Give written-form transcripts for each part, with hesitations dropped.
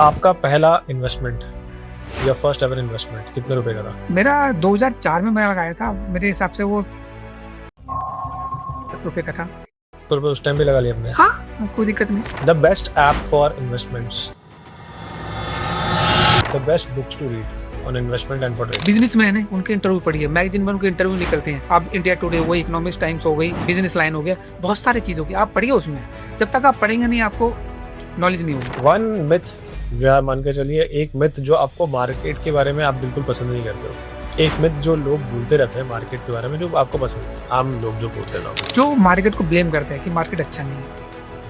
आपका पहला इन्वेस्टमेंट या फर्स्ट एवर इन्वेस्टमेंट कितने रुपए का था? मेरा 2004 में मैंने लगाया था, मेरे हिसाब से वो रुपए का था। तो रुपए उस टाइम भी लगा लिया हमने। हाँ, कोई दिक्कत नहीं। The best app for investments, the best books to read on investment and for trading. Businessman है, उनके इंटरव्यू पढ़िए, मैगजीन में उनके इंटरव्यू निकलते हैं। आप इंडिया टुडे हो गई, इकोनॉमिक्स टाइम्स हो गई, बिजनेस लाइन हो गया, बहुत सारी चीज होगी, आप पढ़िए उसमें। जब तक आप पढ़ेंगे नहीं, आपको नॉलेज नहीं होगी। वन मिथ जो आप मान के चलिए, एक मिथ जो आपको मार्केट के बारे में आप बिल्कुल पसंद नहीं करते हो, एक मिथ जो लोग बोलते रहते हैं मार्केट के बारे में जो आपको पसंद है, आम लोग जो बोलते हैं, जो मार्केट को ब्लेम करते हैं कि मार्केट अच्छा नहीं है,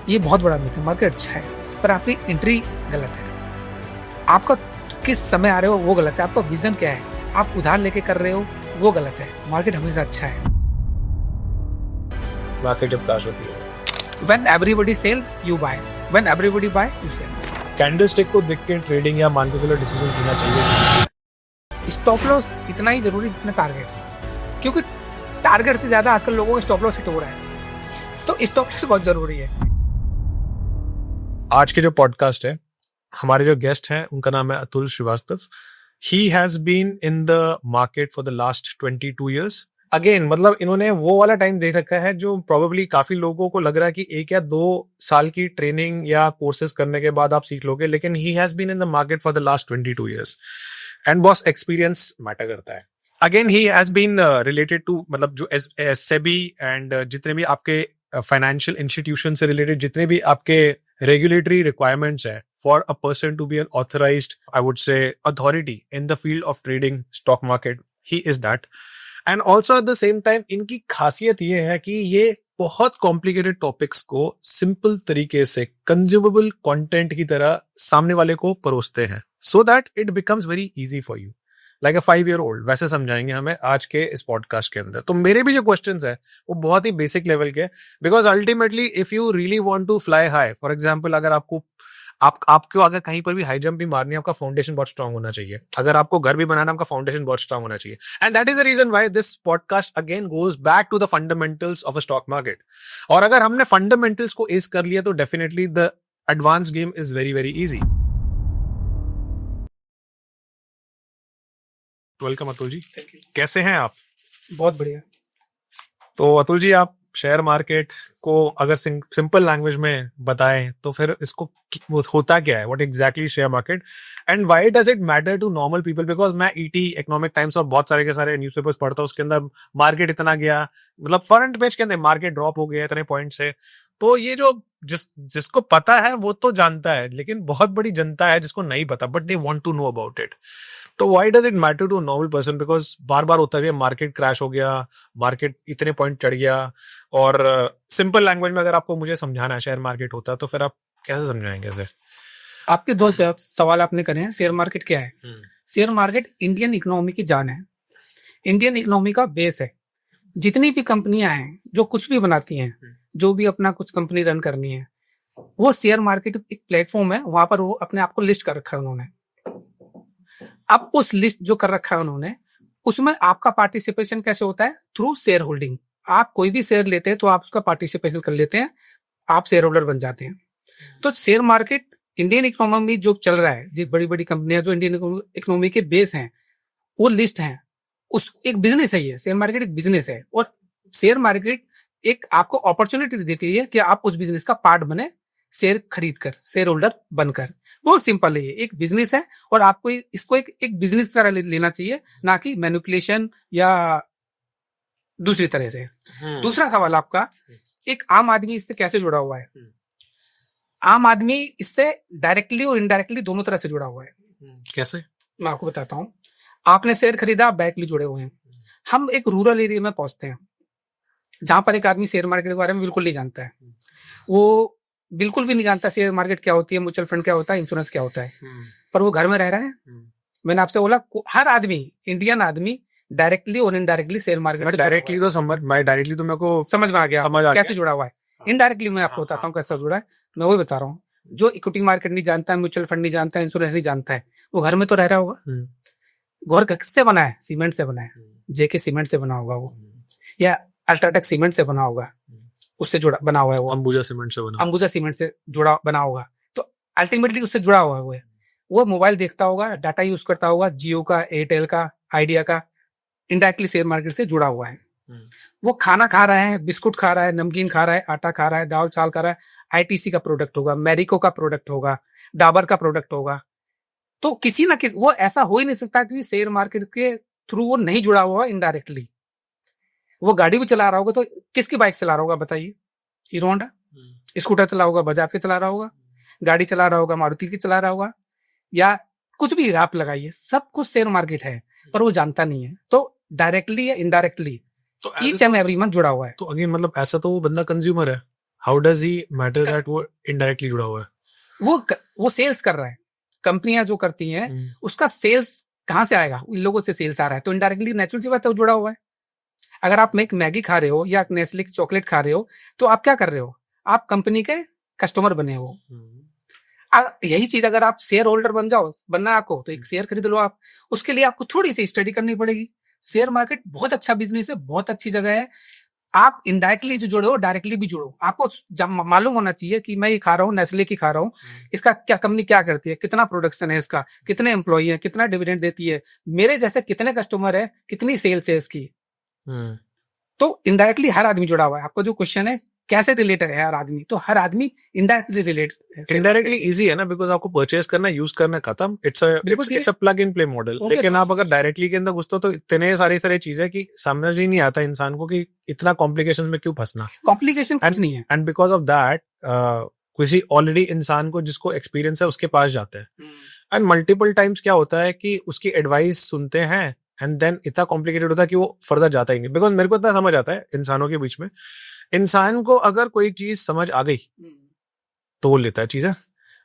ये बहुत बड़ा मिथ है। मार्केट अच्छा है, पर आपकी एंट्री गलत है। आपका किस समय आ रहे हो वो गलत है। आपका विजन क्या है, आप उधार लेके कर रहे हो वो गलत है। मार्केट हमेशा अच्छा है। मार्केट जब क्रैश होती है, When everybody sell, you buy. When everybody buy, you sell. Candlestick को देख के ट्रेडिंग या मान के चलो डिसीजन लेना चाहिए। स्टॉप लॉस इतना ही जरूरी जितना टारगेट, क्योंकि टारगेट से ज्यादा आजकल लोगों को स्टॉप लॉस हिट हो रहा है, तो स्टॉप लॉस बहुत जरूरी है। आज के जो पॉडकास्ट है, हमारे जो गेस्ट हैं उनका नाम है Atul Shrivastava. He has been in the market for the last 22 years। Again मतलब इन्होंने वो वाला टाइम देख रखा है जो प्रोबेबली काफी लोगों को लग रहा है कि 1 या 2 साल की ट्रेनिंग या कोर्सेज करने के बाद आप सीख लोगे, लेकिन he has been in the market for the last 22 years and boss experience matter करता है। Again he has been related to, मतलब जो सेबी एंड जितने भी आपके फाइनेंशियल इंस्टीट्यूशन से रिलेटेड जितने भी आपके रेगुलेटरी रिक्वायरमेंट्स है for a person to be an authorised, I would say authority in the field of trading stock market, he is that. And also at the same time इनकी खासियत ये है कि ये बहुत कॉम्प्लिकेटेड टॉपिक्स को simple तरीके से कंज्यूमेबल कंटेंट की तरह सामने वाले को परोसते हैं, so that it becomes very easy for you, like a 5-year-old। वैसे समझाएंगे हमें आज के इस पॉडकास्ट के अंदर। तो मेरे भी जो क्वेश्चंस है वो बहुत ही बेसिक लेवल के, because ultimately if you really want to fly high, for example अगर आपको अगर कहीं पर भी हाई जंप भी मारनी है, आपका फाउंडेशन बहुत स्ट्रांग होना चाहिए। अगर आपको घर भी बनाना, आपका फाउंडेशन बहुत स्ट्रांग होना चाहिए। And that is the reason why this podcast again goes back to the fundamentals of a stock market. और अगर हमने फंडामेंटल्स को एज कर लिया तो definitely the advance game is very very easy. Welcome Atul ji. कैसे हैं आप? बहुत बढ़िया। तो अतुल जी, आप शेयर मार्केट को अगर सिंपल लैंग्वेज में बताएं तो फिर इसको होता क्या है? What exactly share market and why does it matter to normal people? Because मैं ईटी, इकोनॉमिक टाइम्स और बहुत सारे के सारे न्यूज़पेपर्स पढ़ता हूँ, उसके अंदर मार्केट इतना गया, मतलब फ्रंट पेज के अंदर मार्केट ड्रॉप हो गया इतने पॉइंट से। तो ये जो जिसको पता है वो तो जानता है, लेकिन बहुत बड़ी जनता है जिसको नहीं पता, but they want to know about it. तो why does it matter to normal person? Because बार बार होता है मार्केट क्रैश हो गया, मार्केट इतने पॉइंट चढ़ गया। और सिंपल लैंग्वेज में अगर आपको मुझे समझाना है शेयर मार्केट होता है, तो फिर आप कैसे समझाएंगे? कैसे? आपके दो सवाल आपने करे हैं। शेयर मार्केट क्या है? शेयर मार्केट इंडियन इकोनॉमी की जान है, इंडियन इकोनॉमी का बेस है। जितनी भी कंपनियां हैं जो कुछ भी बनाती हैं, जो भी अपना कुछ कंपनी रन करनी है, वो शेयर मार्केट एक प्लेटफॉर्म है, वहां पर वो अपने आप को लिस्ट कर रखा है उन्होंने। अब उस लिस्ट जो कर रखा है उन्होंने, उसमें आपका पार्टिसिपेशन कैसे होता है? Through share holding. आप कोई भी शेयर लेते हैं तो आप उसका पार्टिसिपेशन कर लेते हैं, आप शेयर होल्डर बन जाते हैं। तो शेयर मार्केट इंडियन इकोनॉमी जो चल रहा है, जो बड़ी बड़ी कंपनियां जो इंडियन इकोनॉमी के बेस हैं, वो लिस्ट हैं, उस एक बिजनेस है। ये शेयर मार्केट एक बिजनेस है, और शेयर मार्केट एक आपको अपॉर्चुनिटी देती है कि आप उस बिजनेस का पार्ट बने, शेयर खरीद कर, शेयर होल्डर बनकर। बहुत सिंपल है, ये एक बिजनेस है और आपको इसको एक बिजनेस की तरह लेना चाहिए, ना कि मैनिपुलेशन या दूसरी तरह से। दूसरा सवाल आपका, एक आम आदमी इससे कैसे जुड़ा हुआ है? आम आदमी इससे डायरेक्टली और इनडायरेक्टली दोनों तरह से जुड़ा हुआ है। कैसे? मैं आपको बताता हूँ। आपने शेयर खरीदा, आप डायरेक्टली जुड़े हुए हैं। हम एक रूरल एरिया में पहुंचते हैं जहां पर एक आदमी शेयर मार्केट के बारे में बिल्कुल नहीं जानता है। वो बिल्कुल भी नहीं जानता शेयर मार्केट क्या होती है, म्यूचुअल फंड क्या होता है, इंश्योरेंस क्या होता है, पर वो घर में रह रहा है। मैंने आपसे बोला हर आदमी, इंडियन आदमी डायरेक्टली और इनडायरेक्टली शेयर मार्केट से डायरेक्टली तो मेरे को समझ में आ गया कैसे जुड़ा हुआ है। इनडायरेक्टली मैं आपको बताता हूँ कैसा जुड़ा है। मैं वही बता रहा हूँ, जो इक्विटी मार्केट नहीं जानता है, म्यूचुअल फंड नहीं जानता है, इंश्योरेंस नहीं जानता है, वो घर में तो रह रहा होगा। घर किससे बना है? सीमेंट से बना है। जेके सीमेंट से बना होगा वो, या अल्ट्राटेक सीमेंट से बना होगा, उससे जुड़ा बना हुआ है वो। अंबुजा सीमेंट से जुड़ा बना होगा। तो अल्टीमेटली उससे जुड़ा हुआ है वो है। वो मोबाइल देखता होगा, डाटा यूज करता होगा, जियो का, एयरटेल का, आइडिया का, इनडायरेक्टली शेयर मार्केट से जुड़ा हुआ है। वो खाना खा रहा है, बिस्कुट खा रहा है, नमकीन खा रहा है, आटा खा रहा है, दाल चावल खा रहा है, आईटीसी का प्रोडक्ट होगा, मैरिको का प्रोडक्ट होगा, डाबर का प्रोडक्ट होगा। तो किसी ना किसी, वो ऐसा हो ही नहीं सकता कि शेयर मार्केट के थ्रू वो नहीं जुड़ा हुआ इनडायरेक्टली। वो गाड़ी भी चला रहा होगा तो किसकी बाइक चला रहा होगा बताइए? Hero Honda. स्कूटर चला होगा, बजाज के चला रहा होगा। गाड़ी चला रहा होगा, मारुति की चला रहा होगा, या कुछ भी आप लगाइए, सब कुछ शेयर मार्केट है, पर वो जानता नहीं है। तो डायरेक्टली या इनडायरेक्टली ईच एंड एवरीवन जुड़ा हुआ है। तो अगेन मतलब ऐसा तो वो बंदा कंज्यूमर है, how does he matter that वो इनडायरेक्टली जुड़ा हुआ है? वो सेल्स कर रहा है। कंपनियां जो करती हैं उसका सेल्स कहां से आएगा? इन लोगों से सेल्स आ रहा है, तो इनडायरेक्टली नेचुरल सी बात है, वो जुड़ा हुआ है। अगर आप एक मैगी खा रहे हो या नेस्ले की चॉकलेट खा रहे हो, तो आप क्या कर रहे हो? आप कंपनी के कस्टमर बने हो। यही चीज अगर आप शेयर होल्डर बनना है आपको, तो एक शेयर खरीद लो आप। उसके लिए आपको थोड़ी सी स्टडी करनी पड़ेगी। शेयर मार्केट बहुत अच्छा बिजनेस है, बहुत अच्छी जगह है। आप इनडायरेक्टली जो जुड़े हो, डायरेक्टली भी जुड़ो। आपको मालूम होना चाहिए कि मैं ये खा रहा हूँ, नेस्ले की खा रहा हूँ, इसका क्या कंपनी क्या करती है, कितना प्रोडक्शन है इसका, कितने एम्प्लॉई है, कितना डिविडेंड देती है, मेरे जैसे कितने कस्टमर है, कितनी सेल्स है इसकी। तो इनडायरेक्टली हर आदमी जुड़ा हुआ है। आपका जो क्वेश्चन है कैसे रिलेटेड है हर आदमी, तो हर आदमी इनडायरेक्टली रिलेटेड है। इनडायरेक्टली इजी है ना, बिकॉज आपको परचेस करना, यूज करना, खत्म। It's a plug in play model. लेकिन आप अगर डायरेक्टली के अंदर घुसते हो तो इतने सारी चीजें कि समझ ही नहीं आता इंसान को कि इतना कॉम्प्लिकेशन में क्यों फंसना। कॉम्प्लिकेशन कुछ नहीं है। एंड बिकॉज ऑफ दैट किसी ऑलरेडी इंसान को जिसको एक्सपीरियंस है उसके पास जाते हैं, एंड मल्टीपल टाइम्स क्या होता है कि उसकी एडवाइस सुनते हैं एंड देन इतना कॉम्प्लिकेटेड होता है कि वो फर्दर जाता ही नहीं। बिकॉज मेरे को इतना समझ आता है इंसानों के बीच में, इंसान को अगर कोई चीज समझ आ गई तो वो लेता है चीजें,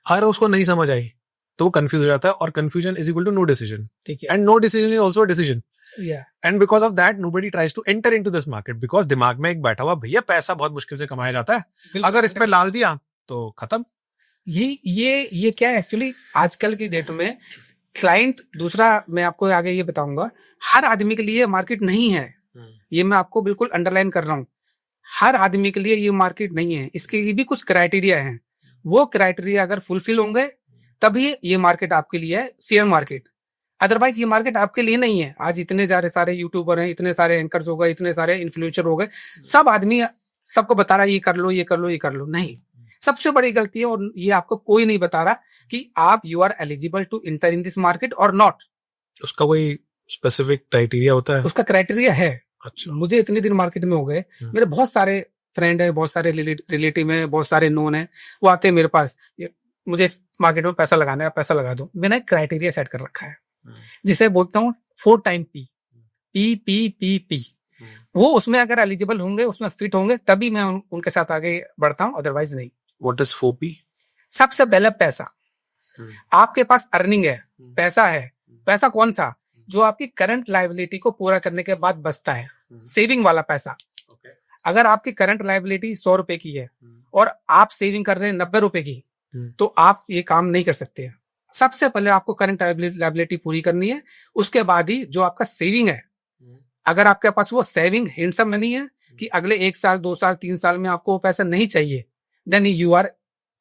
अगर उसको नहीं समझ आई तो वो कंफ्यूज हो जाता है, और confusion is equal to no decision, and no decision is also a decision. And because of that nobody tries to enter into this market, because दिमाग में एक बैठा हुआ भैया पैसा बहुत मुश्किल से कमाया जाता है, अगर इस पे लाल दिया तो खत्म। ये क्या है एक्चुअली आजकल की डेट में क्लाइंट, दूसरा मैं आपको आगे ये बताऊंगा, हर आदमी के लिए मार्केट नहीं है। ये मैं आपको बिल्कुल अंडरलाइन कर रहा हूँ, हर आदमी के लिए ये मार्केट नहीं है। इसके भी कुछ क्राइटेरिया हैं। वो क्राइटेरिया अगर फुलफिल होंगे तभी ये मार्केट आपके लिए है, शेयर मार्केट। अदरवाइज ये मार्केट आपके लिए नहीं है। आज इतने सारे यूट्यूबर हैं, इतने सारे एंकर्स हो गए, इतने सारे इन्फ्लुएंसर हो गए, सब आदमी सबको बता रहा है ये कर लो, ये कर लो, ये कर लो। नहीं, सबसे बड़ी गलती है, और ये आपको कोई नहीं बता रहा कि आप you are eligible to enter in this market और नॉट। उसका कोई स्पेसिफिक क्राइटेरिया होता है? उसका क्राइटेरिया है। अच्छा। मुझे इतने दिन मार्केट में हो गए, मेरे बहुत सारे फ्रेंड है, बहुत सारे रिलेटिव है, बहुत सारे नोन है, वो आते हैं मेरे पास, मुझे इस मार्केट में पैसा लगाना है, पैसा लगा दो। मैंने क्राइटेरिया सेट कर रखा है जिसे बोलता हूँ 4 time P, P P P P. वो उसमें अगर एलिजिबल होंगे, उसमें फिट होंगे, तभी मैं उनके साथ आगे बढ़ता हूँ, अदरवाइज नहीं। What is 4P? सबसे पहले पैसा। आपके पास अर्निंग है, पैसा है। पैसा कौन सा? जो आपकी करंट लायबिलिटी को पूरा करने के बाद बचता है, सेविंग वाला पैसा। अगर आपकी करंट लायबिलिटी 100 रुपए की है और आप सेविंग कर रहे हैं 90 रुपए की, तो आप ये काम नहीं कर सकते हैं। सबसे पहले आपको करंट लायबिलिटी पूरी करनी है, उसके बाद ही जो आपका सेविंग है, अगर आपके पास वो सेविंग हैंडसम नहीं है कि अगले 1 साल 2 साल 3 साल में आपको वो पैसा नहीं चाहिए, देन यू आर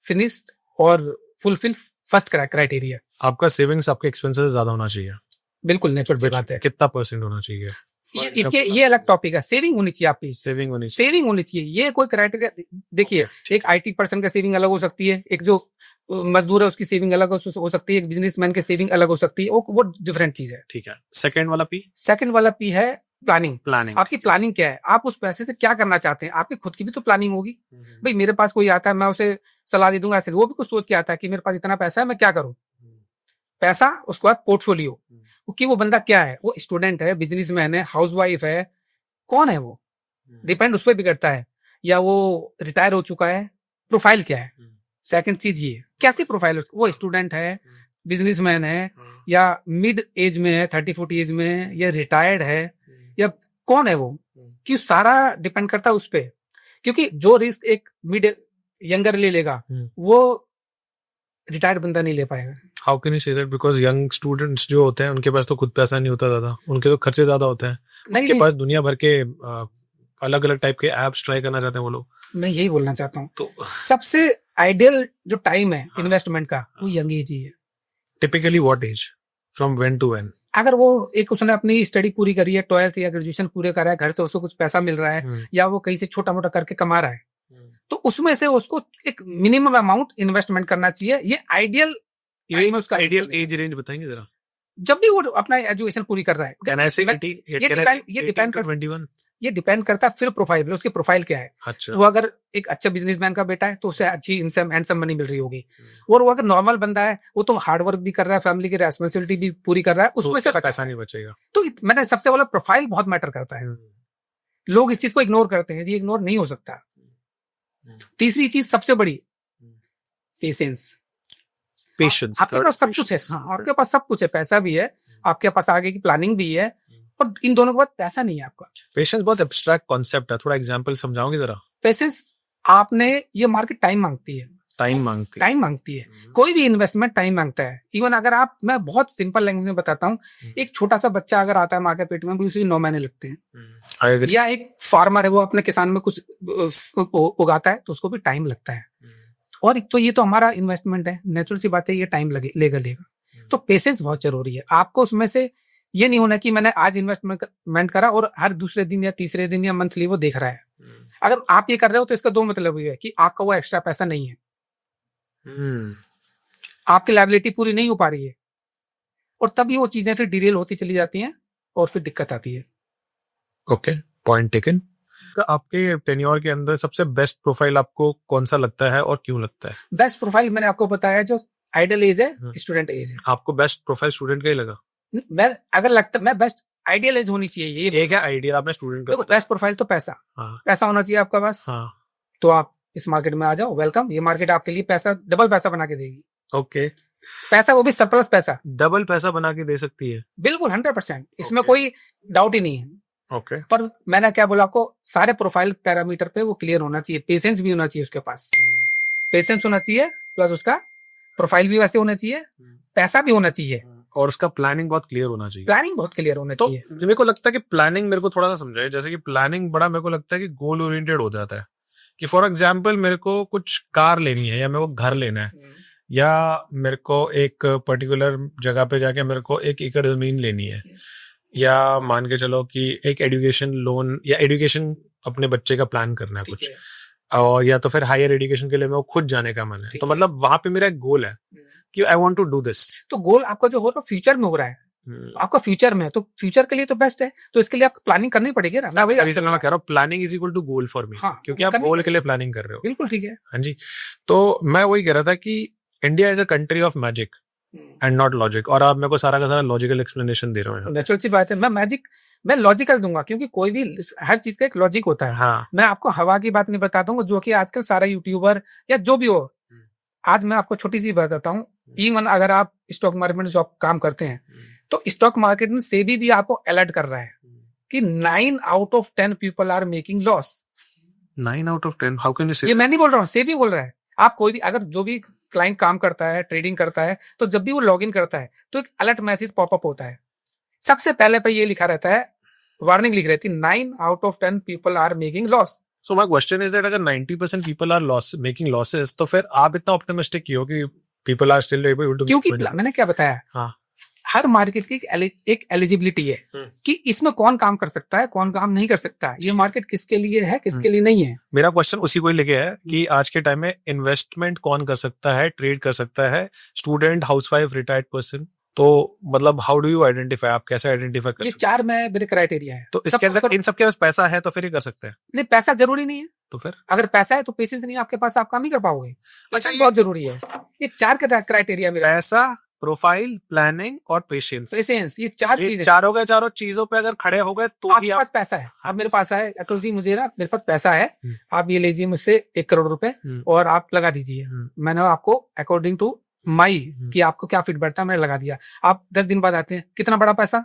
फिनिश्ड और फुलफिल फर्स्ट क्राइटेरिया। आपका सेविंग्स आपके एक्सपेंसेस ज्यादा होना चाहिए। बिल्कुल नेचुरल सी बात है। कितना परसेंट होना चाहिए? ये अलग टॉपिक है। सेविंग होनी चाहिए आपकी, सेविंग होनी चाहिए। ये कोई क्राइटेरिया देखिए, एक IT पर्सन का सेविंग अलग हो सकती है, एक जो मजदूर है उसकी सेविंग अलग हो सकती है, एक बिजनेसमैन की सेविंग अलग हो सकती है, वो डिफरेंट चीज है। ठीक है। सेकंड वाला पी है प्लानिंग। आपकी प्लानिंग क्या है? आप उस पैसे से क्या करना चाहते हैं? आपकी खुद की भी तो प्लानिंग होगी। भाई मेरे पास कोई आता है, मैं उसे सलाह दे दूंगा ऐसे, वो भी कुछ सोच के आता है कि मेरे पास इतना पैसा है, मैं क्या करूं। पैसा, उसके बाद पोर्टफोलियो, कि वो बंदा क्या है, वो स्टूडेंट है, बिजनेसमैन है, हाउसवाइफ है, कौन है वो, डिपेंड उस पर भी करता है, या वो रिटायर हो चुका है, प्रोफाइल क्या है। सेकंड चीज ये, कैसी प्रोफाइल, वो स्टूडेंट है, बिजनेसमैन है, या मिड एज में है, 30-40 एज में है, या रिटायर्ड है, या कौन है वो, कि सारा डिपेंड करता है उस पर। क्योंकि जो रिस्क एक मिड यंगर ले लेगा, वो रिटायर्ड बंदा नहीं ले पाएगा। How can you say that? Because young students जो होते हैं उनके पास तो खुद पैसा नहीं होता ज्यादा, उनके तो खर्चे ज्यादा होते हैं, उनके पास दुनिया भर के अलग अलग टाइप के एप्स ट्राई करना चाहते हैं वो लोग। मैं यही बोलना चाहता हूँ, तो सबसे आइडियल जो टाइम है इन्वेस्टमेंट का, वो यंग एज ही है। Typically what age, from when to when? अगर वो एक उसने अपनी स्टडी पूरी करी है, 12th या ग्रेजुएशन पूरे करा है, घर से उसको कुछ पैसा मिल रहा है या वो कहीं से छोटा मोटा करके कमा रहा है, तो उसमें से उसको एक मिनिमम अमाउंट इन्वेस्टमेंट करना चाहिए। ये आइडियल में उसका आइडियल एज रेंज बताएंगे जरा? जब भी वो अपना एजुकेशन पूरी कर रहा है। Can I say मैं- 80? ये Can I डिपेंड say ये 18 डिपेंड to 21? ये डिपेंड करता है फिर प्रोफाइल पे, उसकी प्रोफाइल क्या है। अच्छा, वो अगर एक अच्छे बिजनेसमैन का बेटा है तो उसे अच्छी हैंडसम मनी मिल रही होगी, और वो अगर नॉर्मल बंदा है, वो तो हार्ड वर्क भी कर रहा है, फैमिली की रेस्पॉन्सिबिलिटी भी पूरी कर रहा है, तो उसमें से पैसा नहीं बचेगा। तो मैंने सबसे बोला प्रोफाइल बहुत मैटर करता है। लोग इस चीज को इग्नोर करते हैं, ये इग्नोर नहीं हो सकता। तीसरी चीज सबसे बड़ी, पेशेंस। पेशेंस। आपके पास सब कुछ है, हाँ, आपके पास सब कुछ है, पैसा भी है, आपके पास आगे की प्लानिंग भी है, और इन दोनों के बाद पैसा नहीं है आपका। पेशेंस बहुत एब्स्ट्रैक्ट कॉन्सेप्ट है, थोड़ा एग्जांपल समझाओगे जरा? पेशेंस, आपने ये मार्केट टाइम मांगती है, टाइम मांगती है। टाइम मांगती है, कोई भी इन्वेस्टमेंट टाइम मांगता है। इवन अगर आप, मैं बहुत सिंपल लैंग्वेज में बताता हूँ, एक छोटा सा बच्चा अगर आता है माँ के पेट में, उसे 9 महीने लगते हैं। या एक फार्मर है, वो अपने किसान में कुछ उगाता है तो उसको भी टाइम लगता है। और एक तो ये तो हमारा इन्वेस्टमेंट है, नेचुरल सी बात है, ये टाइम लेगा। तो पेशेंस बहुत जरूरी है। आपको उसमें से ये नहीं होना कि मैंने आज इन्वेस्टमेंट करा और हर दूसरे दिन या तीसरे दिन या मंथली वो देख रहा है। अगर आप ये कर रहे हो तो इसका 2 मतलब ये है कि आपका वो एक्स्ट्रा पैसा नहीं है, आपकी लायबिलिटी पूरी नहीं हो पा रही है, और तभी वो चीजें फिर डिरेल होती चली जाती हैं और फिर दिक्कत आती है। Okay, point taken. आपके टेन्योर के अंदर सबसे बेस्ट प्रोफाइल आपको कौन सा लगता है और क्यों लगता है? बेस्ट प्रोफाइल मैंने आपको बताया, जो आइडियल एज है, स्टूडेंट एज है। आपको बेस्ट प्रोफाइल स्टूडेंट का ही लगा? मैं अगर लगता, मैं बेस्ट आइडियल एज होनी चाहिए। ये क्या आइडियल आपने स्टूडेंट का? देखो, बेस्ट प्रोफाइल तो पैसा, पैसा होना चाहिए आपका पास, तो आप इस मार्केट में आ जाओ, वेलकम। ये मार्केट आपके लिए पैसा, डबल पैसा बना के देगी। ओके, पैसा, वो भी सरप्लस पैसा, डबल पैसा बना के दे सकती है? बिल्कुल 100%, इसमें कोई डाउट ही नहीं है। ओके, पर मैंने क्या बोला आपको, सारे प्रोफाइल पैरामीटर पे वो क्लियर होना चाहिए। पेशेंस भी होना चाहिए उसके पास, पेशेंस होना चाहिए, प्लस उसका प्रोफाइल भी वैसे होना चाहिए, पैसा भी होना चाहिए, और उसका प्लानिंग बहुत क्लियर होना चाहिए। प्लानिंग बहुत क्लियर होना तो चाहिए। मेरे को लगता है कि प्लानिंग, मेरे को थोड़ा सा समझाए, जैसे कि प्लानिंग बड़ा मेरे को लगता है कि गोल ओरिएंटेड हो जाता है। कि फॉर एग्जाम्पल मेरे को कुछ कार लेनी है, या मेरे को घर लेना है, या मेरे को एक पर्टिकुलर जगह पे जाके मेरे को 1 एकड़ जमीन लेनी है, या मान के चलो कि एक एजुकेशन लोन या एजुकेशन अपने बच्चे का प्लान करना है कुछ, और या तो फिर हायर एजुकेशन के लिए मेरे को खुद जाने का मन है। तो मतलब वहां पे मेरा एक गोल है कि I want to do this. तो गोल आपका जो हो रहा है फ्यूचर में हो रहा है, आपका फ्यूचर में है, तो फ्यूचर के लिए तो बेस्ट है, तो इसके लिए आपको प्लानिंग करनी पड़ेगी ना भाई। अभी मैं कह रहा हूँ planning is equal to goal for me, क्योंकि आप गोल के लिए प्लानिंग कर रहे हो। बिल्कुल ठीक है। हाँ जी, तो मैं वही कह रहा था कि India is a country of magic and not logic, और आप मेरे को सारा का सारा लॉजिकल एक्सप्लेनेशन दे रहे हो। नेचुरल सी बात है, मैं लॉजिकल दूंगा, क्योंकि कोई भी, हर चीज का एक लॉजिक होता है। हाँ। मैं आपको हवा की बात नहीं बताता हूँ, जो कि आजकल सारा यूट्यूबर या जो भी हो, आज मैं आपको छोटी सी बात बताता हूँ। इवन अगर आप स्टॉक मार्केट में जो आप काम करते हैं, तो स्टॉक मार्केट में सेबी भी आपको अलर्ट कर रहा है कि 9 out of 10 people are making loss. 9 out of 10? How can you say? ये मैं नहीं बोल रहा हूँ, सेबी बोल रहा है। आप कोई भी, अगर जो भी क्लाइंट काम करता है, ट्रेडिंग करता है, तो जब भी वो लॉग इन करता है तो एक अलर्ट मैसेज पॉपअप होता है। सबसे पहले पे ये लिखा रहता है, वार्निंग लिख रहती है, 9 out of 10 people are making loss. So my question is that अगर 90% people are making losses, तो फिर आप इतना ऑप्टिमिस्टिक क्यों कि people are still able to? क्योंकि मैंने क्या बताया, हाँ, हर मार्केट की एक एलिजिबिलिटी है कि इसमें कौन काम कर सकता है, कौन काम नहीं कर सकता है। ये मार्केट किसके लिए है, किसके लिए नहीं है। मेरा क्वेश्चन उसी को ही लेके है कि आज के टाइम में इन्वेस्टमेंट कौन कर सकता है, ट्रेड कर सकता है, स्टूडेंट, हाउसवाइफ, रिटायर्ड पर्सन। तो मतलब हाउ डू यू आइडेंटिफाई, आप कैसे आइडेंटिफाई कर सकते हैं? 4 मेरे क्राइटेरिया है। तो इसके अंदर इन सबके पास पैसा है तो फिर ही कर सकते हैं? नहीं, पैसा जरूरी नहीं है। तो फिर अगर पैसा है तो पेशेंस नहीं है आपके पास, आप काम नहीं कर पाओगे। अच्छा, बहुत जरूरी है। ये 4 क्राइटेरिया मेरा, पैसा, प्रोफाइल, प्लानिंग और पेशेंस। ये 4 चीजें, चारों के चारों चीजों पे अगर खड़े हो गए तो आपके पास पैसा है। अब मेरे पास है, अकुल जी मुझे ना, मेरे पास पैसा है, आप ये लीजिए मुझसे 1 करोड़ रुपए और आप लगा दीजिए। मैंने आपको अकॉर्डिंग टू माई कि आपको क्या फिट बैठता है, मैंने लगा दिया। आप 10 दिन बाद आते हैं, कितना बड़ा पैसा,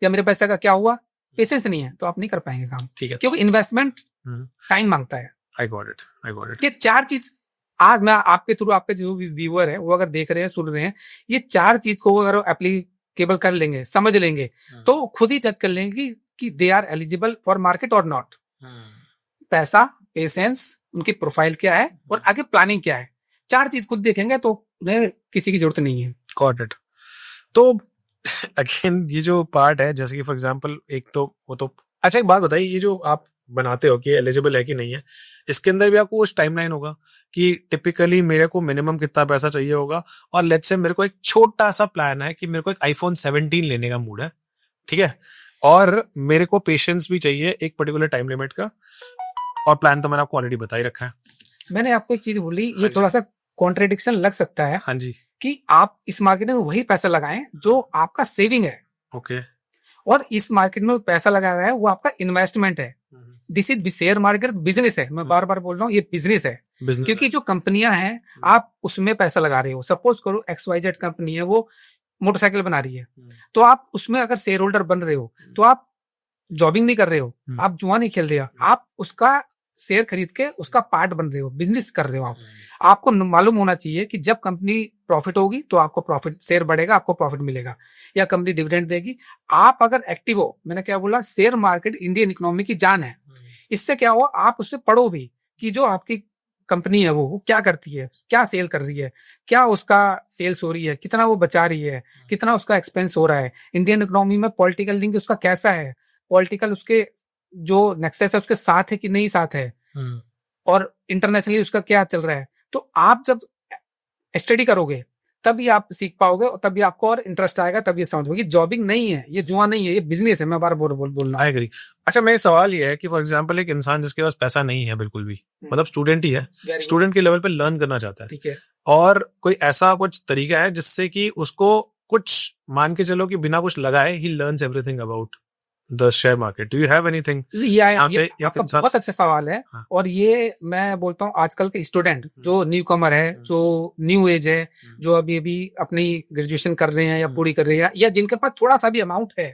या मेरे पैसे का क्या हुआ, पेशेंस नहीं है तो आप नहीं कर पाएंगे काम। ठीक है, क्योंकि इन्वेस्टमेंट टाइम मांगता है। I got it. ये 4 चीज आज मैं आपके थ्रू, आपके जो व्यूअर है वो अगर देख रहे हैं, सुन रहे हैं, ये 4 चीज को अगर एप्लीकेबल कर लेंगे, समझ लेंगे, तो खुद ही जज कर लेंगे कि they are eligible for market और नॉट। पैसा, पेशेंस, उनकी प्रोफाइल क्या है और आगे प्लानिंग क्या है, 4 चीज खुद देखेंगे तो उन्हें किसी की जरूरत नहीं है। Got it. तो अगेन ये जो पार्ट है, जैसे कि फॉर एग्जांपल एक तो वो तो अच्छा, एक बात बताइए, ये जो आप बनाते हो कि एलिजिबल है कि नहीं है, इसके अंदर भी आपको कुछ टाइमलाइन होगा कि टिपिकली मेरे को मिनिमम कितना पैसा चाहिए होगा, और लेट्स से मेरे को एक छोटा सा प्लान है कि मेरे को एक आईफोन 17 लेने का मूड है, ठीक है, और मेरे को पेशेंस भी चाहिए एक पर्टिकुलर टाइम लिमिट का, और प्लान तो मैंने आपको ऑलरेडी बता ही रखा है। मैंने आपको एक चीज बोली, ये थोड़ा सा कॉन्ट्रेडिक्शन लग सकता है हाँ जी। कि आप इस मार्केट में वही पैसा लगाएं जो आपका सेविंग है, ओके, और इस मार्केट में पैसा लगाया है वो आपका इन्वेस्टमेंट है। This is share market business है, मैं बार बार बोल रहा हूँ, ये बिजनेस है। क्योंकि जो कंपनियां हैं आप उसमें पैसा लगा रहे हो, सपोज करो XYZ कंपनी है, वो मोटरसाइकिल बना रही है, तो आप उसमें अगर शेयर होल्डर बन रहे हो तो आप जॉबिंग नहीं कर रहे हो, आप जुआ नहीं खेल रहे हो, आप उसका शेयर खरीद के उसका पार्ट बन रहे हो, बिजनेस कर रहे हो आप। आपको मालूम होना चाहिए कि जब कंपनी प्रॉफिट होगी तो आपको प्रॉफिट, शेयर बढ़ेगा, आपको प्रॉफिट मिलेगा, या कंपनी डिविडेंड देगी। आप अगर एक्टिव हो, मैंने क्या बोला, शेयर मार्केट इंडियन इकोनॉमी की जान है। इससे क्या हुआ, आप उससे पढ़ो भी कि जो आपकी कंपनी है वो क्या करती है, क्या सेल कर रही है, क्या उसका सेल्स हो रही है, कितना वो बचा रही है, कितना उसका एक्सपेंस हो रहा है, इंडियन इकोनॉमी में पॉलिटिकल लिंक उसका कैसा है, पॉलिटिकल उसके जो नेक्सस है उसके साथ है कि नहीं साथ है, और इंटरनेशनली उसका क्या चल रहा है। तो आप जब स्टडी करोगे तभी आप सीख पाओगे, और तभी आपको और इंटरेस्ट आएगा, तभी समझोगे जॉबिंग नहीं है, ये जुआ नहीं है, ये बिजनेस है। मैं बार बोलना आई एग्री। अच्छा, मेरा सवाल ये है कि फॉर एग्जांपल एक इंसान जिसके पास पैसा नहीं है बिल्कुल भी, मतलब स्टूडेंट ही है, स्टूडेंट के लेवल पे लर्न करना चाहता है, ठीक है, और कोई ऐसा कुछ तरीका है जिससे कि उसको कुछ मान के चलो कि बिना कुछ लगाए ही learns everything about the share market? Do you have anything? ये आपका बहुत अच्छा सवाल है। हाँ। और ये मैं बोलता हूँ आजकल के स्टूडेंट जो न्यू कमर है, जो न्यू एज है, जो अभी अभी अपनी ग्रेजुएशन कर रहे हैं या पूरी कर रहे हैं, या जिनके पास थोड़ा सा भी अमाउंट है,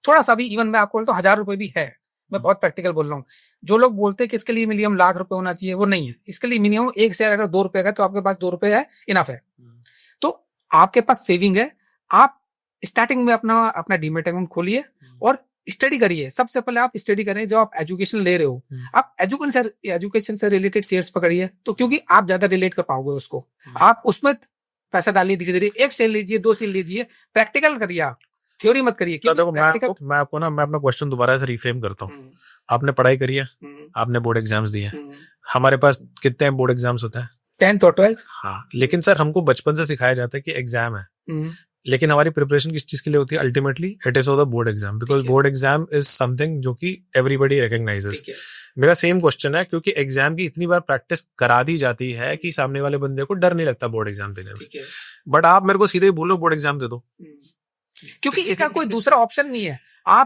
थोड़ा सा भी, इवन मैं आपको बोलता हूँ 1000 रुपए भी है, मैं बहुत प्रैक्टिकल बोल रहा हूँ। जो लोग बोलते हैं कि इसके लिए मिनिमम लाख रुपए होना चाहिए, वो नहीं है। इसके लिए मिनिमम एक शेयर अगर 2 रुपए का, तो आपके पास 2 रुपए है, इनफ है। तो आपके पास सेविंग है, आप स्टार्टिंग में अपना डीमेट अकाउंट खोलिए और स्टडी करिए। सबसे पहले आप स्टडी करें, जो आप एजुकेशन ले रहे हो, आप एजुकेशन से रिलेटेड शेयर्स पकड़िए, तो क्योंकि आप ज्यादा रिलेट कर पाओगे उसको। आप उसमें पैसा डालिए धीरे धीरे, 1 शेयर लीजिए, 2 शेयर लीजिए, प्रैक्टिकल करिए, आप थ्योरी मत करिए। देखो, मैं आपको ना, मैं अपना क्वेश्चन दोबारा से रिफ्रेम करता हूँ। आपने पढ़ाई करी है, आपने बोर्ड एग्जाम्स दिए, हमारे पास कितने बोर्ड एग्जाम्स होते हैं? 10th और 12th। हाँ, लेकिन सर हमको बचपन से सिखाया जाता है कि एग्जाम है, लेकिन हमारी प्रिपरेशन किस चीज के लिए होती है? Ultimately it is for the board exam, because board exam is something जो कि एवरीबडी रिकॉग्नाइजेस। मेरा सेम क्वेश्चन है, क्योंकि एग्जाम की इतनी बार प्रैक्टिस करा दी जाती है कि सामने वाले बंदे को डर नहीं लगता बोर्ड एग्जाम देने में, बट आप मेरे को सीधे ही बोलो बोर्ड एग्जाम दे दो, क्योंकि इसका कोई दूसरा ऑप्शन नहीं है।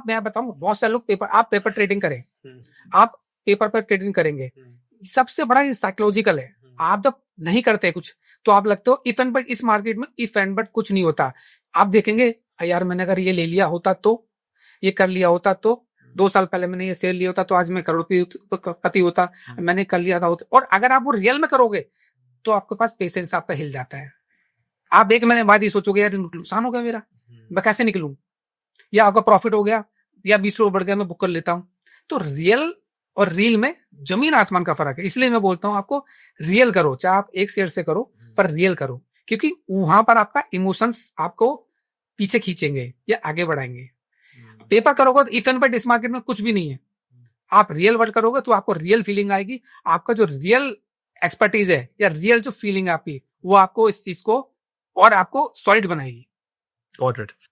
मैं बताऊं, बहुत सारे लोग आप पेपर ट्रेडिंग करें, आप पेपर पर ट्रेडिंग करेंगे, सबसे बड़ा ये साइकोलॉजिकल है। आप जब नहीं करते कुछ तो आप लगते हो इफ एंड बट। इस मार्केट में इफ एंड बट कुछ नहीं होता। आप देखेंगे, यार मैंने अगर ये ले लिया होता, तो ये कर लिया होता, तो 2 साल पहले मैंने ये शेयर लिया होता तो आज मैं करोड़पति होता, मैंने कर लिया था। और अगर आप वो रियल में करोगे तो आपके पास पेशेंस आपका हिल जाता है। आप 1 महीने बाद ये सोचोगे, यार नुकसान हो गया मेरा, मैं कैसे निकलूं, या आपका प्रॉफिट हो गया, या 20 रुपए बढ़ गया, मैं बुक कर लेता हूं। तो रियल और रील में जमीन आसमान का फर्क है। इसलिए मैं बोलता हूं आपको रियल करो, चाहे आप 1 शेयर से करो, पर रियल करो, क्योंकि वहां पर आपका इमोशंस आपको पीछे खींचेंगे या आगे बढ़ाएंगे। पेपर करोगे तो इफ एंड बट इस मार्केट में कुछ भी नहीं है। आप रियल वर्क करोगे तो आपको रियल फीलिंग आएगी। आपका जो रियल एक्सपर्टीज है या रियल जो फीलिंग है आपकी, वो आपको इस चीज को और आपको सॉलिड बनाएगी।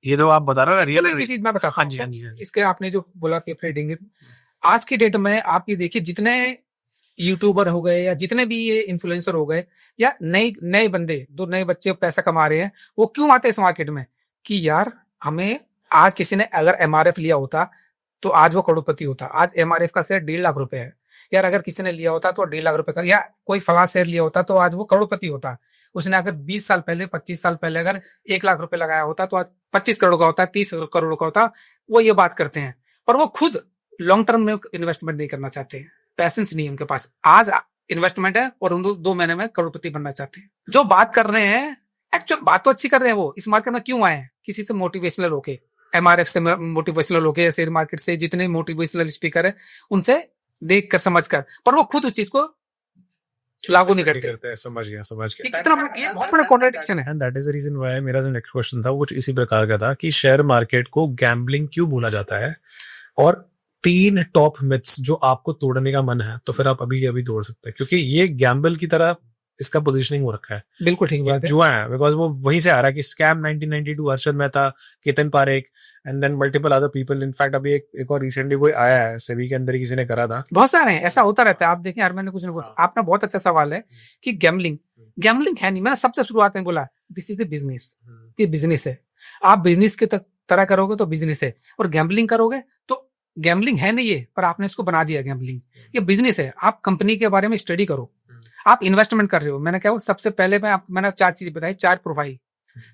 ये तो आप बता रहे हैं रियल चीज मैं बता। हाँ जी, हाँ जी। इसके आपने जो बोला पेपर ट्रेडिंग, आज की डेट में आप ये देखिए, जितने यूट्यूबर हो गए या जितने भी ये इन्फ्लुएंसर हो गए या नए बंदे, जो नए बच्चे पैसा कमा रहे हैं, वो क्यों आते हैं इस मार्केट में कि यार हमें, आज किसी ने अगर MRF लिया होता तो आज वो करोड़पति होता। आज MRF का शेयर 1.5 लाख रुपए है। यार अगर किसी ने लिया होता तो 1.5 लाख रुपए का, या कोई फला शेयर लिया होता तो आज वो करोड़पति होता। उसने अगर 20 साल पहले, 25 साल पहले अगर 1 लाख रुपए लगाया होता तो आज 25 करोड़ का होता, 30 करोड़ का होता। वो ये बात करते हैं, पर वो खुद लॉन्ग टर्म में इन्वेस्टमेंट नहीं करना चाहते हैं, पैसेंस नहीं है उनके पास। आज इन्वेस्टमेंट है और उन 2 महीने में करोड़पति बनना चाहते हैं। जो बात कर रहे हैं, एक्चुअल बात तो अच्छी कर रहे हैं, वो इस मार्केट में क्यों आए हैं? किसी से मोटिवेशनल होके, MRF से मोटिवेशनल होके, शेयर मार्केट से जितने मोटिवेशनल स्पीकर है उनसे देख कर समझ कर, पर वो खुद उस चीज को लागू नहीं करते। समझ गया ये कितना ये बहुत बड़ा कॉन्ट्रडिक्शन है। And that is the reason why मेरा जो नेक्स्ट क्वेश्चन था वो कुछ इसी प्रकार का था कि शेयर मार्केट को गैम्बलिंग क्यों बोला जाता है, और 3 टॉप मिथ्स जो आपको तोड़ने का मन है तो फिर आप अभी के अभी तोड़ सकते हैं, क्योंकि ये गैम्बल की तरह इसका पोजीशनिंग हो रखा है। बिल्कुल ठीक बात है। जुआ है, बिकॉज वो वहीं से आ रहा है कि scam 1992 Arshad Mehta, Ketan Parekh and then multiple other people. In fact अभी एक और रिसेंटली कोई आया है सेबी के अंदर, किसी ने करा था। बहुत सारे हैं, ऐसा होता रहता है। आप देखें यार, मैंने कुछ ना कुछ, आपने बहुत अच्छा सवाल है कि गैम्बलिंग है नहीं। मैंने सबसे शुरुआत में बोला दिस इज ए बिजनेस, ये बिजनेस है। आप बिजनेस के तरह करोगे तो बिजनेस है, और गैम्बलिंग करोगे तो गैम्बलिंग है नहीं ये, पर आपने इसको बना दिया गैम्बलिंग। ये बिजनेस है। आप कंपनी के बारे में स्टडी करो, आप इन्वेस्टमेंट कर रहे हो। मैंने क्या, सबसे पहले मैंने 4 चीजें बताई, 4 प्रोफाइल,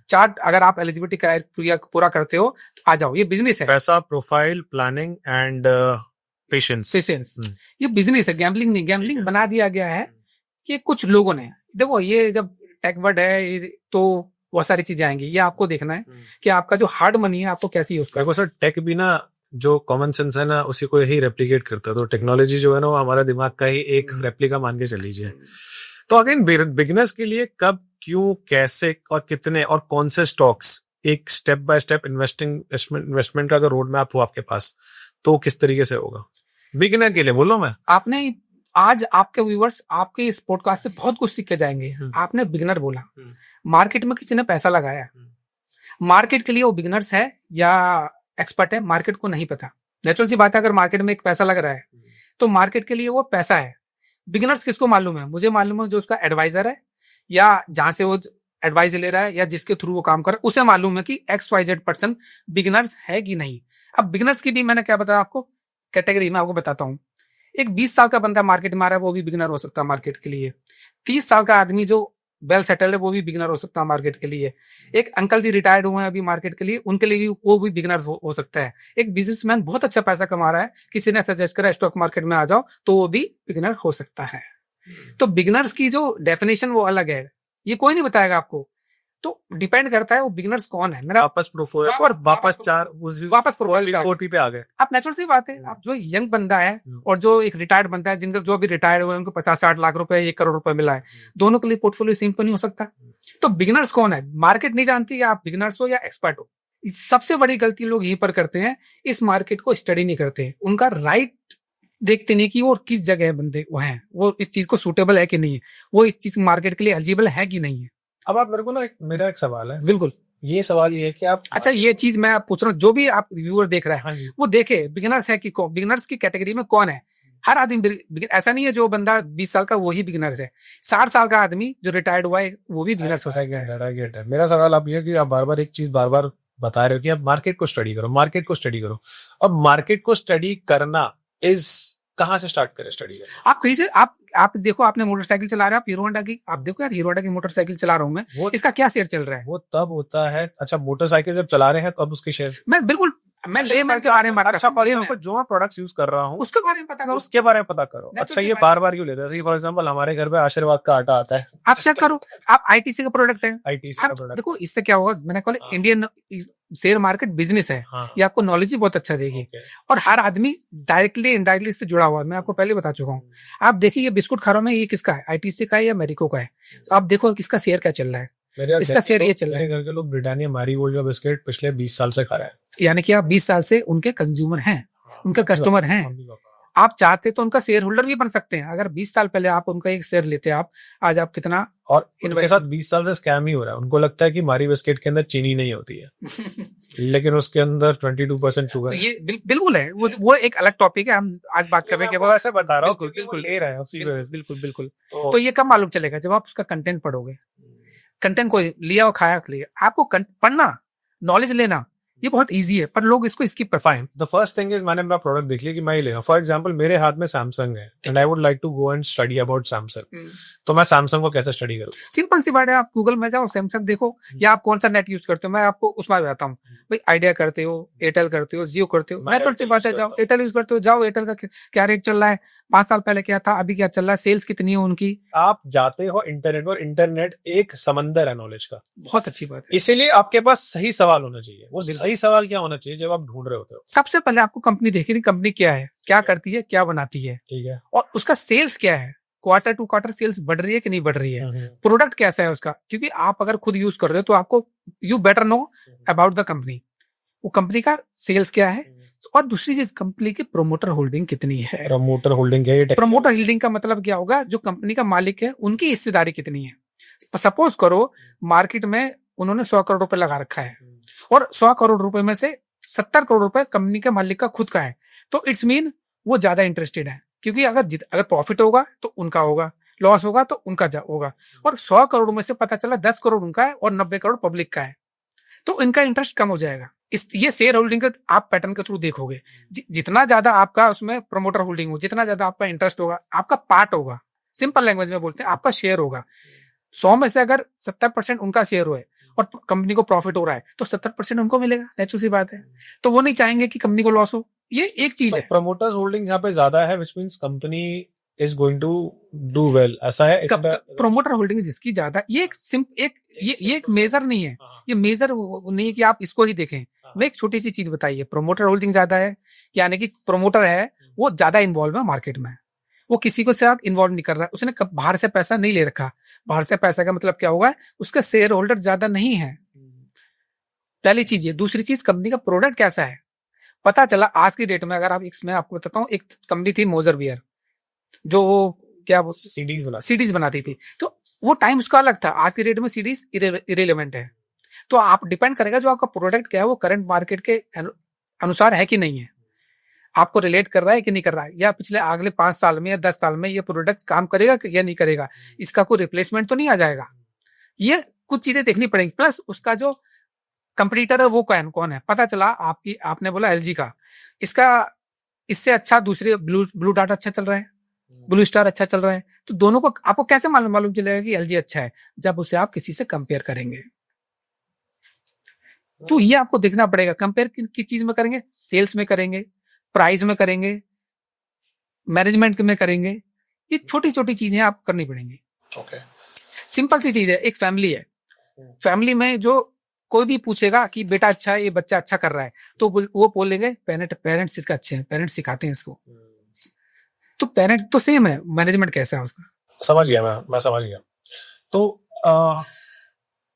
4 अगर आप एलिजिबिलिटी क्राइटेरिया पूरा करते हो आ जाओ, ये बिजनेस है। पैसा, प्रोफाइल, प्लानिंग एंड पेशेंस। ये बिजनेस है, गैम्बलिंग नहीं। गैम्बलिंग बना दिया गया है कि कुछ लोगों ने, देखो ये जब टेक वर्ड है तो बहुत सारी चीजें आएंगी, ये आपको देखना है कि आपका जो हार्ड मनी है आपको कैसे यूज करना है। सर टेक भी ना, जो कॉमन सेंस है ना, उसी को ही रेप्लिकेट करता है। तो टेक्नोलॉजी जो है ना, वो हमारा दिमाग का ही एक रेप्लिका मान के चल लीजिए। तो अगेन बिगिनर्स के लिए कब, क्यों, कैसे और कितने और कौन से स्टॉक्स, एक स्टेप बाय स्टेप इन्वेस्टमेंट का अगर रोड मैप हो आपके पास, तो किस तरीके से होगा बिगिनर के लिए? बोलो मैं, आपने आज आपके व्यूअर्स आपके इस पॉडकास्ट से बहुत कुछ सीख के जाएंगे। आपने बिगिनर बोला, मार्केट में किसी ने पैसा लगाया, मार्केट के लिए वो बिगिनर्स है या एक्सपर्ट है, मार्केट को नहीं पता। नेचुरल सी बात है, अगर मार्केट में एक पैसा लग रहा है तो मार्केट के लिए वो पैसा है। बिगिनर्स किसको मालूम है? मुझे मालूम है जो उसका एडवाइजर है, या जहां से वो एडवाइस ले रहा है, या जिसके थ्रू वो काम कर रहा है, उसे मालूम है कि XYZ पर्सन बिगिनर्स है कि नहीं। अब बिगिनर्स की भी मैंने क्या बताया आपको, कैटेगरी में आपको बताता हूँ। एक 20 साल का बंदा मार्केट में आ रहा है, वो भी बिगिनर हो सकता है मार्केट के लिए। 30 साल का आदमी जो वेल सेटल्ड है, वो भी बिगिनर हो सकता है मार्केट के लिए। एक अंकल जी रिटायर्ड हुए हैं अभी मार्केट के लिए, उनके लिए भी वो भी बिगिनर हो सकता है। एक बिजनेसमैन बहुत अच्छा पैसा कमा रहा है, किसी ने सजेस्ट करा स्टॉक मार्केट में आ जाओ, तो वो भी बिगिनर हो सकता है। तो बिगिनर्स की जो डेफिनेशन वो अलग है, ये कोई नहीं बताएगा आपको। तो डिपेंड करता है वो बिगिनर्स कौन है। मेरा वापस प्रोफाइल और वापस प्रोफाइल पे आ गए। आप नेचुरल सी बात है, आप जो यंग बंदा है और जो एक रिटायर्ड बंदा है, जिनका जो अभी रिटायर्ड हुए उनको 50-60 लाख रुपए, 1 करोड़ रुपए मिला है, दोनों के लिए पोर्टफोलियो सेम तो नहीं हो सकता। तो बिगिनर्स कौन है? मार्केट नहीं जानती या आप बिगिनर्स हो या एक्सपर्ट हो। सबसे बड़ी गलती लोग यहीं पर करते हैं, इस मार्केट को स्टडी नहीं करते, उनका राइट देखते नहीं कि वो किस जगह बंदे वो हैं, वो इस चीज को सूटेबल है कि नहीं है, वो इस चीज मार्केट के लिए एलिजिबल है कि नहीं है। अब आप मेरे को ना, मेरा एक सवाल है। बिल्कुल, ये सवाल ये है कि आप, अच्छा ये चीज मैं पूछ रहा हूँ, जो भी आप व्यूअर देख रहा है, हाँ जी, वो देखे बिगिनर्स है कि बिगिनर्स की कैटेगरी में कौन है। हर आदमी ऐसा नहीं है जो बंदा 20 साल का वही बिगिनर्स है। 60 साल का आदमी जो रिटायर्ड हुआ है वो भी बिगिनर्स हो सकता है। मेरा सवाल आप ये कि आप बार बार एक चीज बार बार बता रहे हो कि आप मार्केट को स्टडी करो, मार्केट को स्टडी करो। और मार्केट को स्टडी करना इज कहाँ से स्टार्ट करें स्टडी करना? आप कहीं से, आप देखो, आपने मोटरसाइकिल चला रहे हो, आप हीरो होंडा की, आप देखो यार हीरो होंडा की मोटरसाइकिल चला रहा हूँ मैं, इसका क्या शेयर चल रहा है? वो तब होता है, अच्छा मोटरसाइकिल जब चला रहे हैं तो अब उसके शेयर, मैं बिल्कुल, मैं लेमैन के बारे में बात अच्छा जो मैं प्रोडक्ट्स यूज कर रहा हूँ उसके बारे में पता करो, उसके बारे में पता करो। अच्छा ये बार बार क्यों लेते हैं? फॉर एग्जांपल हमारे घर पे आशीर्वाद का आटा आता है, आप चेक करो, आप ITC का प्रोडक्ट है, ITC का प्रोडक्ट। देखो इससे क्या होगा, मैंने कहा इंडियन शेयर मार्केट बिजनेस है, ये आपको नॉलेज ही बहुत अच्छा देगी। और हर आदमी डायरेक्टली इनडायरेक्टली इससे जुड़ा हुआ है, मैं आपको पहले बता चुका हूँ। आप देखिए ये बिस्कुट खा रहा हूं मैं, ये किसका है? ITC का है या मेरिको का है? तो आप देखो किसका शेयर क्या चल रहा है, इसका शेयर ये चल रहा है। मेरे घर के लोग ब्रिटानिया मैरीगोल्ड का बिस्किट पिछले 20 साल से खा रहे हैं, यानी कि आप 20 साल से उनके कंज्यूमर हैं, उनका कस्टमर हैं। आप चाहते तो उनका शेयर होल्डर भी बन सकते हैं। अगर 20 साल पहले आप उनका एक शेयर लेते, आप आज आप कितना, और इनके साथ 20 साल से स्कैम ही हो रहा है। उनको लगता है कि मारी बिस्किट के अंदर चीनी नहीं होती है लेकिन उसके अंदर 22% शुगर। ये बिल्कुल है, वो एक अलग टॉपिक है, हम आज बात कर रहे हैं। ऐसे बता रहा हूँ, बिल्कुल ले रहा है, बिल्कुल। तो ये कब मालूम चलेगा? जब आप उसका कंटेंट पढ़ोगे। कंटेंट को लिया और खाया लिया, आपको पढ़ना, नॉलेज लेना ये बहुत इजी है, पर लोग इसको स्किप कर पाए। द फर्स्ट थिंग इज, मैंने मेरा प्रोडक्ट देख लिया कि मैं ही लेगा। फॉर एग्जांपल मेरे हाथ में सैमसंग है and I would like to go and study about Samsung, तो मैं सैमसंग को कैसे स्टडी करूँ? सिंपल सी बात है, आप गूगल में जाओ, सैमसंग देखो, या आप कौन सा नेट यूज करते हो, मैं आपको उसमें बताता हूँ। भाई आइडिया करते हो, एयरटेल करते हो, जियो करते हो, नेचुरल सी बात है, जाओ एयरटेल यूज करते हो, जाओ एयरटेल का क्या रेट चल रहा है, 5 साल पहले क्या था, अभी क्या चल रहा है, सेल्स कितनी है उनकी। आप जाते हो इंटरनेट पर, इंटरनेट एक समंदर है नॉलेज का। बहुत अच्छी बात है। इसीलिए आपके पास सही सवाल होना चाहिए। वो सही सवाल क्या होना चाहिए जब आप ढूंढ रहे होते हो? सबसे पहले आपको कंपनी देखनी, कंपनी क्या है, क्या करती है, क्या बनाती है, ठीक है, और उसका सेल्स क्या है, क्वार्टर टू क्वार्टर सेल्स बढ़ रही है कि नहीं बढ़ रही है, प्रोडक्ट कैसा है उसका, क्योंकि आप अगर खुद यूज कर रहे हो तो आपको you better know about the company, वो कंपनी का सेल्स क्या है, और दूसरी चीज कंपनी की प्रोमोटर होल्डिंग कितनी है। प्रमोटर होल्डिंग क्या है? प्रमोटर होल्डिंग का मतलब क्या होगा, जो कंपनी का मालिक है उनकी हिस्सेदारी कितनी है। सपोज करो मार्केट में उन्होंने 100 करोड़ रुपए लगा रखा है और 100 करोड़ रुपए में से 70 करोड़ रुपए कंपनी के मालिक का खुद का है, तो इट्स मीन वो ज्यादा इंटरेस्टेड है, क्योंकि अगर प्रॉफिट होगा तो उनका होगा, लॉस होगा तो उनका होगा, और 100 करोड़ में से पता चला 10 करोड़ उनका है और 90 करोड़ पब्लिक का है, तो इनका इंटरेस्ट कम हो जाएगा। ये शेयर होल्डिंग का आप पैटर्न के थ्रू देखोगे, जितना ज्यादा आपका उसमें प्रमोटर होल्डिंग हो, जितना ज्यादा आपका इंटरेस्ट होगा, आपका पार्ट होगा, सिंपल लैंग्वेज में बोलते हैं आपका शेयर होगा। 100 में से अगर 70% उनका शेयर हो और कंपनी को प्रॉफिट हो रहा है तो 70% उनको मिलेगा, नेचुरल सी बात है। तो वो नहीं चाहेंगे कि कंपनी को लॉस हो, ये एक चीज है। प्रमोटर्स होल्डिंग यहाँ पे ज्यादा है, which means company is going to do well, ऐसा है। प्रोमोटर होल्डिंग जिसकी ज्यादा, ये एक मेजर नहीं है, ये मेजर नहीं है कि आप इसको ही देखें। मैं एक छोटी सी चीज बताइए, प्रोमोटर होल्डिंग ज्यादा है यानी कि प्रोमोटर है वो ज्यादा इन्वॉल्व है मार्केट में, वो किसी को साथ इन्वॉल्व नहीं कर रहा है, उसने बाहर से पैसा नहीं ले रखा। बाहर से पैसा का मतलब क्या होगा, उसका शेयर होल्डर ज्यादा नहीं है, पहली चीज ये। दूसरी चीज, कंपनी का प्रोडक्ट कैसा है। पता चला आज की डेट में, अगर आप मैं आपको बताता हूँ, एक कंपनी थी मोजर बियर, जो क्या वो सीडीज बनाती थी, तो वो टाइम उसका अलग था। आज की डेट में सीडीज इरेलेवेंट है। तो आप डिपेंड करेगा जो आपका प्रोडक्ट क्या है वो करंट मार्केट के अनुसार है कि नहीं है, आपको रिलेट कर रहा है कि नहीं कर रहा है, या पिछले अगले 5 साल में या 10 साल में ये प्रोडक्ट काम करेगा या नहीं करेगा, इसका कोई रिप्लेसमेंट तो नहीं आ जाएगा। ये कुछ चीजें देखनी पड़ेंगी। प्लस उसका जो कंपटीटर है वो कौन है। पता चला आपने बोला एलजी का, इससे अच्छा दूसरे ब्लू डार्ट अच्छा चल रहा है, ब्लू स्टार अच्छा चल रहा है, तो दोनों को आपको कैसे मालूम चलेगा कि एलजी अच्छा है, जब उसे आप किसी से कंपेयर करेंगे। तो ये आपको देखना पड़ेगा, कंपेयर किस चीज में करेंगे, सेल्स में करेंगे, प्राइस में करेंगे, मैनेजमेंट में करेंगे, ये छोटी छोटी चीजें आप करनी पड़ेंगी। ओके, सिंपल सी चीज है। एक फैमिली है, फैमिली में जो कोई भी पूछेगा कि बेटा अच्छा है, ये बच्चा अच्छा कर रहा है, तो वो बोलेंगे पेरेंट्स इसका अच्छे हैं, पेरेंट्स सिखाते हैं इसको। तो पेरेंट्स तो सेम है, मैनेजमेंट कैसा है उसका। समझ गया मैं समझ गया। तो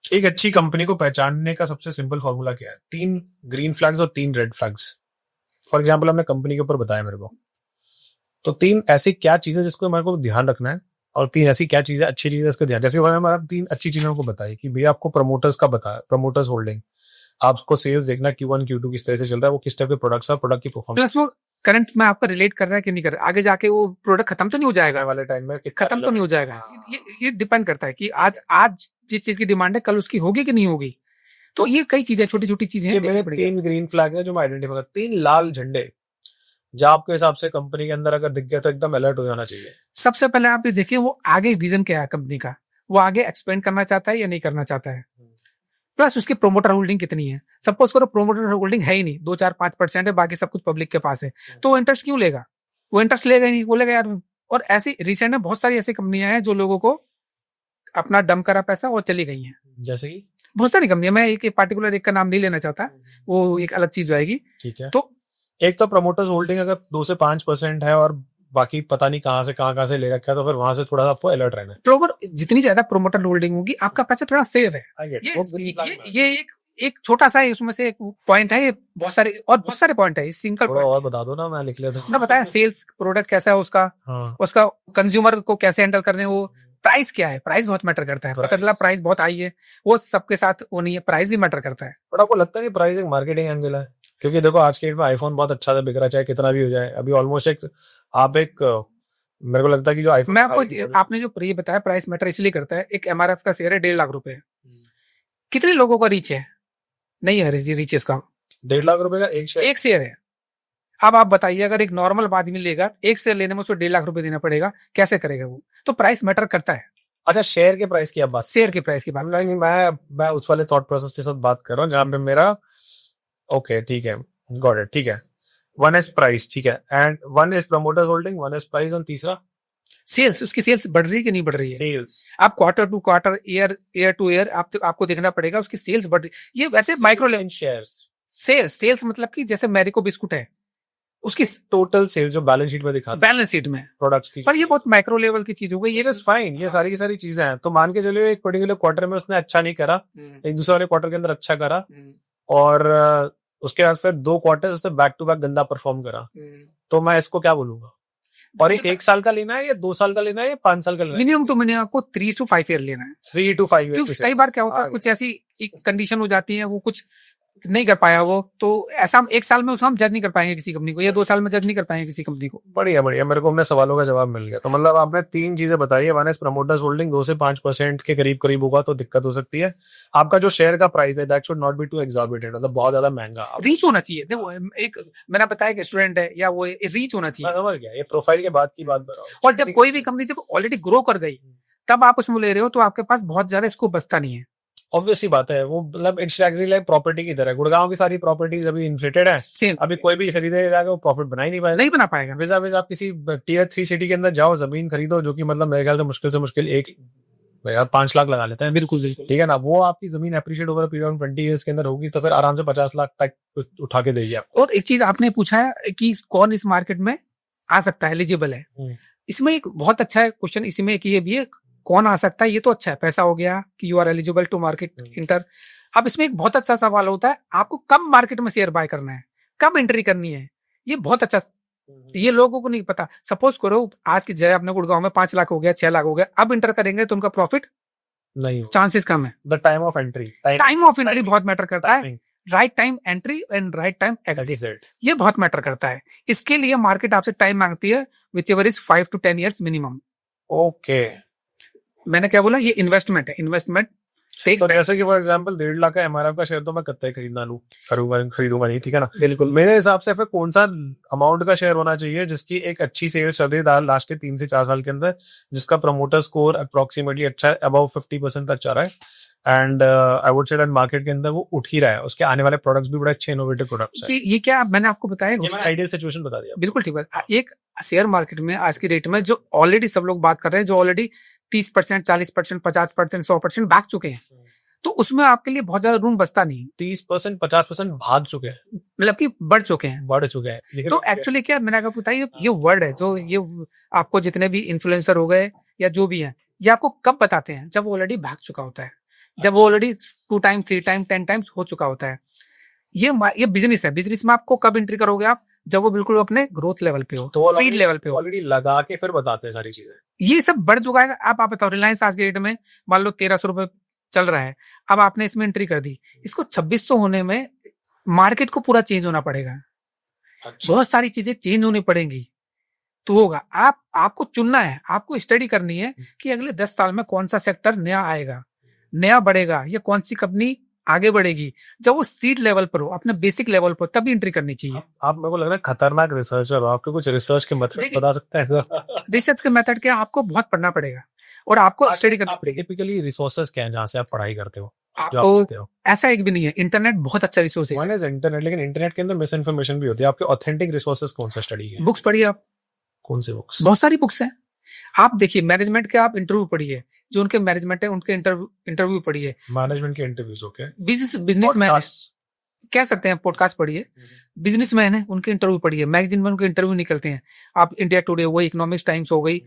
एक अच्छी कंपनी को पहचानने का सबसे सिंपल फॉर्मूला क्या है? 3 ग्रीन फ्लैग्स और 3 रेड फ्लैग्स। फॉर एग्जाम्पल हमने कंपनी के ऊपर बताया मेरे को, तो 3 ऐसी क्या चीजें जिसको मेरे को ध्यान रखना है, और 3 ऐसी क्या चीजें अच्छी चीजें इसको ध्यान। जैसे हमारा 3 अच्छी चीजों को बताई कि भैया आपको प्रमोटर्स का बताया, प्रमोटर्स होल्डिंग, आपको सेल्स देखना Q1 Q2 किस तरह से चल रहा है, वो किस टाइप के प्रोडक्ट्स है, प्रोडक्ट की परफॉर्मेंस, प्लस वो करंट में आपका रिलेट कर रहा है कि नहीं कर रहा है, आगे जाके वो प्रोडक्ट खत्म तो नहीं हो जाएगा, वाले टाइम में खत्म तो नहीं हो जाएगा। ये डिपेंड करता है कि आज जिस चीज की डिमांड है कल उसकी होगी कि नहीं होगी। तो ये कई चीजें, छोटी छोटी चीजें हैं। मेरे 3 ग्रीन फ्लैग है जो मैं आइडेंटिफाई कर, 3 लाल झंडे जो आपके हिसाब से कंपनी के अंदर अगर दिख गया तो एकदम अलर्ट हो जाना चाहिए। सबसे पहले आप ये देखिए वो आगे विजन क्या है कंपनी का, वो आगे एक्सपेंड करना चाहता है या नहीं करना चाहता है, प्लस उसकी प्रोमोटर होल्डिंग कितनी है। सपोज करो प्रोमोटर होल्डिंग है ही नहीं, 2-4-5% है, बाकी सब कुछ पब्लिक के पास है, तो वो इंटरेस्ट क्यों लेगा, वो इंटरेस्ट लेगा ही नहीं, बोलेगा यार। और ऐसी रिसेंट में बहुत सारी ऐसी कंपनियां हैं जो लोगों को अपना डम करा पैसा और चली गई हैं, जैसे कि बहुत सारी कंपनियां, मैं एक पार्टिकुलर एक का नाम नहीं लेना चाहता, वो एक अलग चीज आएगी। ठीक है। तो एक तो प्रमोटर्स होल्डिंग अगर 2 से 5% है और बाकी पता नहीं कहां से ले रखा है, तो फिर वहां से थोड़ा सा आपको अलर्ट रहना है। जितनी ज्यादा प्रोमोटर होल्डिंग होगी आपका पैसा थोड़ा सेव है। ये एक छोटा सा उसमें से एक पॉइंट है, ये बहुत सारे पॉइंट है, सिंगल और बता दो ना, मैं लिख लेता हूं ना। बताया सेल्स प्रोडक्ट कैसा है उसका, उसका कंज्यूमर को कैसे हैंडल करने, वो प्राइस क्या है, प्राइस बहुत मैटर करता है। पता चला प्राइस बहुत हाई है, वो सबके साथ वो नहीं है, प्राइस ही मैटर करता है। बट आपको लगता नहीं प्राइस एक मार्केटिंग एंगल है? क्योंकि देखो आज के डेट में आईफोन बहुत अच्छा से बिक रहा है, चाहे कितना भी हो जाए। अभी ऑलमोस्ट मेरे को लगता है कि जो आईफोन, मैं आपको आपने जो ये बताया प्राइस मैटर इसलिए करता है। एक MRF का शेयर है 1.5 लाख रुपए, कितने लोगों का रीच है, नहीं है रीच इसका, 1.5 लाख रुपए का एक शेयर है। अब आप बताइए अगर एक नॉर्मल आदमी लेगा, एक शेयर लेने में उसको 1.5 लाख रुपए देना पड़ेगा, कैसे करेगा वो? तो प्राइस मैटर करता है। अच्छा, शेयर के प्राइस की आप बात, शेयर के प्राइस की बात नहीं, मैं उस वाले थॉट प्रोसेस के साथ बात कर रहा हूँ जहां पे मेरा ओके ठीक है, गॉट इट, ठीक है। 1 इज प्राइस, ठीक है, and 1 is promoters holding, 1 is price, और तीसरा सेल्स। उसकी सेल्स बढ़ रही है कि नहीं बढ़ रही है? सेल्स आप quarter to quarter, year to year आपको देखना पड़ेगा उसकी सेल्स बढ़ रही। ये वैसे माइक्रो लेवल शेयर्स, सेल्स मतलब कि जैसे मैरिको बिस्कुट है, उसकी टोटल सेल्स जो बैलेंस शीट में दिखाता बैलेंस शीट में, है प्रोडक्ट्स की, पर ये बहुत माइक्रो लेवल की चीज हो गई। ये जस्ट फाइन, ये सारी की सारी चीजें हैं। तो मान के चलिए एक पर्टिकुलर क्वार्टर में उसने अच्छा नहीं करा, एक दूसरे वाले क्वार्टर के अंदर अच्छा करा, और उसके बाद फिर 2 क्वार्टर उसने बैक टू बैक गंदा परफॉर्म करा, तो मैं इसको क्या बोलूंगा? और ये 1 साल का लेना है या 2 साल का लेना है या 5 साल का लेना है? मिनिमम टू मिनिमम आपको 3 to 5 ईयर लेना है। 3 to 5 क्योंकि ईयर। कई बार क्या होता है, कुछ ऐसी कंडीशन हो जाती है, वो कुछ नहीं कर पाया वो, तो ऐसा 1 साल में उसको हम जज नहीं कर पाएंगे किसी कंपनी को, या 2 साल में जज नहीं कर पाएंगे किसी कंपनी को। बढ़िया बढ़िया, मेरे को अपने सवालों का जवाब मिल गया। तो मतलब आपने 3 चीजें बताई है। वन इज प्रमोटर्स होल्डिंग 2 से 5% के करीब करीब होगा तो दिक्कत हो सकती है। आपका जो शेयर का प्राइस है that should not be too exorbitant, मतलब बहुत ज्यादा महंगा। रीच होना चाहिए। देखो, एक मैंने बताया कि स्टूडेंट है या वो रीच होना मैं चाहिए। समझ गया, ये प्रोफाइल के बाद की बात कर रहा हूँ। और जब कोई भी कंपनी जब ऑलरेडी ग्रो कर गई, तब आप उसमें ले रहे हो, तो आपके पास बहुत ज्यादा स्कोप बचता नहीं है। ऑब्वियस सी बात है, वो मतलब इट्स एक्चुअली लाइक प्रॉपर्टी की तरह। गुड़गांव की सारी प्रॉपर्टीज अभी इन्फ्लेटेड है, सेम अभी कोई भी खरीदे जाके वो प्रॉफिट बना ही नहीं पाएगा। नहीं बना पाएगा। विजा आप किसी टियर 3 सिटी के अंदर जाओ, जमीन खरीदो, जो कि मतलब मेरे ख्याल से मुश्किल 5 लाख लगा लेते हैं। बिल्कुल बिल्कुल। ठीक है ना, वो आपकी जमीन एप्रिशिएट ओवर पीरियड 20 ईयर्स के अंदर होगी तो फिर आराम से 50 लाख तक उठा के देगी आप। और एक चीज आपने पूछा है कि कौन इस मार्केट में आ सकता है, एलिजिबल है। इसमें एक बहुत अच्छा है क्वेश्चन, इसमें एक ये भी है, कौन आ सकता है, ये तो अच्छा है, पैसा हो गया कि you are eligible to market enter. अब इसमें एक बहुत अच्छा सवाल होता है, आपको कब मार्केट में शेयर बाय करना है, कब एंट्री करनी है। ये बहुत अच्छा, ये लोगों को नहीं पता। सपोज करो आज की जगह अपने गुड़गांव में 5 लाख हो गया, 6 लाख हो गया, अब इंटर करेंगे तो उनका प्रॉफिट नहीं, चांसेस कम है। The time of entry, time of entry बहुत मैटर करता है। Right time entry and right time exit, ये बहुत मैटर करता है। इसके लिए मार्केट आपसे टाइम मांगती है, which ever is 5 to 10 years minimum. Okay, मैंने क्या बोला, ये इन्वेस्टमेंट है, इन्वेस्टमेंट। तो जैसे कि फॉर एग्जांपल 1.5 लाख का एमआरएफ का शेयर तो मैं कत्ते खरीदूंगा नहीं, ठीक है ना। बिल्कुल। मेरे हिसाब से फिर कौन सा अमाउंट का शेयर होना चाहिए जिसकी एक अच्छी सेल्स चल रही है लास्ट के 3 से 4 साल के अंदर, जिसका प्रमोटर स्कोर अप्रोक्सीमेटली अच्छा है, अबव 50% तक जा रहा है, and I would say that market के अंदर वो उठ ही रहा है, उसके आने वाले प्रोडक्ट्स भी बड़े अच्छे इनोवेटिव प्रोडक्ट्स हैं। ये क्या मैंने आपको बताया, आइडियल सिचुएशन बता दिया। बिल्कुल ठीक बात। एक शेयर मार्केट में आज की रेट में जो ऑलरेडी सब लोग बात कर रहे हैं, जो ऑलरेडी 30%, 40%, 50%, 100% भाग चुके हैं, तो उसमें आपके लिए बहुत ज्यादा रूम बचता नहीं। 30%, 50% भाग चुके हैं, मतलब कि बढ़ चुके हैं। तो एक्चुअली क्या मैंने आपको बताया, ये वर्ड है जो ये आपको जितने भी इन्फ्लुएंसर हो गए या जो भी है, ये आपको कब बताते हैं, जब वो ऑलरेडी भाग चुका होता है, जब वो ऑलरेडी 2 टाइम 3 टाइम 10 टाइम्स हो चुका होता है। ये बिजनेस है। बिजनेस में आपको कब एंट्री करोगे आप, जब वो बिल्कुल अपने ग्रोथ लेवल पे हो, तो फीड लेवल पे हो, ऑलरेडी लगा के फिर बताते हैं सारी चीजें। ये सब बढ़ चुका है। आप बताओ, रिलायंस आज के डेट में मान लो 1300 रुपए चल रहा है, अब आपने इसमें एंट्री कर दी, इसको 2600 होने में मार्केट को पूरा चेंज होना पड़ेगा। अच्छा। बहुत सारी चीजें चेंज होनी पड़ेंगी तो होगा। आपको चुनना है, आपको स्टडी करनी है कि अगले 10 साल में कौन सा सेक्टर नया आएगा, नया बढ़ेगा, या कौन सी कंपनी आगे बढ़ेगी। जब वो सीड लेवल पर हो, अपने बेसिक लेवल पर, तभी एंट्री करनी चाहिए। आप मेरे को लग रहा है खतरनाक रिसर्चर हो, आपके कुछ रिसर्च के मेथड बता सकते हैं? रिसर्च के मेथड क्या, आपको बहुत पढ़ना पड़ेगा और आपको स्टडी करना पड़ेगा। टिपिकली रिसोर्सेज क्या है जहाँ से आप पढ़ाई करते हो? आपको ऐसा एक भी नहीं है, इंटरनेट बहुत अच्छा रिसोर्स है। वन इज इंटरनेट, लेकिन इंटरनेट के अंदर मिस इन्फॉर्मेशन भी होती है। आपके ऑथेंटिक रिसोर्सेज कौन सा स्टडी है? बुक्स पढ़िए आप। कौन से बुक्स? बहुत सारी बुक्स हैं। आप देखिए, मैनेजमेंट के आप इंटरव्यू पढ़िए, जो उनके मैनेजमेंट है उनके इंटरव्यू पढ़िए। मैनेजमेंट के इंटरव्यूज, ओके। बिजनेसमैन कह सकते हैं, पॉडकास्ट पढ़िए। बिजनेसमैन है, उनके इंटरव्यू पढ़िए। मैगजीन में उनके इंटरव्यू निकलते हैं। आप इंडिया टुडे हो गई, इकोनॉमिक्स टाइम्स हो गई,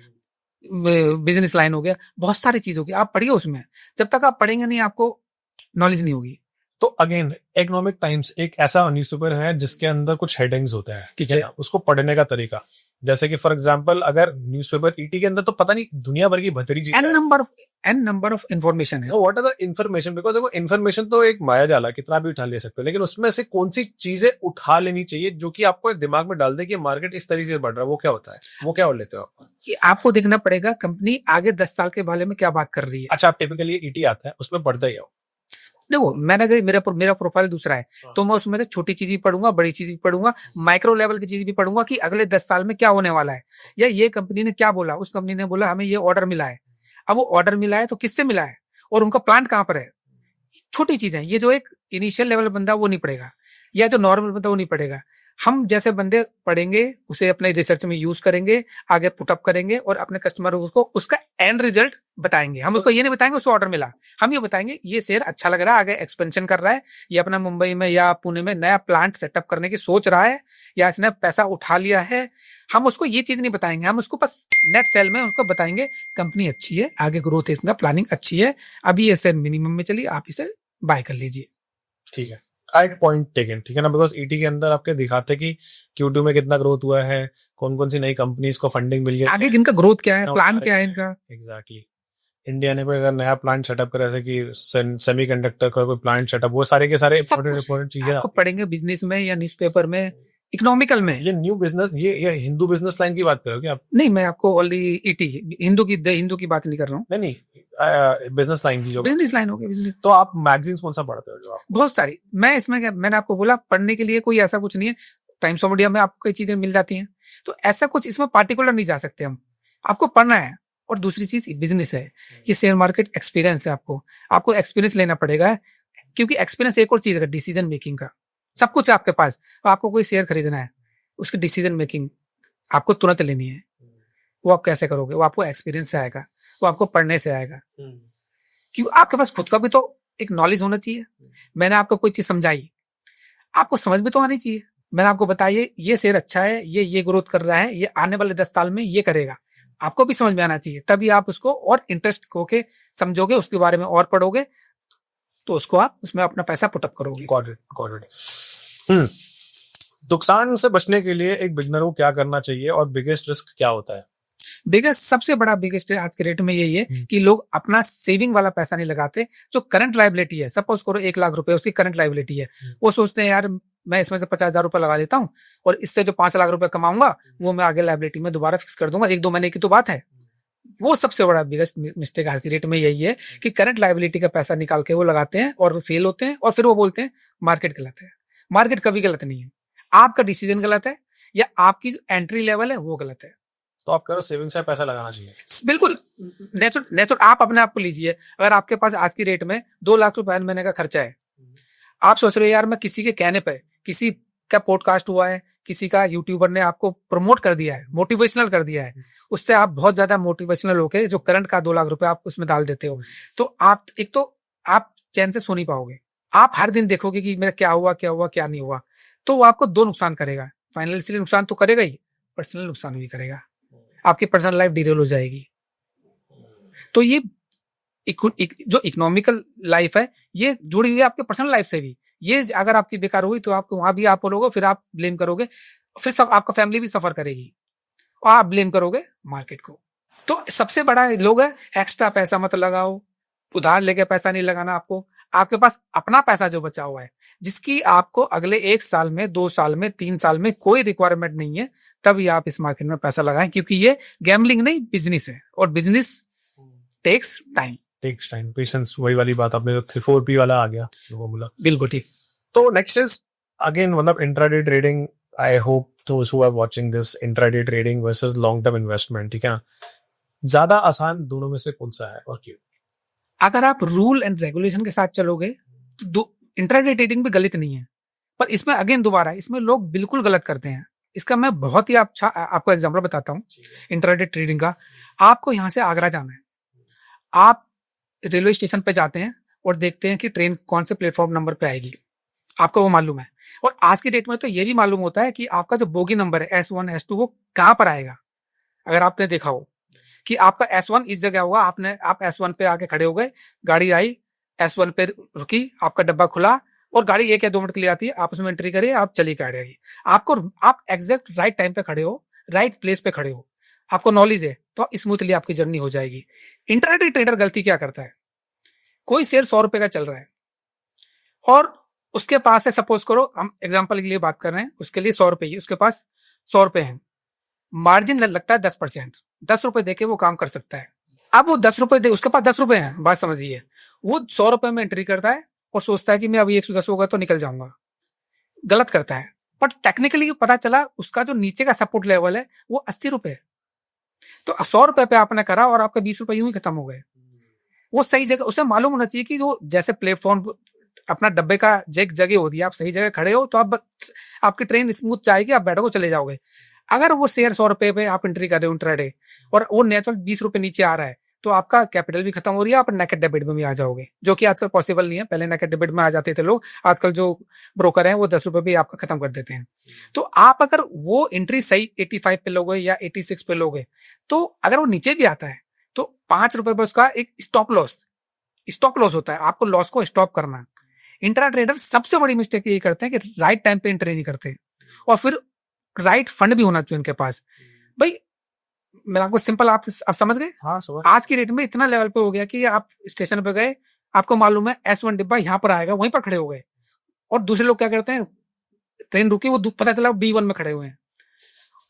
बिजनेस लाइन हो गया, बहुत सारी चीज होगी, आप पढ़िए उसमें। जब तक आप पढ़ेंगे नहीं, आपको नॉलेज नहीं होगी। तो अगेन इकोनॉमिक टाइम्स एक ऐसा न्यूज़पेपर है जिसके अंदर कुछ हेडिंग्स होते हैं, ठीक है। उसको पढ़ने का तरीका, जैसे कि फॉर एग्जांपल अगर न्यूज़पेपर ईटी के अंदर तो पता नहीं दुनिया भर की भतरी चीज एन नंबर ऑफ इन्फॉर्मेशन है। What are the information, because देखो इन्फॉर्मेशन तो एक माया जाल है, कितना भी उठा ले सकते हो, लेकिन उसमें से कौन सी चीजें उठा लेनी चाहिए जो कि आपको दिमाग में डाल दे कि मार्केट इस तरीके से बढ़ रहा है, वो क्या होता है, वो क्या और लेते हो आप? आपको देखना पड़ेगा कंपनी आगे 10 साल के बारे में क्या बात कर रही है। अच्छा, आप टिपिकली ईटी आता है, उसमें पढ़ते ही हो। देखो, मैंने मेरा प्रोफाइल दूसरा है, तो मैं उसमें से छोटी चीज भी पढ़ूंगा, बड़ी चीज भी पढ़ूंगा, माइक्रो लेवल की चीज भी पढ़ूंगा कि अगले 10 साल में क्या होने वाला है, या ये कंपनी ने क्या बोला, उस कंपनी ने बोला हमें ये ऑर्डर मिला है। अब वो ऑर्डर मिला है तो किससे मिला है और उनका प्लांट कहाँ पर है। छोटी चीजें, ये जो एक इनिशियल लेवल बंदा वो नहीं पढ़ेगा, या जो नॉर्मल बंदा वो नहीं पढ़ेगा। हम जैसे बंदे पढ़ेंगे, उसे अपने रिसर्च में यूज करेंगे, आगे पुटअप करेंगे और अपने कस्टमर को उसका एंड रिजल्ट बताएंगे। हम उसको ये नहीं बताएंगे उसको ऑर्डर मिला, हम ये बताएंगे ये शेयर अच्छा लग रहा है, आगे एक्सपेंशन कर रहा है, ये अपना मुंबई में या पुणे में नया प्लांट सेटअप करने की सोच रहा है, या इसने पैसा उठा लिया है। हम उसको ये चीज नहीं बताएंगे, हम उसको बस नेट सेल में उनको बताएंगे कंपनी अच्छी है, आगे ग्रोथ है, इसका प्लानिंग अच्छी है, अभी ये शेयर मिनिमम में चली, आप इसे बाय कर लीजिए। ठीक है, राइट पॉइंट टेकन, ठीक है ना। बिकॉज ईटी के अंदर आपके दिखाते कि Q2 में कितना ग्रोथ हुआ है, कौन कौन सी नई कंपनीज को फंडिंग मिल गई, आगे इनका ग्रोथ क्या है, प्लान क्या है इनका। एग्जैक्टली। इंडिया ने कोई अगर नया प्लांट सेटअप करे, जैसे कि सेमीकंडक्टर का कोई प्लांट सेटअप, वो सारे के सारे इंपॉर्टेंट चीजें आपको पढ़ेंगे बिजनेस में या न्यूज़पेपर में, इकोनॉमिकल में। ये न्यू बिजनेस, ये हिंदू बिजनेस लाइन की बात कर रहे हो क्या आप? नहीं, मैं आपको ओनली ईटी हिंदू की बात नहीं कर रहा हूँ। नहीं, बिजनेस लाइन की जो बिजनेस लाइन हो गया, बिजनेस। तो आप मैगजीन्स कौन सा पढ़ते हो जो आप? बहुत सारी। मैं इसमें मैंने आपको बोला पढ़ने के लिए कोई ऐसा कुछ नहीं है, टाइम्स ऑफ इंडिया में आपको कई चीजें मिल जाती हैं, तो ऐसा कुछ इसमें पार्टिकुलर नहीं जा सकते हम, आपको पढ़ना है। और दूसरी चीज बिजनेस है, ये शेयर मार्केट एक्सपीरियंस है, आपको एक्सपीरियंस लेना पड़ेगा, क्योंकि एक्सपीरियंस एक और चीज है डिसीजन मेकिंग का, सब कुछ है आपके पास। आपको कोई शेयर खरीदना है, उसकी डिसीजन मेकिंग आपको तुरंत लेनी है, वो आप कैसे करोगे? वो आपको एक्सपीरियंस से आएगा, वो आपको पढ़ने से आएगा, क्यों आपके पास खुद का भी तो एक नॉलेज होना चाहिए। मैंने आपको कोई चीज समझाई, आपको समझ भी तो आनी चाहिए। मैंने आपको बताया ये शेयर अच्छा है, ये ग्रोथ कर रहा है, ये आने वाले 10 साल में ये करेगा, आपको भी समझ में आना चाहिए, तभी आप उसको और इंटरेस्ट होके समझोगे, उसके बारे में और पढ़ोगे, तो उसको आप उसमें अपना पैसा पुटअप करोगे। Got it. नुकसान से बचने के लिए एक बिगनर को क्या करना चाहिए और बिगेस्ट रिस्क क्या होता है? सबसे बड़ा बिगेस्ट आज के रेट में यही है कि लोग अपना सेविंग वाला पैसा नहीं लगाते। जो करंट लायबिलिटी है, सपोज करो 1 लाख रुपए उसकी करंट लायबिलिटी है, वो सोचते हैं यार मैं इसमें से 50,000 रुपए लगा देता हूँ और इससे जो 5 लाख रुपए कमाऊंगा वो मैं आगे लायबिलिटी में दोबारा फिक्स कर दूंगा, 1-2 महीने की तो बात है। वो सबसे बड़ा बिगेस्ट मिस्टेक आज की डेट में यही है कि करंट लायबिलिटी का पैसा निकाल के वो लगाते हैं और फेल होते हैं, और फिर वो बोलते हैं मार्केट गलत है। मार्केट कभी गलत नहीं है, आपका डिसीजन गलत है या आपकी जो एंट्री लेवल है वो गलत है। तो आप करो सेविंग से पैसा लगाना चाहिए। बिल्कुल नेचुरल आप अपने आप को लीजिए। अगर आपके पास आज की रेट में 2 लाख रुपए महीने का खर्चा है, आप सोच रहे हो यार मैं किसी के कहने पे, किसी का पॉडकास्ट हुआ है, किसी का यूट्यूबर ने आपको प्रमोट कर दिया है, मोटिवेशनल कर दिया है, उससे आप बहुत ज्यादा मोटिवेशनल होके जो करंट का 2 लाख रुपए आप उसमें डाल देते हो, तो आप एक तो आप चैन से सो नहीं पाओगे। आप हर दिन देखोगे कि मेरा क्या हुआ क्या नहीं हुआ, तो वो आपको 2 नुकसान करेगा। फाइनेंशियल नुकसान तो करेगा ही, पर्सनल नुकसान भी करेगा, आपकी पर्सनल लाइफ डिरेल हो जाएगी। तो ये जो इकोनॉमिकल लाइफ है ये जुड़ी हुई है आपके पर्सनल लाइफ से भी। ये अगर आपकी बेकार हुई तो आपको वहां भी आप बोलोगे, फिर आप ब्लेम करोगे, फिर सब आपका फैमिली भी सफर करेगी और आप ब्लेम करोगे मार्केट को। तो सबसे बड़ा लोग है एक्स्ट्रा पैसा मत लगाओ, उधार लेके पैसा नहीं लगाना आपको। आपके पास अपना पैसा जो बचा हुआ है, जिसकी आपको अगले 1 साल में, 2 साल में, 3 साल में कोई रिक्वायरमेंट नहीं है, तभी आप इस मार्केट में पैसा लगाएं, क्योंकि ये गैम्बलिंग नहीं बिजनेस है, और बिजनेस टेक्स टाइम। पेशेंस, वही वाली बात आपने, 4P वाला आ गया वो बोला। बिल्कुल ठीक। तो नेक्स्ट इज अगेन मतलब intraday trading. I hope those who are watching this, intraday trading versus long term investment, ठीक है, ज्यादा आसान दोनों में से कौन सा है और क्यों? अगर आप रूल एंड रेगुलेशन के साथ चलोगे तो इंट्राडे ट्रेडिंग भी गलत नहीं है, पर इसमें अगेन दोबारा इसमें लोग बिल्कुल गलत करते हैं। इसका मैं बहुत ही अच्छा आपको एग्जांपल बताता हूँ इंट्राडे ट्रेडिंग का। आपको यहाँ से आगरा जाना है, आप रेलवे स्टेशन पे जाते हैं और देखते हैं कि ट्रेन कौन से प्लेटफॉर्म नंबर पे आएगी, आपको वो मालूम है। और आज की डेट में तो ये भी मालूम होता है कि आपका जो बोगी नंबर है S1 S2 वो कहाँ पर आएगा। अगर आपने देखा हो कि आपका S1 इस जगह हुआ, आप S1 पे आके खड़े हो गए, गाड़ी आई S1 पे रुकी, आपका डब्बा खुला और गाड़ी 1 या 2 मिनट के लिए आती है, आप उसमें एंट्री करिए, आप चली गाड़ी। आप एग्जैक्ट राइट टाइम पे खड़े हो, राइट प्लेस पे खड़े हो, आपको नॉलेज है, तो स्मूथली आपकी जर्नी हो जाएगी। इंट्राडे ट्रेडर गलती क्या करता है, कोई शेयर 100 रुपए का चल रहा है और उसके पास है, सपोज करो हम एग्जांपल के लिए बात कर रहे हैं, उसके लिए 100 रुपए ही, उसके पास 100 रुपए हैं, मार्जिन लगता है 10%, 10 रुपए देके वो काम कर सकता है। अब वो 10 रुपए दे, उसके पास 10 रुपए हैं, बात समझिए, वो 100 रुपए में एंट्री करता है और सोचता है कि मैं अभी 110 होगा तो निकल जाऊंगा। गलत करता है, बट टेक्निकली पता चला उसका जो नीचे का सपोर्ट लेवल है वो 80 रुपए है। तो 100 रुपए पे आपने करा और आपका 20 रुपए यूं ही खत्म हो गए। वो सही जगह, उसे मालूम होना चाहिए कि जो जैसे प्लेटफॉर्म अपना डब्बे का जगह होती है, आप सही जगह खड़े हो तो आप आपकी ट्रेन स्मूथ जाएगी, आप बैठोगे चले जाओगे। अगर वो शेयर 100 रुपए पे आप एंट्री कर रहे हो इंट्राडे और वो नेचुरल 20 रुपए नीचे आ रहा है, तो आपका कैपिटल भी खत्म हो रही है, आप नेकेड डेबिट में भी आ जाओगे, जो कि आजकल पॉसिबल नहीं है। पहले नेकेड डेबिट में आ जाते थे लोग, आजकल जो ब्रोकर हैं वो 10 रुपए भी आपका खत्म कर देते हैं। तो आप अगर वो एंट्री सही 85 पे लोगे या 86 पे लोगे, तो अगर वो नीचे भी आता है तो 5 रुपए पर उसका एक स्टॉप लॉस होता है, आपको लॉस को स्टॉप करना। इंट्रा ट्रेडर सबसे बड़ी मिस्टेक यही करते हैं कि राइट टाइम पे एंट्री नहीं करते, और फिर राइट फंड भी होना चाहिए उनके पास। भाई मैं आपको सिंपल, आप समझ गए। हाँ समझ। आज की डेट में इतना लेवल पे हो गया कि आप स्टेशन पे गए, आपको मालूम है S1 डिब्बा यहाँ पर आएगा, वहीं पर खड़े हो गए, और दूसरे लोग क्या करते हैं, ट्रेन रुकी, वो पता चला B1 में खड़े हुए हैं।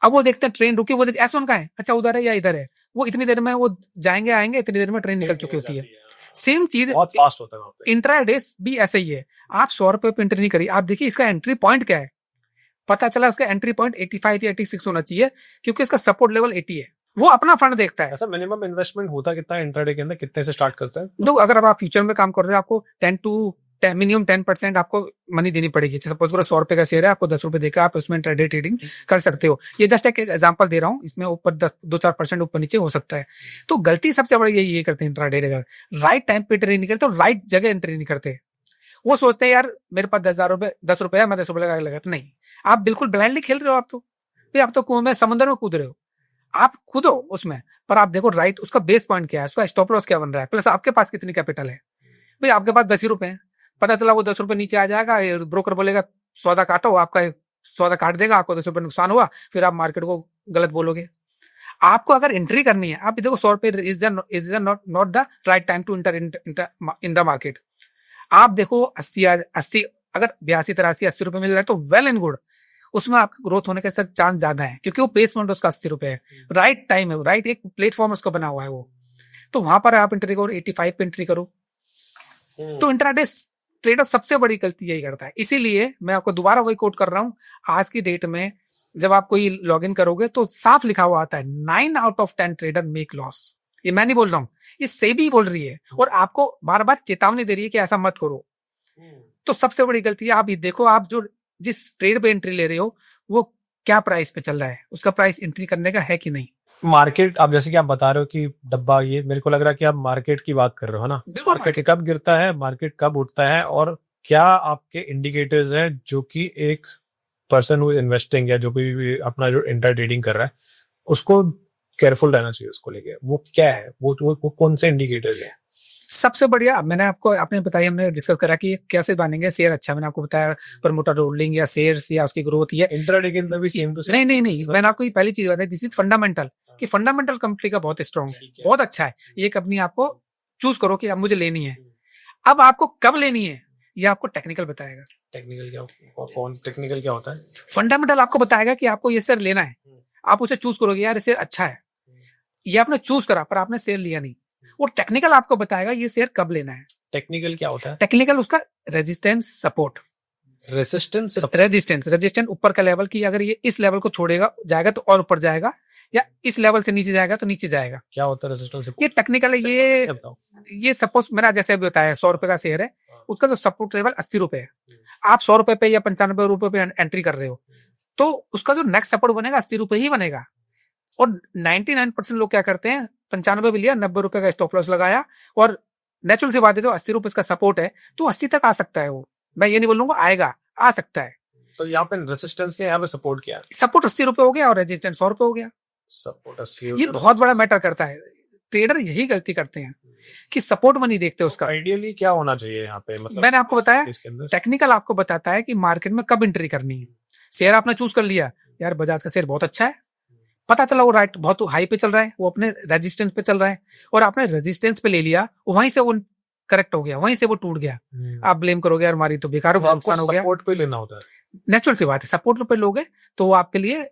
अब वो देखते हैं ट्रेन रुकी, वो देखते S1 का है, अच्छा उधर है या इधर है, वो इतनी देर में वो जाएंगे आएंगे, इतनी देर में ट्रेन निकल चुकी होती है। सेम चीज बहुत फास्ट होता है इंट्राडे भी ऐसे ही है। आप 100 रुपए पे एंट्री नहीं करी, आप देखिए इसका एंट्री पॉइंट क्या है, पता चला इसका एंट्री पॉइंट 85 या 86 होना चाहिए, क्योंकि इसका सपोर्ट लेवल 80 है। वो अपना फंड देखता है। ऐसा मिनिमम इन्वेस्टमेंट होता कितना है इंट्राडे के अंदर, कितने से स्टार्ट करता है? तो अगर आप फ्यूचर में काम कर रहे हो, आपको 10 मिनिमम 10% आपको मनी देनी पड़ेगी। सपोज करो 100 रुपए का शेयर है, आपको 10 रुपए देकर आप उसमें इंट्राडे ट्रेडिंग कर सकते हो। ये जस्ट एक एग्जांपल दे रहा हूँ, इसमें ऊपर 2-4% ऊपर नीचे हो सकता है। तो गलती सबसे बड़ी ये करते हैं इंट्राडे ट्रेडर, राइट टाइम पे ट्रेड नहीं करते और राइट जगह एंट्री नहीं करते। वो सोचते हैं यार मेरे पास 10 रुपए है, मैं 10 रुपए लगा। नहीं, आप बिल्कुल ब्लाइंडली खेल रहे हो। आप तो कुएं में, समुद्र में कूद रहे हो, आप कूदो उसमें, पर आप देखो राइट उसका बेस पॉइंट क्या है, उसका स्टॉप लॉस क्या बन रहा है, प्लस आपके पास कितनी कैपिटल है। भाई आपके पास 10 ही रुपए हैं, पता चला वो 10 रुपए नीचे आ जाएगा, ब्रोकर बोलेगा सौदा काटो, आपका सौदा काट देगा, आपको 10 रुपए नुकसान हुआ, फिर आप मार्केट को गलत बोलोगे। आपको अगर एंट्री करनी है, आप देखो 100 रुपए is not the right time to enter in the market. आप देखो 80 अगर 82-83-80 रुपए मिल रहा है तो वेल एंड गुड, उसमें आपका ग्रोथ होने के चांस ज्यादा है, क्योंकि वो बेस पॉइंट उसका 80 रुपए है, राइट टाइम है, राइट एक प्लेटफॉर्म उसका बना हुआ है वो, तो वहां पर आप एंट्री करो, 85 पे एंट्री करो। तो इंट्राडे ट्रेडर सबसे बड़ी गलती यही करता है। इसीलिए मैं आपको दोबारा वही कोट कर रहा हूं, आज की डेट में जब आप कोई लॉग इन करोगे तो साफ लिखा हुआ आता है 9 out of 10 trader make loss. ये मैं नहीं बोल रहा हूँ, ये सेबी बोल रही है, और आपको बार बार चेतावनी दे रही है कि ऐसा मत करो। तो सबसे बड़ी गलती है, आप ये देखो, आप जो जिस ट्रेड पे एंट्री ले रहे हो वो क्या प्राइस पे चल रहा है, उसका प्राइस एंट्री करने का है कि नहीं। मार्केट, आप जैसे कि आप बता रहे हो कि डब्बा, ये मेरे को लग रहा है कि आप मार्केट की बात कर रहे हो ना। मार्केट कब गिरता है, मार्केट कब उठता है, और क्या आपके इंडिकेटर्स हैं जो कि एक पर्सन हु इज इन्वेस्टिंग या जो भी अपना जो इंट्रा ट्रेडिंग कर रहा है उसको केयरफुल रहना चाहिए उसको लेके, वो क्या है, वो कौन से इंडिकेटर्स हैं? सबसे बढ़िया, मैंने आपने बताया, हमने डिस्कस करा कि कैसे बनेंगे शेयर। अच्छा, मैंने आपको बताया प्रमोटर होल्डिंग या शेयर्स या उसकी ग्रोथ या इंट्राडे के अंदर भी सेम टू सेम। नहीं, मैंने आपको पहली चीज बताई, दिस इज फंडामेंटल, कि फंडामेंटल कंपनी का बहुत स्ट्रॉन्ग है, बहुत अच्छा है। ये कंपनी आपको चूज करो कि अब मुझे लेनी है। अब आपको कब लेनी है ये आपको टेक्निकल बताएगा। टेक्निकल क्या होता है? फंडामेंटल आपको बताएगा कि आपको ये शेयर लेना है, आप उसे चूज करोगे, यार ये शेयर अच्छा है, ये आपने चूज करा पर आपने शेयर लिया नहीं। वो टेक्निकल आपको बताएगा ये शेयर कब लेना है। टेक्निकल क्या होता है? टेक्निकल उसका रेजिस्टेंस सपोर्ट, रेजिस्टेंस ऊपर का लेवल, की अगर ये इस लेवल को छोड़ेगा जाएगा तो और ऊपर जाएगा, या इस लेवल से नीचे जाएगा तो नीचे जाएगा। क्या होता है रेजिस्टेंस? ये टेक्निकल है। ये सपोज मैंने जैसे अभी बताया 100 रुपए का शेयर है, उसका जो सपोर्ट लेवल 80 रुपए है, आप 100 रुपए पे या 95 रुपए पे एंट्री कर रहे हो, तो उसका जो नेक्स्ट सपोर्ट बनेगा 80 रुपए ही बनेगा। और 99% लोग क्या करते हैं, 95 भी लिया, 90 रुपए का स्टॉप लॉस लगाया, और नेचुरल सी बात है, तो 80 रुपए का सपोर्ट है तो 80 तक आ सकता है। वो मैं ये नहीं बोलूंगा आएगा, आ सकता है। तो यहाँ पे रेजिस्टेंस क्या है, यहाँ पे सपोर्ट क्या है? सपोर्ट 80 रुपए हो गया और रेजिस्टेंस 100 रुपए हो गया। सपोर्ट 80, ये बहुत बड़ा मैटर करता है। ट्रेडर यही गलती करते हैं कि सपोर्ट मनी देखते हैं उसका। आइडियली क्या होना चाहिए यहाँ पे, मतलब मैंने आपको बताया, टेक्निकल आपको बताता है कि मार्केट में कब एंट्री करनी है। शेयर आपने चूज कर लिया, यार बजाज का शेयर बहुत अच्छा है, पता चला वो राइट बहुत हाई पे चल रहा है, वो अपने रेजिस्टेंस पे चल रहा है, और आपने रेजिस्टेंस पे ले लिया, वहीं से वो करेक्ट हो गया, वहीं से वो टूट गया। आप ब्लेम करोगे यार हमारी तो बेकार नुकसान हो गया। सपोर्ट पे लेना होता है, नेचुरल सी बात है। सपोर्ट पे लोगे तो वो आपके लिए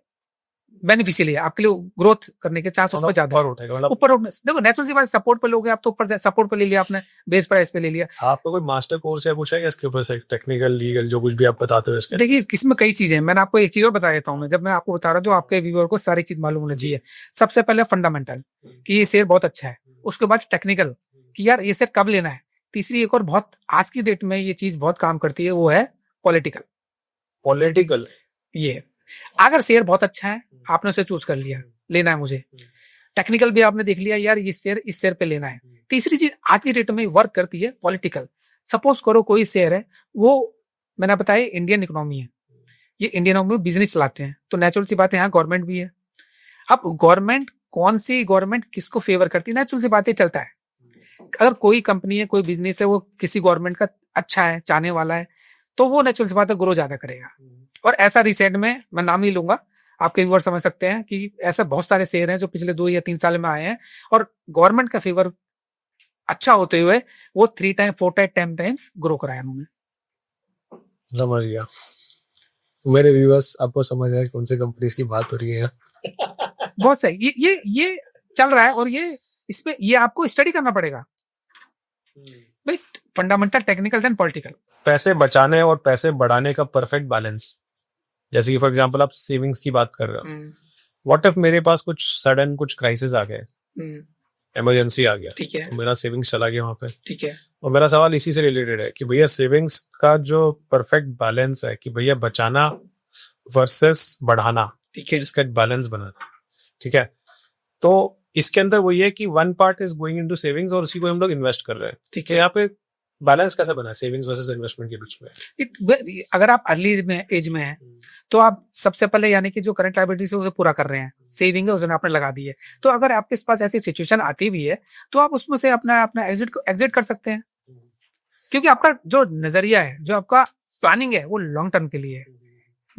बेनिफिशियल है, आपके लिए ग्रोथ करने के चांस उसमें ज्यादा उठेगा, ऊपर उठने। देखो नेचुरल सी बात, सपोर्ट पे लोगे आप तो ऊपर सपोर्ट पे ले लिया आपने, बेस प्राइस पे ले लिया। आपको कोई मास्टर कोर्स है कुछ है इसके ऊपर से, टेक्निकल लीगल जो कुछ भी आप बताते हो इसके? देखिए इसमें कई चीजें हैं, मैंने आपको एक चीज और बता देता हूँ। मैं जब मैं आपको बता रहा हूँ तो आपके व्यूअर को सारी चीज मालूम होनी चाहिए। सबसे पहले फंडामेंटल कि ये शेयर बहुत अच्छा है, उसके बाद टेक्निकल कि यार ये शेयर कब लेना है, तीसरी एक और बहुत आज की डेट में ये चीज बहुत काम करती है, वो है पॉलिटिकल। ये अगर शेयर बहुत अच्छा है, आपने उसे चूज कर लिया, लेना है मुझे, टेक्निकल भी आपने देख लिया, यार इस शेयर पे लेना है। तीसरी चीज आज की डेट में वर्क करती है पॉलिटिकल। सपोज करो कोई शेयर है, वो मैंने बताया इंडियन इकोनॉमी है, ये इंडियन इकोनॉमी में बिजनेस चलाते हैं, तो नेचुरल सी बात है यहाँ गवर्नमेंट भी है। अब गवर्नमेंट कौन सी गवर्नमेंट किसको फेवर करती है, नेचुरल सी बातें चलता है। अगर कोई कंपनी है, कोई बिजनेस है, वो किसी गवर्नमेंट का अच्छा है, चाहने वाला है, तो वो नेचुरल सी बात है ग्रो ज्यादा करेगा। और ऐसा रिसेंट में मैं नाम नहीं लूंगा, आपके व्यूअर समझ सकते हैं कि ऐसे बहुत सारे शेयर हैं जो पिछले 2 या 3 साल में आए हैं और गवर्नमेंट का फेवर अच्छा होते हुए वो 3 टाइम 4 टाइम 10 टाइम्स ग्रो कराया उन्होंने। समझ गया। मेरे व्यूअर्स आपको समझ आया कौन सी कंपनीज की बात हो रही है। बहुत सही। ये चल रहा है और ये इसमें ये आपको स्टडी करना पड़ेगा भाई, फंडामेंटल, टेक्निकल, देन पॉलिटिकल। पैसे बचाने और पैसे बढ़ाने का परफेक्ट बैलेंस। जैसे कि फॉर एग्जांपल आप सेविंग्स की बात कर रहे हो, व्हाट इफ मेरे पास कुछ सडन कुछ क्राइसिस आ गए, इमरजेंसी आ गया, ठीक है, तो मेरा सेविंग्स चला गया वहां पे, ठीक है। और मेरा सवाल इसी से रिलेटेड है कि भैया सेविंग्स का जो परफेक्ट बैलेंस है कि भैया बचाना वर्सेस बढ़ाना, ठीक है, इसका बैलेंस बनाना, ठीक है। तो इसके अंदर वो ये कि 1 part is going into savings और उसी को हम लोग इन्वेस्ट कर रहे हैं, ठीक है। है। यहाँ पे बैलेंस कैसे बना है सेविंग्स वर्सेस इन्वेस्टमेंट के बीच में? अगर आप अर्ली एज में हैं, तो आप सबसे पहले यानी कि जो करंट लायबिलिटीज है उसे पूरा कर रहे हैं, सेविंग है उसने आपने लगा दी है, तो अगर आपके पास ऐसी सिचुएशन आती भी है तो आप उसमें से अपना एग्जिट कर सकते हैं, क्योंकि आपका जो नजरिया है, जो आपका प्लानिंग है, वो लॉन्ग टर्म के लिए है,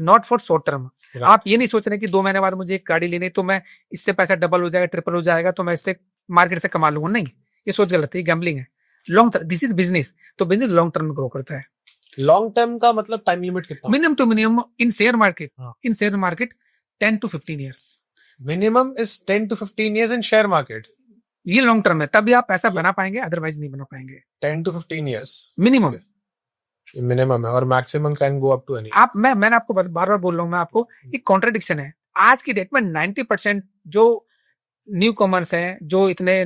नॉट फॉर शॉर्ट टर्म। आप ये नहीं सोच रहे कि 2 महीने बाद मुझे एक गाड़ी लेनी, तो मैं इससे पैसा डबल हो जाएगा, ट्रिपल हो जाएगा, तो मैं इससे मार्केट से कमा लूंगा। नहीं, ये सोच गलत है, गैम्बलिंग है। Long term, this is business, तो बिजनेस लॉन्ग टर्म में ग्रो करता है। लॉन्ग टर्म का मतलब टाइम लिमिट कितना? Minimum two minimum in share market 10 to 15 years। Minimum is 10 to 15 years in share market. ये लॉन्ग टर्म है, तभी आप पैसा बना पाएंगे, अदरवाइज नहीं बना पाएंगे। 10 to 15 years मिनिमम मिनिमम है, और maximum can go up to any. मैंने आपको बार बार बोल रहा हूँ, मैं आपको एक कॉन्ट्रडिक्शन है। आज की डेट में 90% जो न्यू कॉमर्स हैं, जो इतने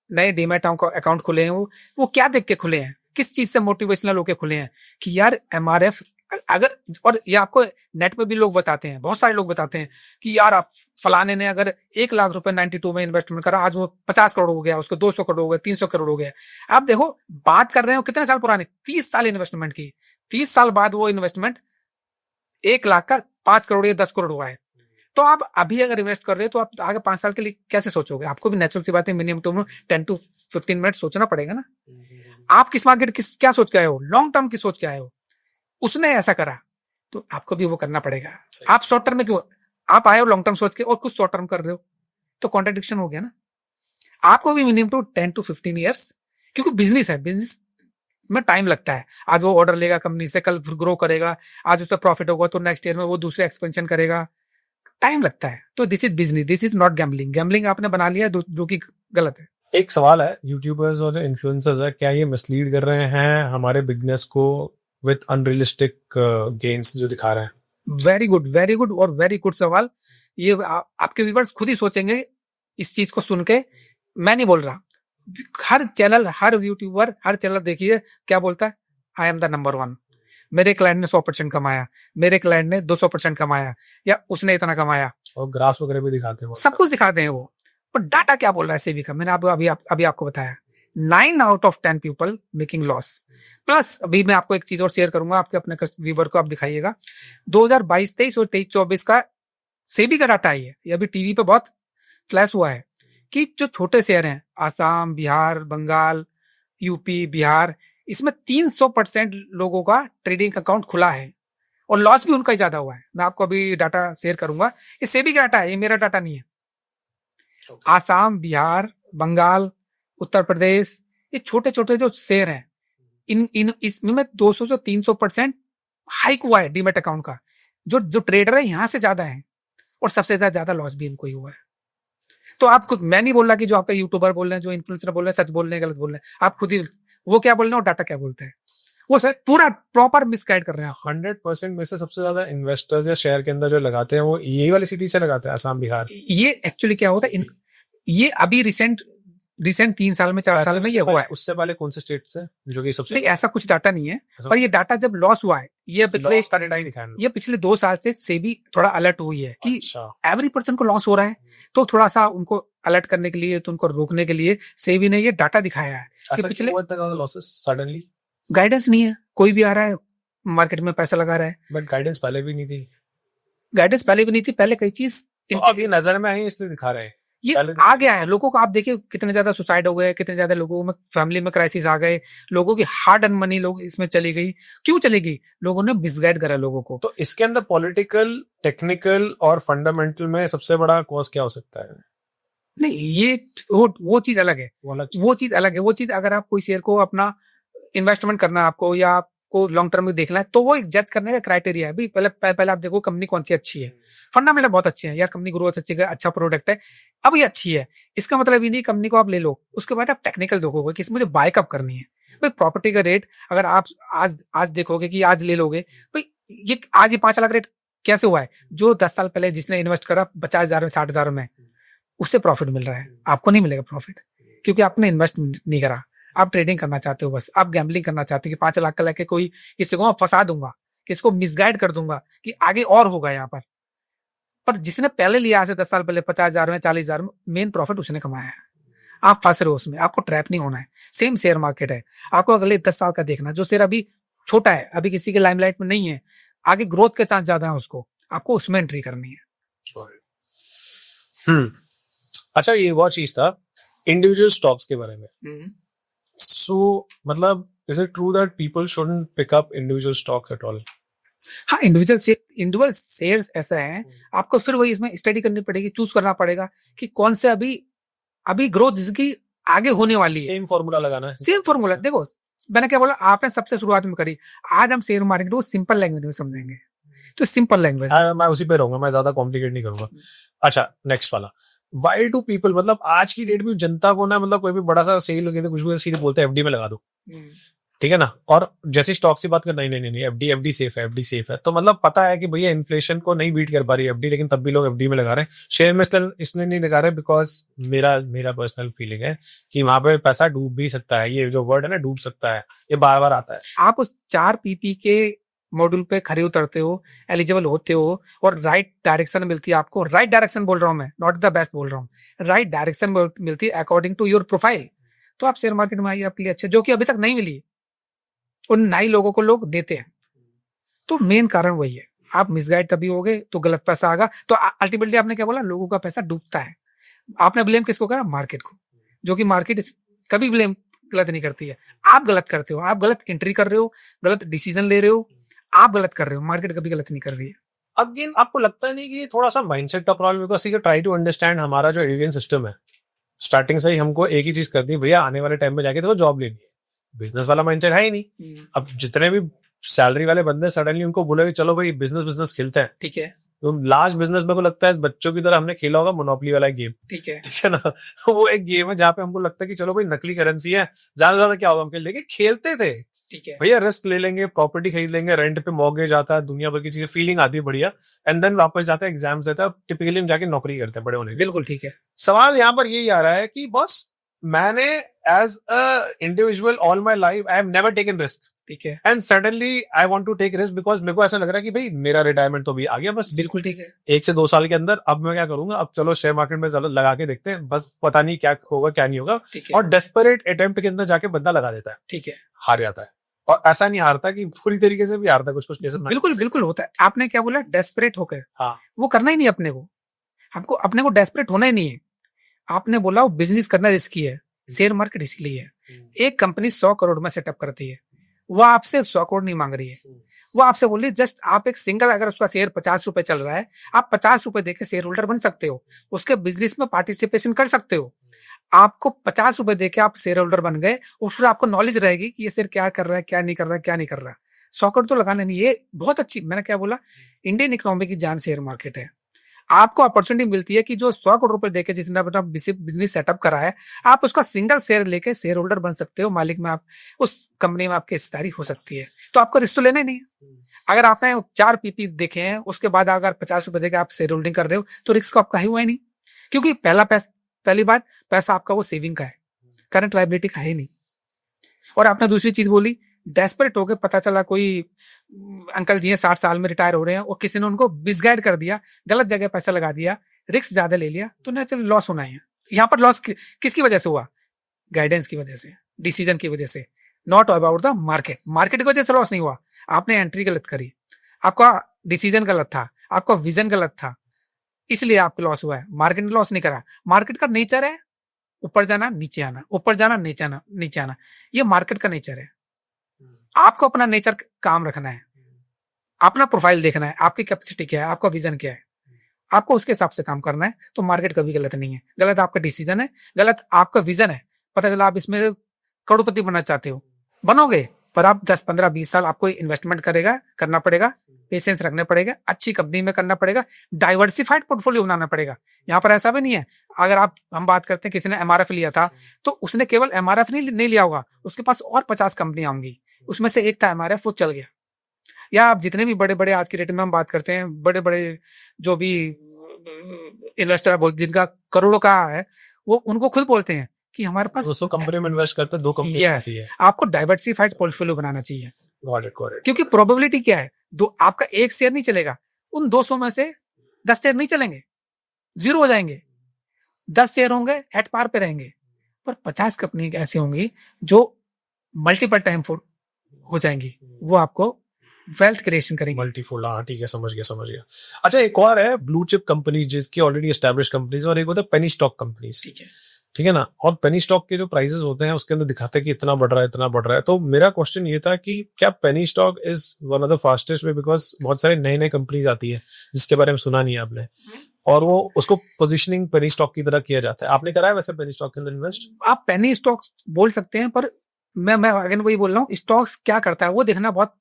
नए डीमैट अकाउंट खुले हैं, वो क्या देख के खुले हैं, किस चीज से मोटिवेशनल होके खुले हैं कि यार MRF अगर, और ये आपको नेट पे भी लोग बताते हैं, बहुत सारे लोग बताते हैं कि यार आप फलाने ने अगर 1 लाख रुपए 92 में इन्वेस्टमेंट करा, आज वो 50 करोड़ हो गया, उसको 200 करोड़ हो गया, 300 करोड़ हो गया। आप देखो, बात कर रहे हो कितने साल पुराने, 30 साल इन्वेस्टमेंट की, 30 साल बाद वो इन्वेस्टमेंट 1 लाख का 5 करोड़ या 10 करोड़ हुआ है। तो आप अभी अगर इन्वेस्ट कर रहे हो तो आप आगे 5 साल के लिए कैसे सोचोगे? आपको भी नेचुरल सी बात है, मिनिमम टू 10 to 15 मिनट सोचना पड़ेगा ना। आप किस मार्केट क्या सोच के आए हो, लॉन्ग टर्म की सोच के आए हो, उसने ऐसा करा तो आपको भी वो करना पड़ेगा। आप शॉर्ट टर्म में क्यों, आप आए हो लॉन्ग टर्म सोच के और कुछ शॉर्ट टर्म कर रहे हो, तो कॉन्ट्रडिक्शन हो गया ना। आपको भी मिनिमम टू 10 to 15 years, क्योंकि बिजनेस है, बिजनेस में टाइम लगता है। आज वो ऑर्डर लेगा कंपनी से, कल ग्रो करेगा, आज उसका प्रॉफिट होगा तो नेक्स्ट ईयर में वो दूसरे एक्सपेंशन करेगा, टाइम लगता है। तो this is business, this is not gambling. Gambling आपने बना लिया जो कि गलत है। एक सवाल है, यूट्यूबर्स और इन्फ्लुएंसर्स है, क्या ये मिसलीड कर रहे हैं हमारे बिजनेस को विद अनरियलिस्टिक गेन्स जो दिखा रहे हैं? वेरी गुड और वेरी गुड सवाल। ये आपके व्यूअर्स खुद ही सोचेंगे इस चीज को सुन के, मैं नहीं बोल रहा। हर चैनल, हर यूट्यूबर, हर चैनल देखिए क्या बोलता है, आई एम द नंबर 1। मेरे क्लाइंट ने 100% कमाया, मेरे क्लाइंट ने 200% कमाया, या उसने इतना कमाया, और ग्राफ्स वगैरह भी दिखाते हैं, सब कुछ दिखाते हैं वो। पर डाटा क्या बोल रहा है सेबी का, मैंने अभी आपको बताया, 9 out of 10 people making loss. Plus अभी मैं आपको एक चीज और शेयर करूंगा, आपके अपने व्यूअर को आप दिखाइएगा, 2022-23 और 23-24 का सेबी का डाटा है, ये अभी टीवी पे बहुत फ्लैश हुआ है कि जो छोटे शेयर हैं, आसाम, बिहार, बंगाल, यूपी, बिहार, इसमें 300% लोगों का ट्रेडिंग अकाउंट खुला है और लॉस भी उनका ही ज्यादा हुआ है। मैं आपको अभी डाटा शेयर करूंगा, ये सेबी का डाटा है, ये मेरा डाटा नहीं है। आसाम, बिहार, बंगाल, उत्तर प्रदेश, ये छोटे छोटे जो शेयर हैं, इसमें 200 से 300% हाइक हुआ है डीमैट अकाउंट का। जो ट्रेडर है यहाँ से ज्यादा है और सबसे ज्यादा लॉस भी इनको ही हुआ है। तो आप खुद, मैं नहीं बोल रहा कि जो आपका यूट्यूबर बोल रहे हैं, जो इन्फ्लुएंसर बोल रहे हैं, सच बोल रहे हैं, गलत बोल रहे हैं, आप खुद ही वो क्या बोल रहे हैं और डाटा क्या बोलता है, वो सर पूरा प्रॉपर मिसगाइड कर रहे हैं। 100% में से सबसे ज्यादा इन्वेस्टर्स या शेयर के अंदर जो लगाते हैं वो यही वाली सिटी से लगाते हैं, आसाम, बिहार। ये एक्चुअली क्या होता है, ये अभी रिसेंट रिसेंट 3 साल में 4 साल में ये हुआ है। उससे पहले कौन से स्टेट से जो कि सबसे नहीं, ऐसा कुछ डाटा नहीं है, पर ये डाटा जब लॉस हुआ है, ये पिछले का डेटा ही दिखाया ये पिछले 2 साल से सेबी थोड़ा अलर्ट हुई है कि अच्छा एवरी पर्सन को लॉस हो रहा है, तो थोड़ा सा उनको अलर्ट करने के लिए, तो उनको रोकने के लिए सेबी ने ये डाटा दिखाया है कि ऐसा पिछले लॉसेस सडनली गाइडेंस नहीं है, कोई भी आ रहा है मार्केट में पैसा लगा रहा है, बट गाइडेंस पहले भी नहीं थी, गाइडेंस पहले भी नहीं थी, पहले कई चीज तो अब ये नजर में आई इसलिए दिखा रहे हैं ये पहले आ गया है लोगों को। आप देखिए कितने ज्यादा सुसाइड हो गए, कितने ज्यादा लोगों में फैमिली में क्राइसिस आ गए, लोगों की हार्ड अर्न मनी लोग इसमें चली गई। क्यों चली गई? लोगों ने मिसगाइड करा लोगों को। तो इसके अंदर पॉलिटिकल, टेक्निकल और फंडामेंटल में सबसे बड़ा कॉज क्या हो सकता है? नहीं, ये वो चीज अलग है, वो अलग वो चीज अलग है। वो चीज अगर आप कोई शेयर को अपना इन्वेस्टमेंट करना है आपको, या आपको लॉन्ग टर्म में देखना है, तो वो एक जज करने का क्राइटेरिया है। भाई पहले आप देखो कंपनी कौन सी अच्छी है, फंडामेंटल बहुत अच्छे हैं यार, कंपनी ग्रोथ अच्छी है, अच्छा प्रोडक्ट है, अब ये अच्छी है, इसका मतलब ये नहीं कंपनी को आप ले लो, उसके बाद आप टेक्निकल देखोगे कि मुझे बाय कब करनी है। भाई प्रॉपर्टी का रेट अगर आप आज देखोगे कि आज ले लोगे, भाई ये आज ये 5 लाख रेट कैसे हुआ है? जो 10 साल पहले जिसने इन्वेस्ट करा 50,000 में 60,000 में, उससे प्रॉफिट मिल रहा है, आपको नहीं मिलेगा प्रॉफिट, क्योंकि आपने इन्वेस्ट नहीं करा। आप ट्रेडिंग करना चाहते हो, बस आप गैम्बलिंग करना चाहते हो कि 5 लाख का लेके कोई किसी को फंसा दूंगा, किसको मिसगाइड कर दूंगा कि आगे और होगा यहाँ पर जिसने पहले लिया आज से 10 साल पहले 50,000 में 40,000 में, मेन प्रॉफिट उसने कमाया है। आप फंस रहे हो उसमें, आपको ट्रैप नहीं होना है। सेम शेयर मार्केट है, आपको अगले 10 साल का देखना। जो शेयर अभी छोटा है, अभी किसी के लाइमलाइट में नहीं है, आगे ग्रोथ के चांस ज्यादा है, उसको आपको उसमें एंट्री करनी है। अच्छा, ये वो चीज था इंडिविजुअल स्टॉक्स के बारे में। सो मतलब is it true that people shouldn't pick up individual stocks at all? हाँ, इंडिविजुअल शेयर्स ऐसा है, आपको फिर वही इसमें स्टडी करनी पड़ेगी, चूज करना पड़ेगा कि कौन से अभी ग्रोथ जिसकी आगे होने वाली है। सेम फॉर्मूला लगाना है। सेम फॉर्मूला देखो, मैंने क्या बोला, आपने सबसे शुरुआत में करी। आज हम शेयर मार्केट को सिंपल लैंग्वेज में समझेंगे, तो सिंपल लैंग्वेज मैं उसी पे रहूंगा, मैं ज्यादा कॉम्प्लिकेट नहीं करूंगा। अच्छा, नेक्स्ट वाला, वाई डू पीपल, मतलब आज की डेट में जनता को ना, मतलब कोई भी बड़ा सा सेल हो कुछ भी सीधे बोलते हैं एफडी में लगा दो, ठीक है ना। और जैसे स्टॉक की बात कर, नहीं एफडी सेफ है, एफडी सेफ है। तो मतलब पता है कि भैया इन्फ्लेशन को नहीं बीट कर पा रही एफडी, लेकिन तब भी लोग एफडी में लगा रहे हैं। शेयर में इसलिए नहीं लगा रहे बिकॉज मेरा पर्सनल फीलिंग है कि वहां पे पैसा डूब भी सकता है। ये जो वर्ड है ना, डूब सकता है, ये बार बार आता है। आप उस 4 पीपी के मॉड्यूल पे खड़े उतरते हो, एलिजिबल होते हो, और राइट डायरेक्शन मिलती है आपको। राइट डायरेक्शन बोल रहा हूं मैं, नॉट द बेस्ट बोल रहा हूँ। राइट डायरेक्शन मिलती है अकॉर्डिंग टू योर प्रोफाइल, तो आप शेयर मार्केट में आइए, आपके लिए अच्छा, जो कि अभी तक नहीं मिली, उन नई लोगों को लोग देते हैं। तो मेन कारण वही है, आप मिसगाइड तभी होगे तो गलत पैसा आगा, तो अल्टीमेटली आपने क्या बोला, लोगों का पैसा डूबता है। आपने ब्लेम किसको करा? मार्केट को, जो कि मार्केट कभी ब्लेम गलत नहीं करती है। आप गलत करते हो, आप गलत एंट्री कर रहे हो, गलत डिसीजन ले रहे हो, आप गलत कर रहे हो, मार्केट कभी गलत नहीं कर रही है। अगेन आपको लगता नहीं कि ये थोड़ा सा माइंडसेट का प्रॉब्लम है? बिकॉज़ ट्राई टू अंडरस्टैंड हमारा जो एजुकेशन सिस्टम है, स्टार्टिंग से ही हमको एक ही चीज कर दी, भैया आने वाले टाइम में जाके तो जॉब लेनी है। बिजनेस वाला माइंडसेट है ही नहीं। अब जितने भी सैलरी वाले बंदे, सडनली उनको बोले कि चलो भाई बिजनेस खेलते हैं, ठीक है, तो लास्ट बिजनेस में को लगता है बच्चों की तरह हमने खेला होगा मोनोपोली वाला गेम, ठीक है ना। वो एक गेम है जहाँ पे हमको लगता है कि चलो भाई नकली करेंसी है, ज्यादा से ज्यादा क्या होगा हम खेल लेंगे, खेलते थे, ठीक है भैया रिस्क ले लेंगे, प्रॉपर्टी खरीद लेंगे, रेंट पे मॉर्गेज आता है, दुनिया भर की चीजें, फीलिंग आती है बढ़िया, एंड देन वापस जाते हैं, एग्जाम्स देता है, टिपिकली हम जाके नौकरी करते हैं बड़े होने के। बिल्कुल ठीक है। सवाल यहाँ पर यही आ रहा है कि बॉस, मैंने as a individual all my life I have never taken risk, ठीक है, and suddenly I want to take risk because मेरे को ऐसा लग रहा है कि भाई मेरा रिटायरमेंट तो भी आ गया बस, बिल्कुल ठीक है, 1 से 2 साल के अंदर, अब मैं क्या करूंगा, अब चलो शेयर मार्केट में लगा के देखते हैं, बस पता नहीं क्या होगा क्या नहीं होगा, ठीक है, और डेस्परेट अटेम्प्ट के अंदर जाके बंदा लगा देता है, ठीक है, हार जाता है। और ऐसा नहीं हारता कि पूरी तरीके से भी हारता, कुछ केसेस में। बिल्कुल बिल्कुल होता है। आपने क्या बोला, डेस्परेट होकर, हाँ, वो करना ही नहीं अपने को, हमको अपने को डेस्परेट होना ही नहीं है। आपने बोला वो बिजनेस करना रिस्की है, शेयर मार्केट इसलिए है। एक कंपनी 100 करोड़ में सेटअप करती है, वो आपसे 100 करोड़ नहीं मांग रही है, वो आपसे बोल रही है जस्ट आप एक सिंगल, अगर उसका शेयर 50 रुपए चल रहा है, आप 50 रुपए देके शेयर होल्डर बन सकते हो, उसके बिजनेस में पार्टिसिपेशन कर सकते हो। आपको 50 रुपए देके आप शेयर होल्डर बन गए, और फिर आपको नॉलेज रहेगी कि ये शेयर क्या कर रहा है, क्या नहीं कर रहा है, क्या नहीं कर रहा है। 100 करोड़ तो लगाना नहीं, ये बहुत अच्छी, मैंने क्या बोला, इंडियन इकोनॉमी की जान शेयर मार्केट है। आपको अपॉर्चुनिटी मिलती है कि जो 100 करोड़ रुपए देके जिसने अपना बिजनेस सेटअप करा है, आप उसका सिंगल शेयर लेके शेयर होल्डर बन सकते हो, मालिक में आप उस कंपनी में आपकी हिस्सेदारी हो सकती है। तो आपको रिस्क तो लेना ही नहीं है। अगर आपने 4 पीपी देखे हैं, उसके बाद अगर 50 रुपए देके आप शेयर होल्डिंग कर रहे हो, तो रिस्क आपका ही हुआ ही नहीं, क्योंकि पहली बात पैसा आपका वो सेविंग का है, करंट लायबिलिटी का है ही नहीं। और आपने दूसरी चीज बोली, डेस्परेट हो गए, पता चला कोई अंकल जी हैं 60 साल में रिटायर हो रहे हैं और किसी ने उनको मिसगाइड कर दिया, गलत जगह पैसा लगा दिया, रिस्क ज्यादा ले लिया, तो नेचुरली लॉस होना है। यहाँ पर लॉस किसकी वजह से हुआ? गाइडेंस की वजह से, डिसीजन की वजह से, not about the market. Market की वजह से लॉस नहीं हुआ, आपने एंट्री गलत करी, आपका डिसीजन गलत था, आपका विजन गलत था, इसलिए आपको लॉस हुआ है। मार्केट ने लॉस नहीं करा। मार्केट का नेचर है ऊपर जाना नीचे आना, ऊपर जाना नीचे आना, नीचे आना, ये मार्केट का नेचर है। आपको अपना नेचर काम रखना है, अपना प्रोफाइल देखना है, आपकी कैपेसिटी क्या है, आपका विजन क्या है, आपको उसके हिसाब से काम करना है। तो मार्केट कभी गलत नहीं है, गलत आपका डिसीजन है, गलत आपका विजन है। पता चला आप इसमें करोड़पति बनना चाहते हो, बनोगे, पर आप 10, 15, 20 साल आपको इन्वेस्टमेंट करना पड़ेगा, पेशेंस रखने पड़ेगा, अच्छी कंपनी में करना पड़ेगा, डाइवर्सिफाइड पोर्टफोलियो बनाना पड़ेगा। यहाँ पर ऐसा भी नहीं है, अगर हम बात करते हैं किसी ने एमआरएफ लिया था तो उसने केवल एमआरएफ नहीं लिया होगा, उसके पास और 50 कंपनियां होंगी, उसमें से एक था एमआरएफ, वो चल गया। या आप जितने भी बड़े बड़े आज की डेट में हम बात करते हैं, बड़े बड़े जो भी इन्वेस्टर जिनका करोड़ों का है, वो उनको खुद बोलते हैं कि हमारे पास 200 कंपनी में इन्वेस्ट करते हैं, 2 कंपनी है। आपको डाइवर्सिफाइड पोर्टफोलियो बनाना चाहिए। Got it. क्योंकि प्रोबेबिलिटी क्या है, आपका एक शेयर नहीं चलेगा, उन 200 में से 10 शेयर नहीं चलेंगे, 0 हो जाएंगे। 10 शेयर होंगे एट पार पे रहेंगे, पर 50 कंपनी ऐसी होंगी जो मल्टीपल टाइम हो जाएंगी, वो आपको वेल्थ क्रिएशन करेंगे। मल्टीफोल्ड, हाँ ठीक है, समझ गया। अच्छा, एक और है ब्लू चिप कंपनी जिसकी ऑलरेडी एस्टैब्लिश कंपनीज, और एक होता है पेनी स्टॉक कंपनीज। ठीक है ना। और पेनी स्टॉक के जो प्राइसेस होते हैं उसके अंदर दिखाते हैं कि इतना बढ़ रहा है। तो मेरा क्वेश्चन ये था कि क्या penny stock is one of the fastest way, because बहुत सारे नए कंपनीज आती है जिसके बारे में सुना नहीं है आपने, और वो उसको पोजीशनिंग पेनी स्टॉक की तरह किया जाता है। आपने करा है वैसे पेनी स्टॉक के अंदर इन्वेस्ट? आप पेनी स्टॉक बोल सकते हैं, पर मैं अगेन वही बोल रहा हूँ, स्टॉक्स क्या करता है वो देखना बहुत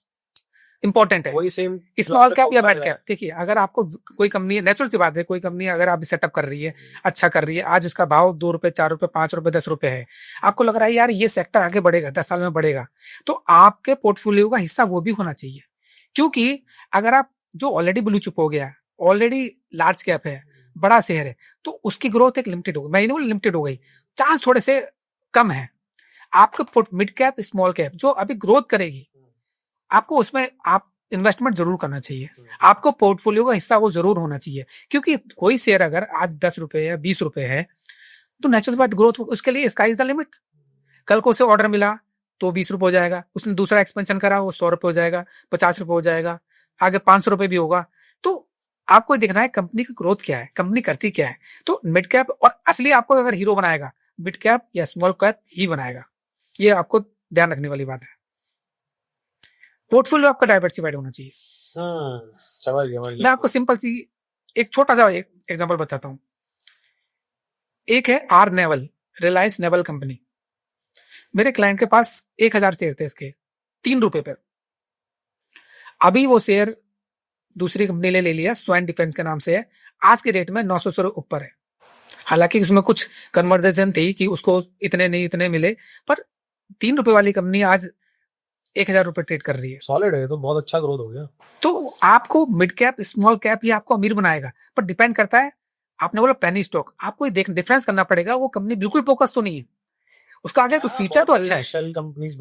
इंपॉर्टेंट है। वही सेम स्मॉल कैप या मिड कैप। देखिए, अगर आपको कोई कंपनी, नेचुरल सी बात है, कोई कंपनी अगर आप सेटअप कर रही है, अच्छा कर रही है, आज उसका भाव 2 रुपए, 4 रुपए, 5 रुपए, 10 रुपए है, आपको लग रहा है यार ये सेक्टर आगे बढ़ेगा, 10 साल में बढ़ेगा, तो आपके पोर्टफोलियो का हिस्सा वो भी होना चाहिए। क्योंकि अगर आप जो ऑलरेडी ब्लू चिप हो गया, ऑलरेडी लार्ज कैप है, बड़ा शेयर है, तो उसकी ग्रोथ एक लिमिटेड हो गई, मैं नहीं बोल लिमिटेड हो गई, चांस थोड़े से कम है। आपके मिड कैप, स्मॉल कैप जो अभी ग्रोथ करेगी, आपको उसमें आप इन्वेस्टमेंट जरूर करना चाहिए, आपको पोर्टफोलियो का हिस्सा वो जरूर होना चाहिए। क्योंकि कोई शेयर अगर आज 10 रुपए है, 20 रुपए है, तो नेचुरल बात ग्रोथ, उसके लिए स्काई इज द लिमिट। कल को उसे ऑर्डर मिला तो 20 रुपए हो जाएगा, उसने दूसरा एक्सपेंशन करा वो 100 रुपए हो जाएगा, 50 रुपए हो जाएगा, आगे 500 रुपए भी होगा। तो आपको देखना है कंपनी की ग्रोथ क्या है, कंपनी करती क्या है। तो मिड कैप, और असली आपको अगर हीरो बनाएगा मिड कैप या स्मॉल कैप ही बनाएगा, ये आपको ध्यान रखने वाली बात है। पोर्टफोलियो आपका डाइवर्सिफाइड होना चाहिए। समझ गया। मैं आपको सिंपल सी एक छोटा सा एक एग्जांपल बताता हूं। एक है R naval, Reliance naval company. मेरे क्लाइंट के पास 1000 शेयर थे इसके, 3 रुपए पर। अभी वो शेयर दूसरी कंपनी ले लिया, स्वैन डिफेंस के नाम से है, आज के रेट में 900 से ऊपर है। हालांकि उसमें कुछ कन्वर्जेशन थी कि उसको इतने नहीं इतने मिले, पर 3 रुपए वाली कंपनी आज 1000 रुपए ट्रेड कर रही है। सॉलिड है, तो बहुत अच्छा ग्रोथ हो गया। तो आपको मिड कैप, स्मॉल कैप ही आपको अमीर बनाएगा, पर डिपेंड करता है। आपने बोला पेनी स्टॉक, आपको डिफरेंस करना पड़ेगा, वो कंपनी बिल्कुल फोकस तो नहीं है, उसका आगे कुछ फ्यूचर तो अच्छा है,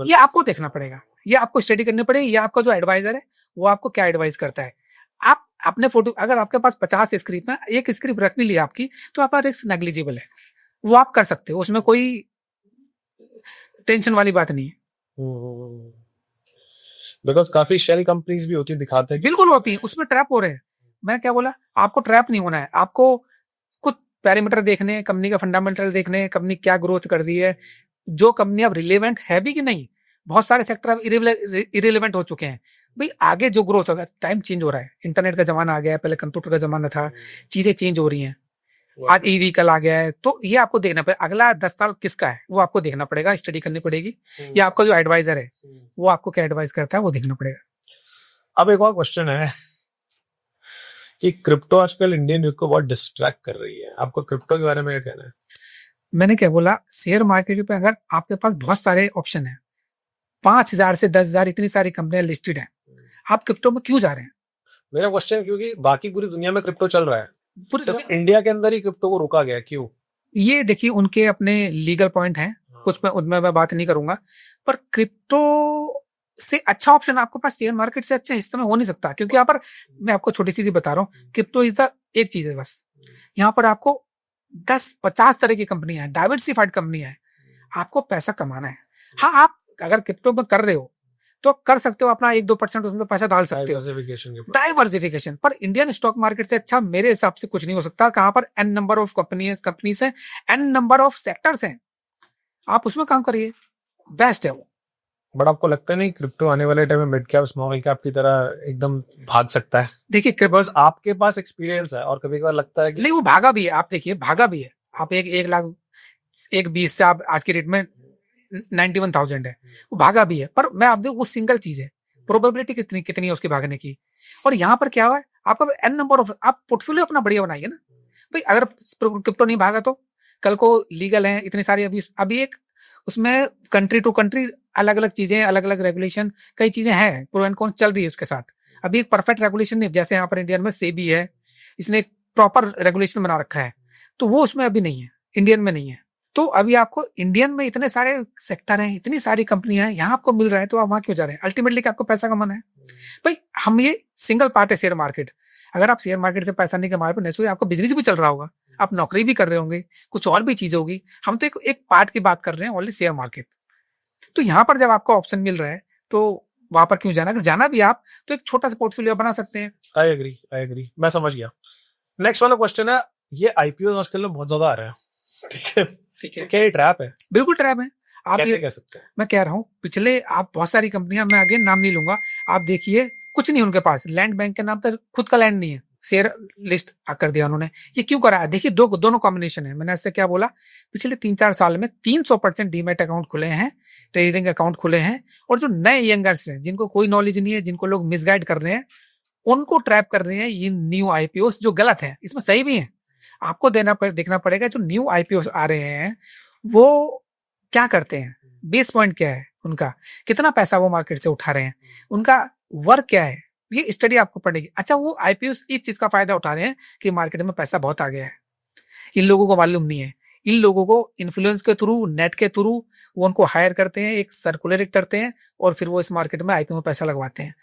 ये आपको देखना पड़ेगा, ये आपको स्टडी करनी पड़ेगी। ये आपका जो एडवाइजर है वो आपको क्या एडवाइस करता है। आप अपने फोटो, अगर आपके पास 50 स्क्रिप्ट में एक स्क्रिप्ट रख ली आपकी, तो आपका रिस्क नेग्लिजिबल है, वो आप कर सकते हो, उसमें कोई टेंशन वाली बात नहीं है। बिकॉज काफी शेल कंपनीज भी होती है, दिखाते हैं, बिल्कुल होती है, उसमें ट्रैप हो रहे हैं। मैं क्या बोला, आपको ट्रैप नहीं होना है, आपको कुछ पैरामीटर देखने, कंपनी का फंडामेंटल देखने, कंपनी क्या ग्रोथ कर रही है, जो कंपनी अब रिलेवेंट है भी कि नहीं। बहुत सारे सेक्टर अब इरिलेवेंट हो चुके हैं भाई, आगे जो ग्रोथ होगा, टाइम चेंज हो रहा है, इंटरनेट का जमाना आ गया है, पहले कंप्यूटर का जमाना था, चीजें चेंज हो रही हैं, आज ईवी कल आ गया है। तो ये आपको देखना पड़ेगा, अगला 10 साल किसका है वो आपको देखना पड़ेगा, स्टडी करनी पड़ेगी, या आपका जो एडवाइजर है वो आपको क्या एडवाइस करता है वो देखना पड़ेगा। अब एक और क्वेश्चन है कि क्रिप्टो आजकल इंडियन यूथ को बहुत डिस्ट्रैक्ट कर रही है, आपको क्रिप्टो के बारे में क्या कहना है? मैंने क्या बोला, शेयर मार्केट पे अगर आपके पास बहुत सारे ऑप्शन है, 5000 से 10,000 इतनी सारी कंपनियां लिस्टेड है, आप क्रिप्टो में क्यों जा रहे हैं? मेरा क्वेश्चन, क्योंकि बाकी पूरी दुनिया में क्रिप्टो चल रहा है, पूरी इंडिया के अंदर ही क्रिप्टो को रोका गया, क्यों? ये देखिए, उनके अपने लीगल पॉइंट हैं, कुछ में उनमें मैं बात नहीं करूंगा, पर क्रिप्टो से अच्छा ऑप्शन आपके पास शेयर मार्केट से अच्छा इस समय हो नहीं सकता, क्योंकि यहाँ पर मैं आपको छोटी सी चीज बता रहा हूँ, क्रिप्टो इज द एक चीज है बस। यहाँ पर आपको 10-50 तरह की कंपनियां हैं, डाइवर्सिफाइड कंपनियां हैं, आपको पैसा कमाना है। हाँ, आप अगर क्रिप्टो में कर रहे हो तो कर सकते हो, अपना 1-2% उसमें पैसा डाल सकते हो, डाइवर्सिफिकेशन। पर इंडियन स्टॉक मार्केट से अच्छा मेरे हिसाब से कुछ नहीं हो सकता। कहां पर एन नंबर ऑफ कंपनीज हैं, एन नंबर ऑफ सेक्टर्स हैं, आप उसमें काम करिए, बेस्ट है वो। बट आपको लगता नहीं क्रिप्टो आने वाले टाइम में मिड कैप स्मॉल कैप की तरह एकदम भाग सकता है? देखिए बस आपके पास एक्सपीरियंस है और कभी कभार लगता है कि नहीं, वो भागा भी है। आप देखिए, भागा भी है। आप एक लाख 1.20 से आप आज की रेट में 91,000 है, वो भागा भी है। पर मैं आप देखो, वो सिंगल चीज है, प्रोबेबिलिटी कितनी है उसके भागने की। और यहाँ पर क्या हुआ है, आपका एन नंबर ऑफ, आप पोर्टफोलियो अपना बढ़िया बनाइए ना भाई। अगर क्रिप्टो नहीं भागा तो कल को लीगल है इतनी सारी, अभी एक उसमें कंट्री टू कंट्री अलग अलग चीजें, अलग अलग रेगुलेशन, कई चीजें हैं, प्रो एंड कॉन चल रही है उसके साथ। अभी एक परफेक्ट रेगुलेशन नहीं, जैसे यहाँ पर इंडियन में सेबी है, इसने एक प्रॉपर रेगुलेशन बना रखा है, तो वो उसमें अभी नहीं है, इंडियन में नहीं है। तो अभी आपको इंडियन में इतने सारे सेक्टर हैं, इतनी सारी कंपनियां हैं, यहाँ आपको मिल रहा है, तो आप वहां क्यों जा रहे हैं? अल्टीमेटली आपको पैसा कमाना है भाई। हम ये सिंगल पार्ट है शेयर मार्केट। अगर आप शेयर मार्केट से पैसा नहीं कमा रहे, तो आपका बिजनेस भी चल रहा होगा, आप नौकरी भी कर रहे होंगे, कुछ और भी चीज होगी। हम तो एक पार्ट की बात कर रहे हैं, ओनली शेयर मार्केट। तो यहाँ पर जब आपको ऑप्शन मिल रहा है तो वहां पर क्यों जाना? अगर जाना भी आप तो एक छोटा सा पोर्टफोलियो बना सकते हैं। आई एग्री, मैं समझ गया। नेक्स्ट वाला क्वेश्चन है, ये आईपीओ आजकल में बहुत ज्यादा आ रहे हैं, ठीक है? क्या ये ट्रैप है? बिल्कुल ट्रैप है। आप कैसे कह सकते हैं? मैं कह रहा हूँ, पिछले आप बहुत सारी कंपनियां, मैं आगे नाम नहीं लूंगा, आप देखिए कुछ नहीं उनके पास, लैंड बैंक के नाम पर खुद का लैंड नहीं है, शेयर लिस्ट कर दिया उन्होंने। ये क्यों करा है? देखिए, दोनों कॉम्बिनेशन है। मैंने इससे क्या बोला, पिछले 3-4 साल में 300% डीमैट अकाउंट खुले हैं, ट्रेडिंग अकाउंट खुले हैं, और जो नए यंगर्स हैं, जिनको कोई नॉलेज नहीं है, जिनको लोग मिसगाइड कर रहे हैं, उनको ट्रैप कर रहे हैं ये न्यू आईपीओस, जो गलत है। इसमें सही भी है, आपको देखना पड़ेगा। जो न्यू आईपीओस आ रहे हैं वो क्या करते हैं, बेस पॉइंट क्या है उनका, कितना पैसा वो मार्केट से उठा रहे हैं, उनका वर्क क्या है, ये स्टडी आपको पड़ेगी। अच्छा, वो आईपीओस इस चीज का फायदा उठा रहे हैं कि मार्केट में पैसा बहुत आ गया है, इन लोगों को मालूम नहीं है। इन लोगों को इन्फ्लुएंस के थ्रू, नेट के थ्रू वो उनको हायर करते हैं, एक सर्कुलेट करते हैं, और फिर वो इस मार्केट में आईपीओ में पैसा लगवाते हैं।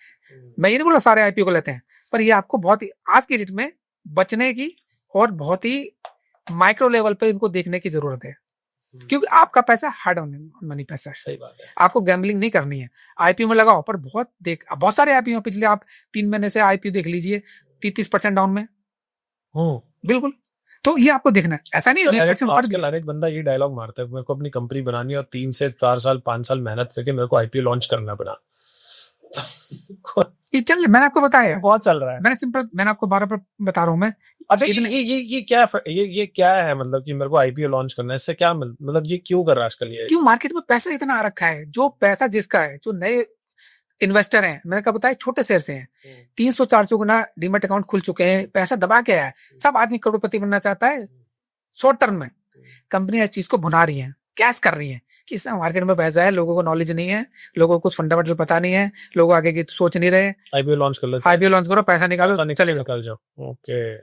मैं ये नहीं बोला सारे आईपीओ को लेते हैं, पर ये आपको बहुत ही आज की डेट में बचने की और बहुत ही माइक्रो लेवल पे इनको देखने की जरूरत है, क्योंकि आपका पैसा हार्ड मनी पैसा है। सही बात है। आपको गैम्बलिंग नहीं करनी है, आईपीओ में लगाओ। पर बहुत सारे आईपीओ, पिछले आप 3 महीने से आईपीओ देख लीजिए, 33% डाउन में। बिल्कुल, तो ये आपको देखना है, ऐसा नहीं है। आजकल हर एक बंदा ये डायलॉग मारता है, मेरे को अपनी कंपनी बनानी है और 3 से 4 साल 5 साल मेहनत करके मेरे को आईपीओ लॉन्च करना पड़ा। ये चल, मैंने आपको बताया, बहुत चल रहा है। मैंने आपको 12 बता रहा हूँ मैं। अच्छा, ये क्या है, मतलब कि मेरे को आईपीओ लॉन्च करना है, इससे क्या मतलब ये क्यों कर रहा है आजकल? ये क्यों मार्केट में पैसा इतना आ रखा है? जो पैसा जिसका है, जो नए इन्वेस्टर हैं, मैंने कहा बताया, छोटे शेयर से हैं, 300-400 गुना डीमैट अकाउंट खुल चुके हैं, पैसा दबा के आया है। सब आदमी करोड़पति बनना चाहता है शॉर्ट टर्म में। कंपनियां इस चीज को भुना रही हैं, कैश कर रही हैं कि इस मार्केट में पैसा है, लोगों को नॉलेज नहीं है, लोगों को कुछ फंडामेंटल पता नहीं है, लोग आगे की सोच नहीं रहे। आईपीओ लॉन्च कर लो, आईपीओ लॉन्च करो, पैसा निकालो, चले निकल जाओ। ओके,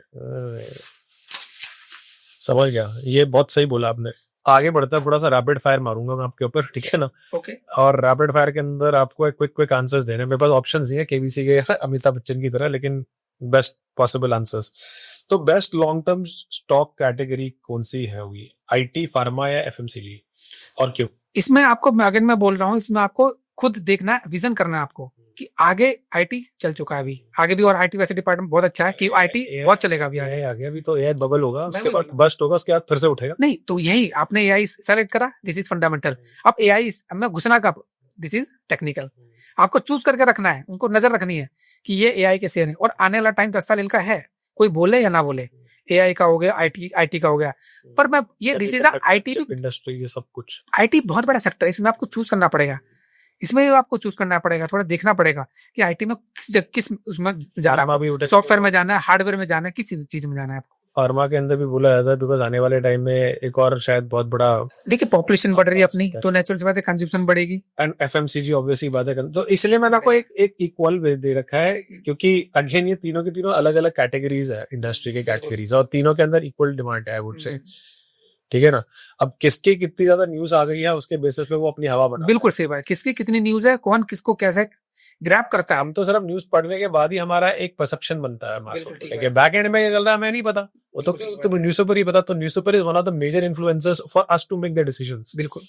समझ गया। ये बहुत सही बोला आपने। आगे बढ़ता है, थोड़ा सा रैपिड फायर मारूंगा मैं आपके ऊपर, ठीक है ना? ओके। और रैपिड फायर के अंदर आपको एक क्विक आंसर्स देने, मेरे पास ऑप्शंस नहीं है केबीसी के अमिताभ बच्चन की तरह, लेकिन बेस्ट पॉसिबल आंसर्स। तो best long term stock category कौन सी है होगी, आईटी, फार्मा या एफएमसीजी, और क्यों? इसमें आपको, अगर मैं बोल रहा हूँ, इसमें आपको खुद देखना है, विजन करना है आपको कि आगे आईटी चल चुका है, अभी आगे भी, और आईटी वैसे डिपार्टमेंट बहुत अच्छा है कि आईटी बहुत चलेगा अभी आगे। अभी तो एआई बबल होगा, उसके बाद बस्ट होगा, उसके बाद फिर से उठेगा। नहीं, तो यही आपने एआई सेलेक्ट करा, दिस इज फंडामेंटल। अब एआई में घुसना कब, दिस इज टेक्निकल। आपको चूज करके रखना है, उनको नजर रखनी है कि ये एआई के शेयर है, और आने वाला टाइम 10 साल इनका है, कोई बोले या ना बोले, एआई का हो गया, आईटी का हो गया। पर मैं ये दिस इज आईटी इंडस्ट्री, ये सब कुछ, आईटी बहुत बड़ा सेक्टर है, इसमें आपको चूज करना पड़ेगा, इसमें आपको चूज करना पड़ेगा, थोड़ा देखना पड़ेगा कि आईटी में किस उसमें जा रहा है, सॉफ्टवेयर में जाना है, हार्डवेयर में जाना है, किस चीज में जाना है आपको। फार्मा के अंदर भी बोला जाता है, बिकॉज आने वाले टाइम में एक और शायद बहुत बड़ा, देखिए पॉपुलेशन बढ़ रही है अपनी, तो नेचुरल सी बात है, कंजम्पशन बढ़ेगी, एंड एफएमसीजी ऑब्वियसली बात है। तो इसलिए मैंने आपको एक इक्वल दे रखा है, क्योंकि अगेन ये तीनों के तीनों अलग अलग कैटेगरीज है, इंडस्ट्री के कैटेगरीज, और तीनों के अंदर इक्वल डिमांड है, आई वुड से। ठीक है ना। अब किसकी कितनी ज्यादा न्यूज आ गई है उसके बेसिस पे वो अपनी हवा बना। बिल्कुल सही बात, किसकी कितनी न्यूज है, कौन किसको कैसे ग्रैब करता है। हम तो सिर्फ न्यूज पढ़ने के बाद ही हमारा एक परसेप्शन बनता है बिल्कुल ठीक हमारा, बैक एंड में क्या चल रहा है हमें नहीं पता, वो तो न्यूज़पेपर ही पता। तो newspaper is one of the major influencers for us to make the decisions. बिल्कुल।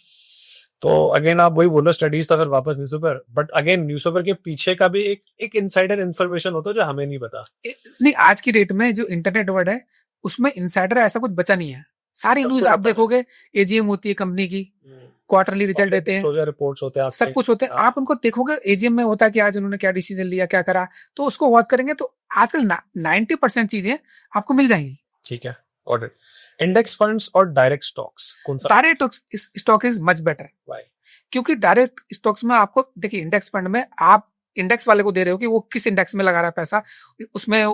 तो अगेन आप वही बोल रहे हो स्टडीज तो फिर वापस न्यूज़पेपर, बट अगेन न्यूज़पेपर के पीछे का भी एक इनसाइडर इन्फॉर्मेशन होता है जो हमें नहीं पता। नहीं, आज की डेट में जो इंटरनेट वर्ल्ड है उसमें इनसाइडर ऐसा कुछ बचा नहीं है। सारी न्यूज आप देखोगे, एजीएम होती है कंपनी की, क्वार्टरली रिजल्ट देते हैं, रिपोर्ट्स होते हैं, सब कुछ होते हैं। आप उनको देखोगे, एजीएम में होता है कि आज उन्होंने क्या डिसीजन लिया, क्या करा, तो उसको वॉच करेंगे तो आजकल 90% चीजें आपको मिल जाएंगी। ठीक है, गॉट इट। इंडेक्स फंड्स और डायरेक्ट स्टॉक्स कौन सा? Direct stock is much better. Why? क्योंकि डायरेक्ट स्टॉक्स में आपको देखिए, इंडेक्स फंड में आप इंडेक्स वाले को दे रहे हो कि वो किस इंडेक्स में लगा रहा है पैसा, उसमें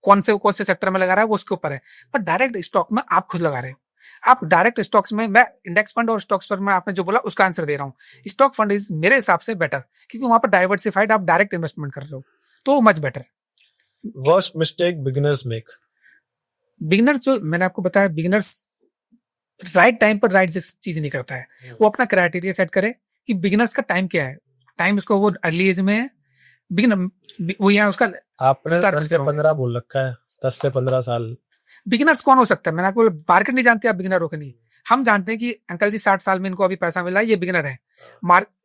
कौन से सेक्टर में लगा रहा है वो उसके ऊपर है। पर डायरेक्ट स्टॉक में आप खुद लगा रहे हो। आप डायरेक्ट स्टॉक्स में, मैं इंडेक्स फंड और स्टॉक्स पर मैं आपने जो बोला उसका आंसर दे रहा हूँ। स्टॉक फंड इज मेरे हिसाब से बेटर, क्योंकि वहां पर डाइवर्सिफाइड आप डायरेक्ट इन्वेस्टमेंट कर रहे हो, तो much better. Worst mistake beginners make? Beginners, जो मैंने आपको बताया, बिगिनर्स राइट टाइम पर राइट चीज नहीं करता है। वो अपना क्राइटेरिया सेट करे कि बिगिनर्स का टाइम क्या है। टाइम उसको वो अर्ली एज में है, बिगिनर वो यहाँ उसका आपने 10 से 15 बोल रखा है, 10 से 15 साल। बिगिनर्स कौन हो सकता है? मैंने आपको मार्केट नहीं जानते आप बिगिनर हो कि नहीं। हम जानते हैं कि अंकल जी 60 साल में इनको अभी पैसा मिला है, ये बिगिनर है।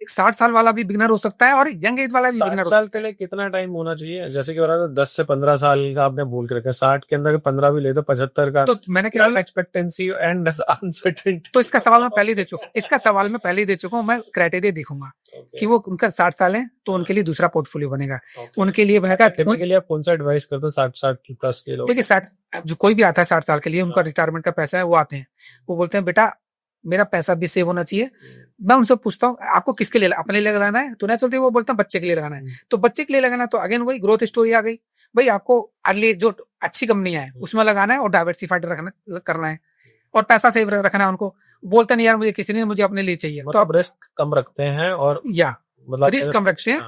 60 साल वाला भी बिगिनर हो सकता है और यंग एज वाला भी बिगिनर हो सकता है। 60 साल के लिए कितना टाइम होना चाहिए? जैसे कि 10 से 15 साल का आपने बोल के रखा है, 60 के अंदर 15 भी ले तो 75 का। तो मैंने क्या एक्सपेक्टेंसी एंड अनसर्टेनिटी। तो इसका सवाल मैं पहले ही दे चुका हूँ। मैं क्राइटेरिया देखूंगा कि वो उनका 60 साल है तो उनके लिए दूसरा पोर्टफोलियो बनेगा, उनके लिए बनेगा। टिपिकली आप कौन सा एडवाइस करते हो 60 प्लस के लोग? देखिए, 60 जो कोई भी आता है 60 साल के लिए, उनका रिटायरमेंट का पैसा है, वो आते हैं, वो बोलते हैं बेटा मेरा पैसा भी सेव होना चाहिए। मैं उनसे पूछता हूँ आपको किसके लिए, अपने लिए लगाना है? तो नहीं चलती, वो बोलता है बच्चे के लिए लगाना है। तो बच्चे के लिए लगाना, तो अगेन वही ग्रोथ स्टोरी आ गई। भाई आपको अर्ली जो अच्छी कंपनी है उसमें लगाना है और डाइवर्सिफाइड करना है और पैसा सेव रखना है। उनको बोलते नहीं यार मुझे किसी ने, मुझे अपने लिए चाहिए, तो आप रिस्क कम रखते हैं और या मतलब रिस्क कम रखते हैं।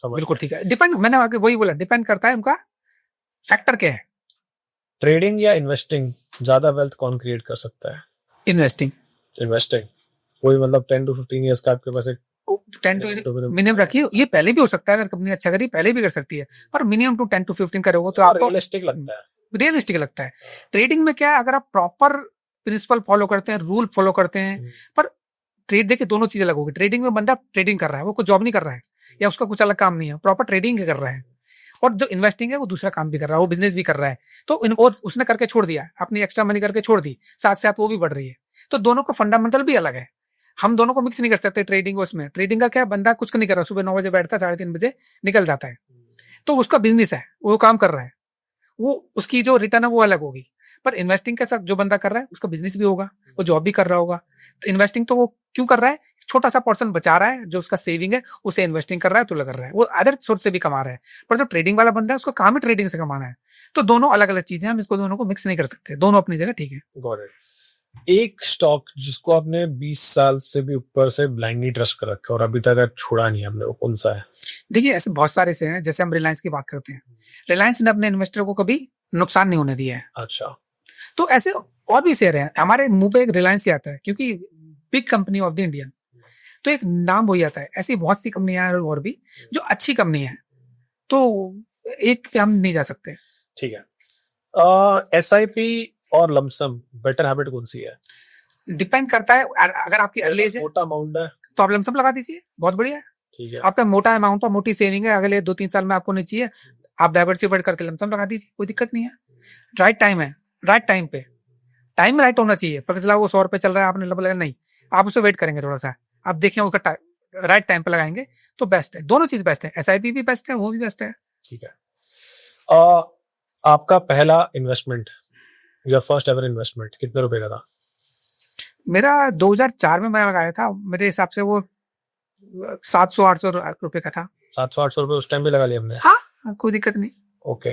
बिल्कुल ठीक है, डिपेंड, मैंने आगे वही बोला, डिपेंड करता है उनका फैक्टर क्या है। ट्रेडिंग या इन्वेस्टिंग, ज्यादा वेल्थ कौन क्रिएट कर सकता है? इन्वेस्टिंग। कोई मतलब 10 to 15 इयर्स का आपके पास 10 to मिनिमम रखिए। ये पहले भी हो सकता है, अगर कंपनी अच्छा करी पहले भी कर सकती है, पर मिनिमम टू 10 to 15 करोगे तो आपको रियलिस्टिक लगता है। ट्रेडिंग में क्या है, अगर आप प्रॉपर प्रिंसिपल फॉलो करते हैं, रूल फॉलो करते हैं, पर ट्रेड देखिए दोनों चीजें अलग होगी। ट्रेडिंग में बंदा ट्रेडिंग कर रहा है, वो कोई जॉब नहीं कर रहा है या उसका कुछ अलग काम नहीं है, प्रॉपर ट्रेडिंग कर रहा है। और जो इन्वेस्टिंग है वो दूसरा काम भी कर रहा है, वो बिजनेस भी कर रहा है। तो और उसने करके छोड़ दिया, अपनी एक्स्ट्रा मनी करके छोड़ दी, साथ साथ वो भी बढ़ रही है। तो दोनों का फंडामेंटल भी अलग है, हम दोनों को मिक्स नहीं कर सकते। ट्रेडिंग उसमें, ट्रेडिंग का क्या, बंदा कुछ नहीं कर रहा, सुबह 9 बजे बैठता है, 3:30 बजे निकल जाता है, तो उसका बिजनेस है, वो काम कर रहा है, वो उसकी जो रिटर्न है वो अलग होगी। पर इन्वेस्टिंग के साथ जो बंदा कर रहा है उसका बिजनेस भी होगा, वो जॉब भी कर रहा होगा। तो इन्वेस्टिंग तो वो क्यों कर रहा है, छोटा सा पोर्शन बचा रहा है, जो उसका सेविंग है उसे इन्वेस्टिंग कर रहा है, तो लग रहा है, वो अदर सोर्स से भी कमा रहा है। पर जो ट्रेडिंग वाला बंदा है उसको काम ही ट्रेडिंग से कमाना है। तो दोनों अलग अलग चीजें, हम इसको दोनों को मिक्स नहीं कर सकते, दोनों अपनी जगह ठीक है। एक स्टॉक जिसको आपने 20 साल से भी ऊपर से ब्लाइंडली ट्रस्ट कर रखा है और अभी तक छोड़ा नहीं हमने, वो कौन सा है? देखिए ऐसे बहुत सारे से हैं, जैसे हम रिलायंस की बात करते हैं, रिलायंस ने अपने इन्वेस्टर को कभी नुकसान नहीं होने दिया है। अच्छा, तो ऐसे और भी शेयर हैं, हमारे मुंह पे एक रिलायंस ही आता है क्योंकि big company of the Indian, तो एक नाम वही आता है। ऐसी बहुत सी कंपनियां हैं और भी जो अच्छी कंपनी है, तो एक पे हम नहीं जा सकते। ठीक है, SIP और लमसम बेटर हैबिट कौन सी है? डिपेंड करता है, अगर आपकी अर्ली एज है, मोटा अमाउंट है, तो आप लमसम लगा दीजिए, बहुत बढ़िया है। ठीक है, आपका मोटा अमाउंट और मोटी सेविंग है, अगले 2-3 साल में आपको नहीं चाहिए, आप डाइवर्सिफाइड करके लमसम लगा दीजिए, कोई दिक्कत नहीं है। राइट टाइम है, राइट टाइम पे, टाइम राइट होना चाहिए। पता चला वो 100 रुपए चल रहा है, आपने लगा नहीं, आप उसे वेट करेंगे थोड़ा सा, आप देखें उसका राइट टाइम पे लगाएंगे तो बेस्ट है। दोनों चीज बेस्ट है, SIP भी बेस्ट है, वो भी बेस्ट है। ठीक है, आपका पहला इन्वेस्टमेंट या फर्स्ट एवर इन्वेस्टमेंट कितने रुपए का था? मेरा 2004 में मैंने लगाया था, मेरे हिसाब से वो 700-800 रुपए का था। 700-800 रुपए उस टाइम भी लगा लिया हमने? हाँ, कोई दिक्कत नहीं। Okay,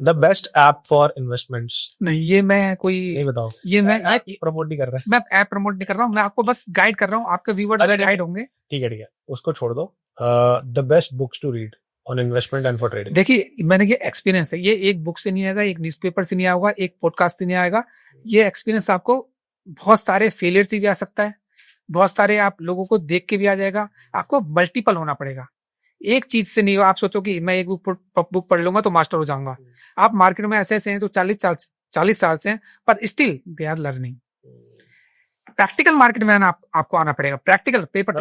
the best app for investments? नहीं, ये मैं कोई नहीं बताओ, ये मैं प्रमोट नहीं कर रहा है, मैं ऐप प्रमोट नहीं कर रहा हूँ, मैं आपको बस गाइड कर रहा हूँ, आपके व्यूअर्स गाइड होंगे। ठीक है, उसको छोड़ दो। The best books to read on investment and for trading? देखिए मैंने ये एक्सपीरियंस है, ये एक बुक से नहीं आएगा, एक न्यूज़पेपर से नहीं आएगा, एक पॉडकास्ट से नहीं आएगा, ये एक्सपीरियंस आपको बहुत सारे फेलियर से भी आ सकता है, बहुत सारे आप लोगों को देख के भी आ जाएगा, आपको मल्टीपल होना पड़ेगा। एक चीज से नहीं हो, आप सोचो कि मैं एक बुक पढ़ लूंगा तो मास्टर हो जाऊंगा। आप मार्केट में ऐसे हैं तो 40 साल से हैं, पर still they are learning. Practical market में आपको आना पड़ेगा, प्रैक्टिकल पेपर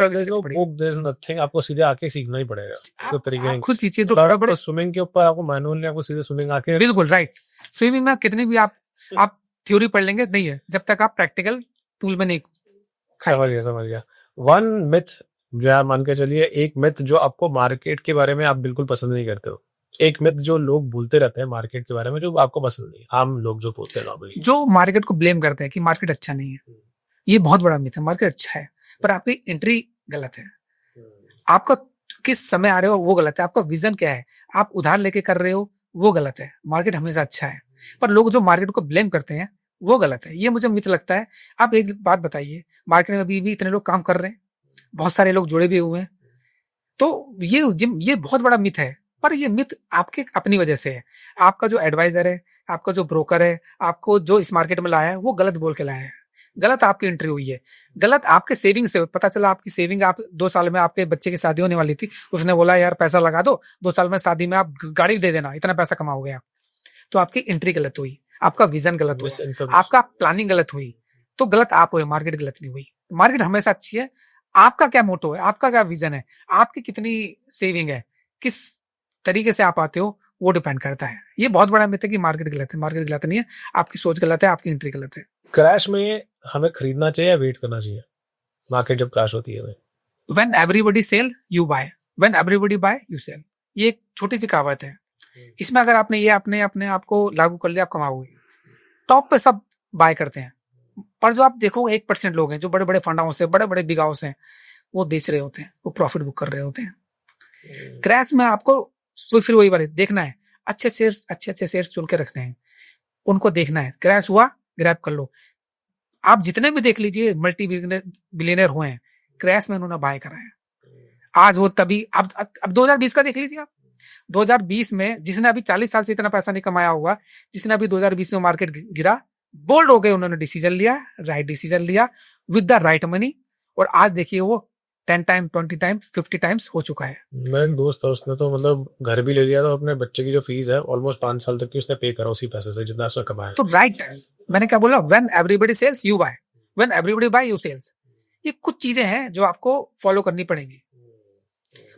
नथिंग, आपको सीधे आके सीखना ही पड़ेगा। तो तरीके खुद सीखिए तो बड़े स्विमिंग के ऊपर आपको मैनुअल आपको सीधे स्विमिंग आके, बिल्कुल राइट। स्विमिंग में कितनी भी आप थ्योरी पढ़ लेंगे नहीं है जब तक आप प्रैक्टिकल टूल में नहीं। समझ गया। वन मिथ जो यार मान के चलिए, एक मिथ जो आपको मार्केट के बारे में आप बिल्कुल पसंद नहीं करते हो, एक मिथ जो लोग बोलते रहते हैं मार्केट के बारे में जो आपको पसंद नहीं, आम लोग जो बोलते हैं नॉर्मली, जो मार्केट को ब्लेम करते हैं कि मार्केट अच्छा नहीं है, ये बहुत बड़ा मिथ है। मार्केट अच्छा है पर आपकी एंट्री गलत है, आपका किस समय आ रहे हो वो गलत है, आपका विजन क्या है, आप उधार लेके कर रहे हो वो गलत है। मार्केट हमेशा अच्छा है, पर लोग जो मार्केट को ब्लेम करते हैं वो गलत है, ये मुझे मिथ लगता है। आप एक बात बताइए, मार्केट में अभी भी इतने लोग काम कर रहे हैं, बहुत सारे लोग जुड़े भी हुए हैं, तो ये बहुत बड़ा मिथ है। पर ये मिथ आपके अपनी वजह से है। आपका जो एडवाइजर है, आपका जो ब्रोकर है, आपको जो इस मार्केट में लाया है वो गलत बोल के लाया है, गलत आपकी एंट्री हुई है, गलत आपके सेविंग से पता चला आपकी सेविंग, आप 2 साल में आपके बच्चे की शादी होने वाली थी, उसने बोला यार पैसा लगा दो, 2 साल में शादी में आप गाड़ी दे देना, इतना पैसा कमाओगे आप। तो आपकी एंट्री गलत हुई, आपका विजन गलत हुआ, आपका प्लानिंग गलत हुई, तो गलत आप हुए, मार्केट गलत नहीं हुई। मार्केट हमेशा अच्छी है। आपका क्या मोटो है, आपका क्या विजन है, आपकी कितनी सेविंग है, किस तरीके से आप आते हो वो डिपेंड करता है। ये बहुत बड़ा मिथ है कि मार्केट गलत है, मार्केट गलत नहीं है, आपकी सोच गलत है, आपकी एंट्री गलत है। क्रैश में हमें खरीदना चाहिए या वेट करना चाहिए मार्केट जब क्रैश होती है? When everybody sell you buy, when everybody buy you sell, ये एक छोटी सी कहावत है। इसमें अगर आपने ये अपने आप को लागू कर लिया, आप कमाओगे। टॉप पे सब बाय करते हैं, पर जो आप देखोगे 1% लोग हैं जो बड़े बड़े फंड हाउस है, बड़े बड़े बिग हाउस हैं, वो बेच रहे होते हैं, वो प्रॉफिट बुक कर रहे होते हैं। क्रैश में आपको फिर वही बात देखना है, अच्छे शेयर्स चुन के रखने हैं, उनको देखना है। क्रैश हुआ ग्रैब कर लो। आप जितने भी देख लीजिए मल्टी बिलियनर हुए हैं, क्रैश में उन्होंने बाय करा है। आज वो तभी अब 2020 का देख लीजिए आप, 2020 में जिसने अभी 40 साल से इतना पैसा नहीं कमाया हुआ, जिसने अभी 2020 में मार्केट गिरा, बोल्ड हो गए, उन्होंने डिसीजन लिया, राइट डिसीजन लिया विद द राइट मनी, और आज देखिए वो 10 टाइम 20 टाइम 50 टाइम्स हो चुका है। मेरा एक दोस्त था, उसने तो मतलब घर भी ले लिया था, अपने बच्चे की जो फीस है ऑलमोस्ट 5 साल तक की उसने पे करा उसी पैसे से जितना उसने कमाया। तो राइट, मैंने क्या बोला, when everybody sells you buy, when everybody buy you sells. ये कुछ चीजें हैं जो आपको फॉलो करनी पड़ेंगी।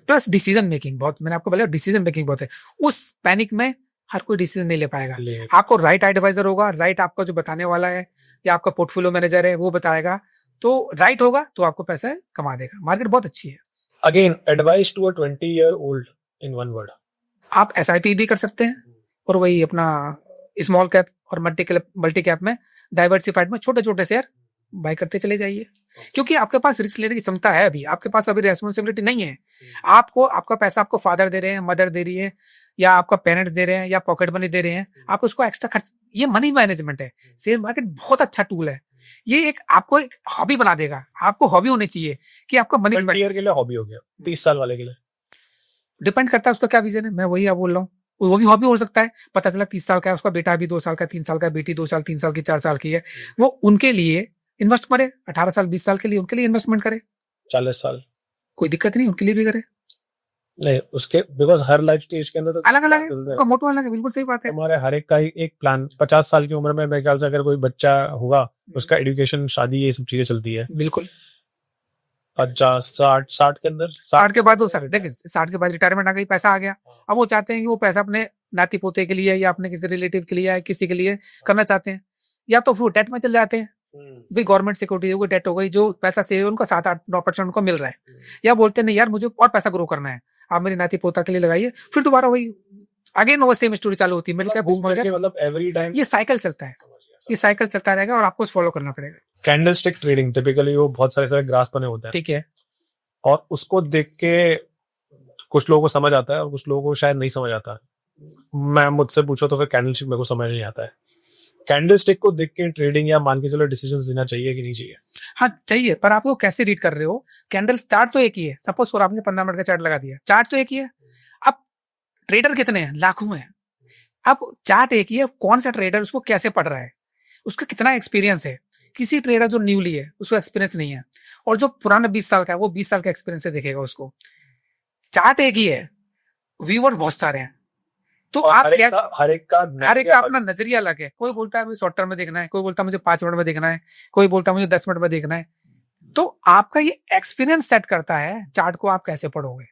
प्लस डिसीजन मेकिंग बहुत, मैंने आपको बोला डिसीजन मेकिंग बहुत है। उस पैनिक में हर कोई डिसीजन नहीं ले पाएगा। आपको राइट एडवाइजर होगा, राइट आपका जो बताने वाला है या आपका पोर्टफोलियो मैनेजर है वो बताएगा, तो राइट होगा तो आपको पैसा कमा देगा। मार्केट बहुत अच्छी है। Again advice to a 20-year-old in one word, आप SIP भी कर सकते हैं, और वही अपना स्मॉल कैप और मल्टी कैप में डाइवर्सिफाइड में छोटे छोटे शेयर बाय करते चले जाइए, क्योंकि आपके पास रिस्क लेने की क्षमता है। अभी आपके पास अभी रेस्पॉन्सिबिलिटी नहीं है। आपको आपका पैसा आपको फादर दे रहे हैं, मदर दे रही है, या आपका पेरेंट्स दे रहे हैं, या पॉकेट मनी दे रहे हैं, आपको उसको एक्स्ट्रा खर्च, ये मनी मैनेजमेंट है। शेयर मार्केट बहुत अच्छा टूल है, ये एक आपको एक हॉबी बना देगा। आपको हॉबी होनी चाहिए कि आपका मनी 20 ईयर के लिए हॉबी हो गया, 30 साल वाले के लिए डिपेंड करता है उसका क्या विजन है। मैं वही आप बोल रहा हूँ, वो भी हॉबी हो सकता है। पता चला 30 साल का है, उसका बेटा भी 2 साल का, 3 साल का, बेटी 2 साल 3 साल की 4 साल की है, वो उनके लिए इन्वेस्ट करे। 18 साल 20 साल के लिए उनके लिए इन्वेस्टमेंट करे, 40 साल कोई दिक्कत नहीं, उनके लिए भी करे। नहीं उसके, बिकॉज हर लाइफ स्टेज के अंदर तो अलग अलग है, उनका मोटो अलग है। बिल्कुल सही बात है। हमारे हर एक का एक प्लान। 50 साल की उम्र में मेरे ख्याल से अगर कोई बच्चा होगा, उसका एजुकेशन, शादी, ये सब चीजें चलती है। बिल्कुल 50 60 के अंदर, 60 के बाद वो देखिए 60 के बाद रिटायरमेंट आ गई, पैसा आ गया। अब वो चाहते हैं कि वो पैसा अपने नाती पोते के लिए या अपने किसी रिलेटिव के लिए या किसी के लिए करना चाहते हैं, या तो फिर डेट में चले जाते हैं। भाई गवर्नमेंट सिक्योरिटी हो गई, डेट हो गई, जो पैसा सेव है उनको 7-8-9% उनको मिल रहा है, या बोलते हैं नहीं यार मुझे और पैसा ग्रो करना है, आप मेरी नाती पोता के लिए लगाइए। फिर दोबारा वही अगेन वो सेम स्टोरी चालू होती है। मतलब एवरी टाइम ये साइकिल चलता है, ये साइकिल चलता रहेगा और आपको फॉलो करना पड़ेगा। कैंडलस्टिक ट्रेडिंग टिपिकली वो बहुत सारे ग्राफ बने होते हैं, ठीक है, और उसको देख के कुछ लोगों को समझ आता है और कुछ लोगों को शायद नहीं समझ आता। मैं मुझसे पूछो तो फिर कैंडलस्टिक मेरे को समझ नहीं आता है। कैंडलस्टिक को देख के ट्रेडिंग या मान के चलो डिसीजंस देना चाहिए कि नहीं चाहिए? हाँ चाहिए, पर आपको कैसे रीड कर रहे हो। कैंडल चार्ट तो एक ही है, सपोज फॉर आपने 15 मिनट का चार्ट लगा दिया, चार्ट तो एक ही है। अब ट्रेडर कितने हैं? लाखों हैं। अब चार्ट एक ही है, कौन सा ट्रेडर उसको कैसे पढ़ रहा है, उसका कितना एक्सपीरियंस है, किसी ट्रेडर जो न्यूली है उसको एक्सपीरियंस नहीं है, और जो पुराना 20 साल का है वो 20 साल का एक्सपीरियंस से देखेगा उसको। चार्ट एक ही है, व्यूअर्स बहुत सारे हैं, तो आप क्या, हर एक का अपना नजरिया अलग है। कोई बोलता है मुझे शॉर्ट टर्म में देखना है, कोई बोलता है मुझे 5 मिनट में देखना है, कोई बोलता है मुझे 10 मिनट में देखना है। तो आपका ये एक्सपीरियंस सेट करता है चार्ट को आप कैसे पढ़ोगे।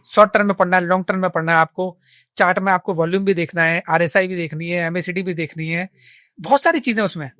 शॉर्ट टर्म में पढ़ना है, लॉन्ग टर्म में पढ़ना है, आपको चार्ट में आपको वॉल्यूम भी देखना है, आरएसआई भी देखनी है, एमएसीडी भी देखनी है, बहुत सारी चीजें उसमें।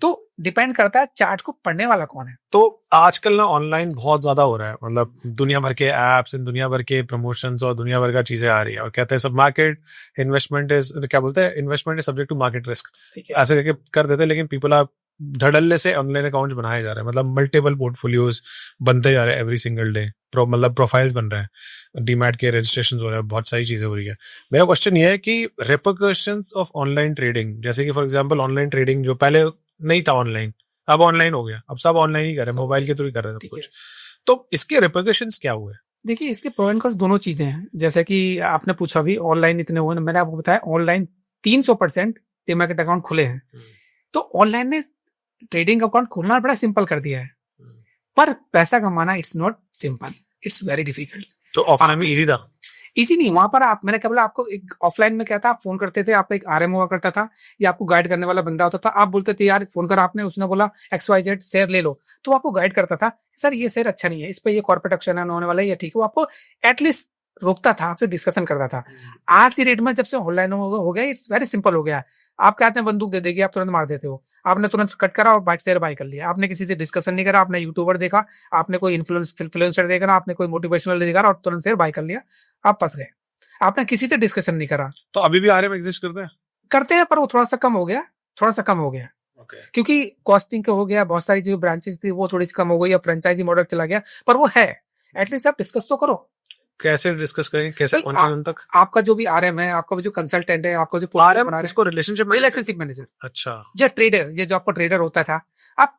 तो डिपेंड करता है चार्ट को पढ़ने वाला कौन है। तो आजकल ना ऑनलाइन बहुत ज्यादा हो रहा है, मतलब दुनिया भर के एप्स, दुनिया भर के प्रमोशंस और दुनिया भर का चीजें आ रही है, और कहते हैं सब मार्केट इन्वेस्टमेंट इज, क्या बोलते हैं, investment is subject to market risk, ऐसे करके कर देते हैं। लेकिन पीपल आर धड़ल्ले से ऑनलाइन अकाउंट्स बनाए जा रहे हैं, मतलब मल्टीपल पोर्टफोलियोज बनते जा रहे हैं एवरी सिंगल डे, मतलब प्रोफाइल्स बन रहे हैं, डीमैट के रजिस्ट्रेशन हो रहे हैं, बहुत सारी चीजें हो रही है। मेरा क्वेश्चन ये है कि रिपरकशंस ऑफ ऑनलाइन ट्रेडिंग, जैसे कि फॉर एग्जांपल ऑनलाइन ट्रेडिंग जो पहले नहीं था ऑनलाइन, अब ऑनलाइन हो गया, अब सब ऑनलाइन ही कर रहे हैं, मोबाइल के थ्रू ही कर रहे हैं सब कुछ, तो इसके रिपरकशंस क्या हुए? देखिए, इसके प्रो एंड कॉन्स दोनों चीजें हैं। जैसे कि आपने पूछा भी ऑनलाइन इतने हुए, मैंने आपको बताया ऑनलाइन 300% डीमैट अकाउंट खुले हैं। तो ऑनलाइन ने ट्रेडिंग अकाउंट खोलना बड़ा सिंपल कर दिया है, पर पैसा कमाना it's not simple, it's very difficult. तो ऑफलाइन में इजी था? इजी नहीं, वहां पर मैंने क्या बोला आपको, एक ऑफलाइन में क्या था, आप फोन करते थे, आपका एक आरएम हुआ करता था या आपको गाइड करने वाला बंदा होता था, आप बोलते थे यार फोन कर आपने, उसने बोला XYZ शेयर ले लो, तो आपको गाइड करता था, सर ये शेयर अच्छा नहीं है, इस पे ये कॉर्पोरेट एक्शन होने वाला है, ये ठीक है, वो आपको एटलीस्ट रोकता था, आपसे डिस्कशन करता था। आज की डेट में जब से ऑनलाइन हो गया, इट्स वेरी सिंपल हो गया। आपके हाथ में बंदूक दे देगी, आप तुरंत मार देते हो, आपने तुरंत कट करा और बाइक शेयर बाय कर लिया, आपने किसी से डिस्कशन नहीं करा, आपने यूट्यूबर देखा, आपने कोई इन्फ्लुएंसर देखा, आपने कोई मोटिवेशनल देखा और तुरंत शेयर बाय कर लिया, आप फंस गए, आपने किसी से डिस्कशन नहीं करा। तो अभी भी आरएम एग्जिस्ट करते हैं, पर वो थोड़ा सा कम हो गया, क्योंकि कॉस्टिंग का हो गया, बहुत सारी जो ब्रांचेस थी वो थोड़ी सी कम हो गई, फ्रेंचाइजी मॉडल चला गया, पर वो है, एटलीस्ट आप डिस्कस तो करो। कैसे डिस्कस करेंगे, कैसे कौन तक? आपका जो भी आरएम है, आपका जो कंसल्टेंट है, आपका जो आरएम, इसको रिलेशनशिप मैनेजर, अच्छा, जो ट्रेडर, ये जो आपको ट्रेडर होता था, आप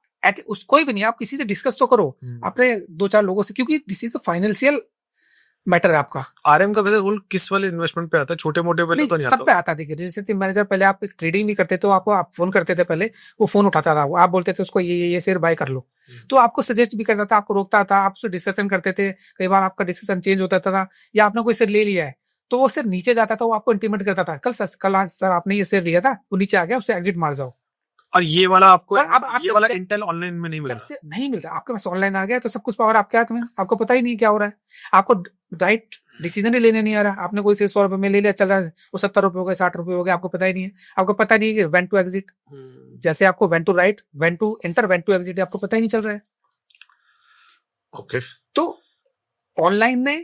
कोई भी नहीं, आप किसी से डिस्कस तो करो अपने 2-4 लोगों से, क्योंकि this is the financial matter है आपका। आरएम का वैसे रोल किस वाले इन्वेस्टमेंट पे आता है? छोटे मोटे पे तो नहीं आता? सब पे आता है। देखिए, रिलेशनशिप मैनेजर, पहले आप ट्रेडिंग भी करते थे, आपको आप फोन करते थे, पहले वो फोन उठाता था, वो आप बोलते थे उसको ये शेयर बाय कर लो, तो आपको सजेस्ट भी करता था, आपको रोकता था, आप उससे डिस्कशन करते थे, कई बार आपका डिस्कशन चेंज होता था, या आपने कोई शेयर ले लिया है तो वो शेयर नीचे जाता था, वो आपको इंटीमेट करता था, कल आज सर आपने ये शेयर लिया था, वो नीचे आ गया, उससे एग्जिट मार जाओ। और ये वाला आपको, अब ये वाला इंटेल ऑनलाइन में नहीं मिलता, नहीं मिलता, आपके पास ऑनलाइन आ गया तो सब कुछ पावर आपके हाथ में, आपको पता ही नहीं क्या हो रहा है, आपको राइट डिसीजन ही लेने नहीं आ रहा। आपने कोई से 100 रुपए में ले लिया, चल रहा है, वो 70 रुपए हो गए, 60 रुपए हो गए, आपको पता ही नहीं है, आपको पता नहीं है व्हेन टू एग्जिट, जैसे आपको when to right, when to enter, when to exit, आपको पता ही नहीं चल रहा है। ओके, तो ऑनलाइन ने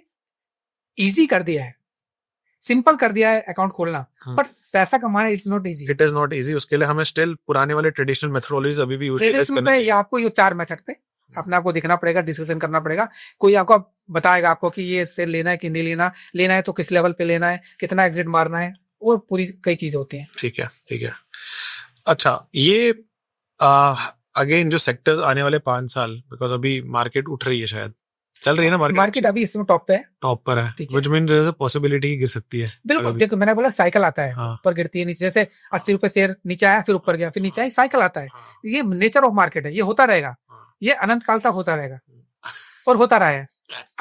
इजी कर दिया है, सिंपल कर दिया है अकाउंट खोलना, पर पैसा कमाना it's not easy, it is not easy. उसके लिए हमें स्टिल पुराने वाले ट्रेडिशनल मेथोडोलॉजीज अभी भी यूज करना चाहिए। आपको ये 4 मेथड पे अपने आपको दिखना पड़ेगा, डिस्कशन करना पड़ेगा, कोई आपको बताएगा आपको कि ये शेयर लेना है कि नहीं लेना, लेना है तो किस लेवल पे लेना है, कितना एग्जिट मारना है, और पूरी कई चीजें होती हैं। ठीक है। अच्छा, ये अगेन जो सेक्टर आने वाले 5 साल, बिकॉज अभी मार्केट उठ रही है, शायद चल रही है ना मार्केट अभी इसमें टॉप पे है, टॉप पर है, व्हिच मींस पॉसिबिलिटी गिर सकती है। बिल्कुल, देखो मैंने बोला साइकिल आता है, ऊपर गिरती है नीचे, जैसे 80 रुपए शेयर नीचे आया, फिर ऊपर गया, फिर नीचे आया, साइकिल आता है, ये नेचर ऑफ मार्केट है, ये होता रहेगा, ये अनंत काल तक होता रहेगा और होता रहा है।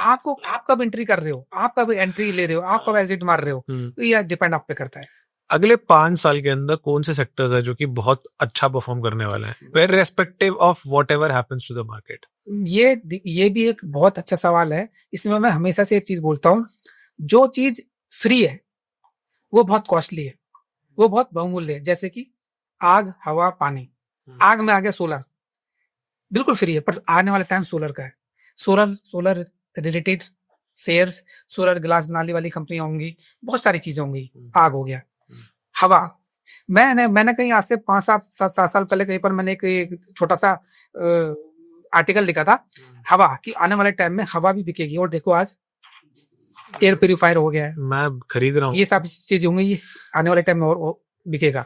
आपको, आप कब एंट्री कर रहे हो, आप कब एंट्री ले रहे हो, आप कब एग्जिट मार रहे हो, तो ये डिपेंड आप पे करता है। अगले 5 साल के अंदर कौन से सेक्टर्स है जो कि बहुत अच्छा परफॉर्म करने वाले हैं, where respective of whatever happens to the market? ये भी एक बहुत अच्छा सवाल है। इसमें मैं हमेशा से एक चीज बोलता हूँ, जो चीज फ्री है वो बहुत कॉस्टली है, वो बहुत बहुमूल्य है। जैसे कि आग, हवा, पानी। आग में आ गया सोलर, बिल्कुल फ्री है, पर आने वाला टाइम सोलर का है। Solar related shares, solar glass बनाने वाली कंपनियां होंगी, बहुत सारी चीजें होंगी। आग हो गया। हवा, मैंने कहीं आज से 5-7 साल पहले कहीं पर मैंने एक छोटा सा आर्टिकल लिखा था, हवा कि आने वाले टाइम में हवा भी बिकेगी, और देखो आज एयर प्यूरिफायर हो गया है, मैं खरीद रहा हूँ, ये सब चीजें होंगी, ये आने वाले टाइम में और बिकेगा।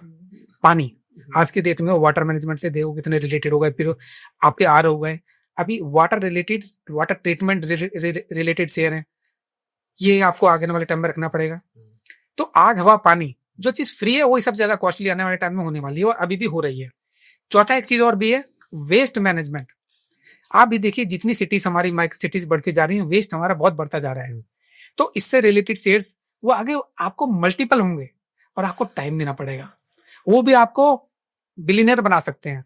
पानी, आज के डेट में वाटर मैनेजमेंट से देखो कितने रिलेटेड हो गए, फिर आपके आर हो गए, अभी वाटर ट्रीटमेंट रिलेटेड शेयर है, ये आपको आगे वाले टाइम में रखना पड़ेगा। तो आग, हवा, पानी, जो चीज फ्री है वही सबसे ज्यादा कॉस्टली आने वाले टाइम में होने वाली है, और अभी भी हो रही है। चौथा एक चीज और भी है, वेस्ट मैनेजमेंट, आप भी देखिए जितनी सिटीज हमारी सिटीज बढ़ती जा रही हैं, वेस्ट हमारा बहुत बढ़ता जा रहा है। तो इससे रिलेटेड शेयर्स वो आगे आपको मल्टीपल होंगे और आपको टाइम देना पड़ेगा। वो भी आपको बिलियनर बना सकते हैं,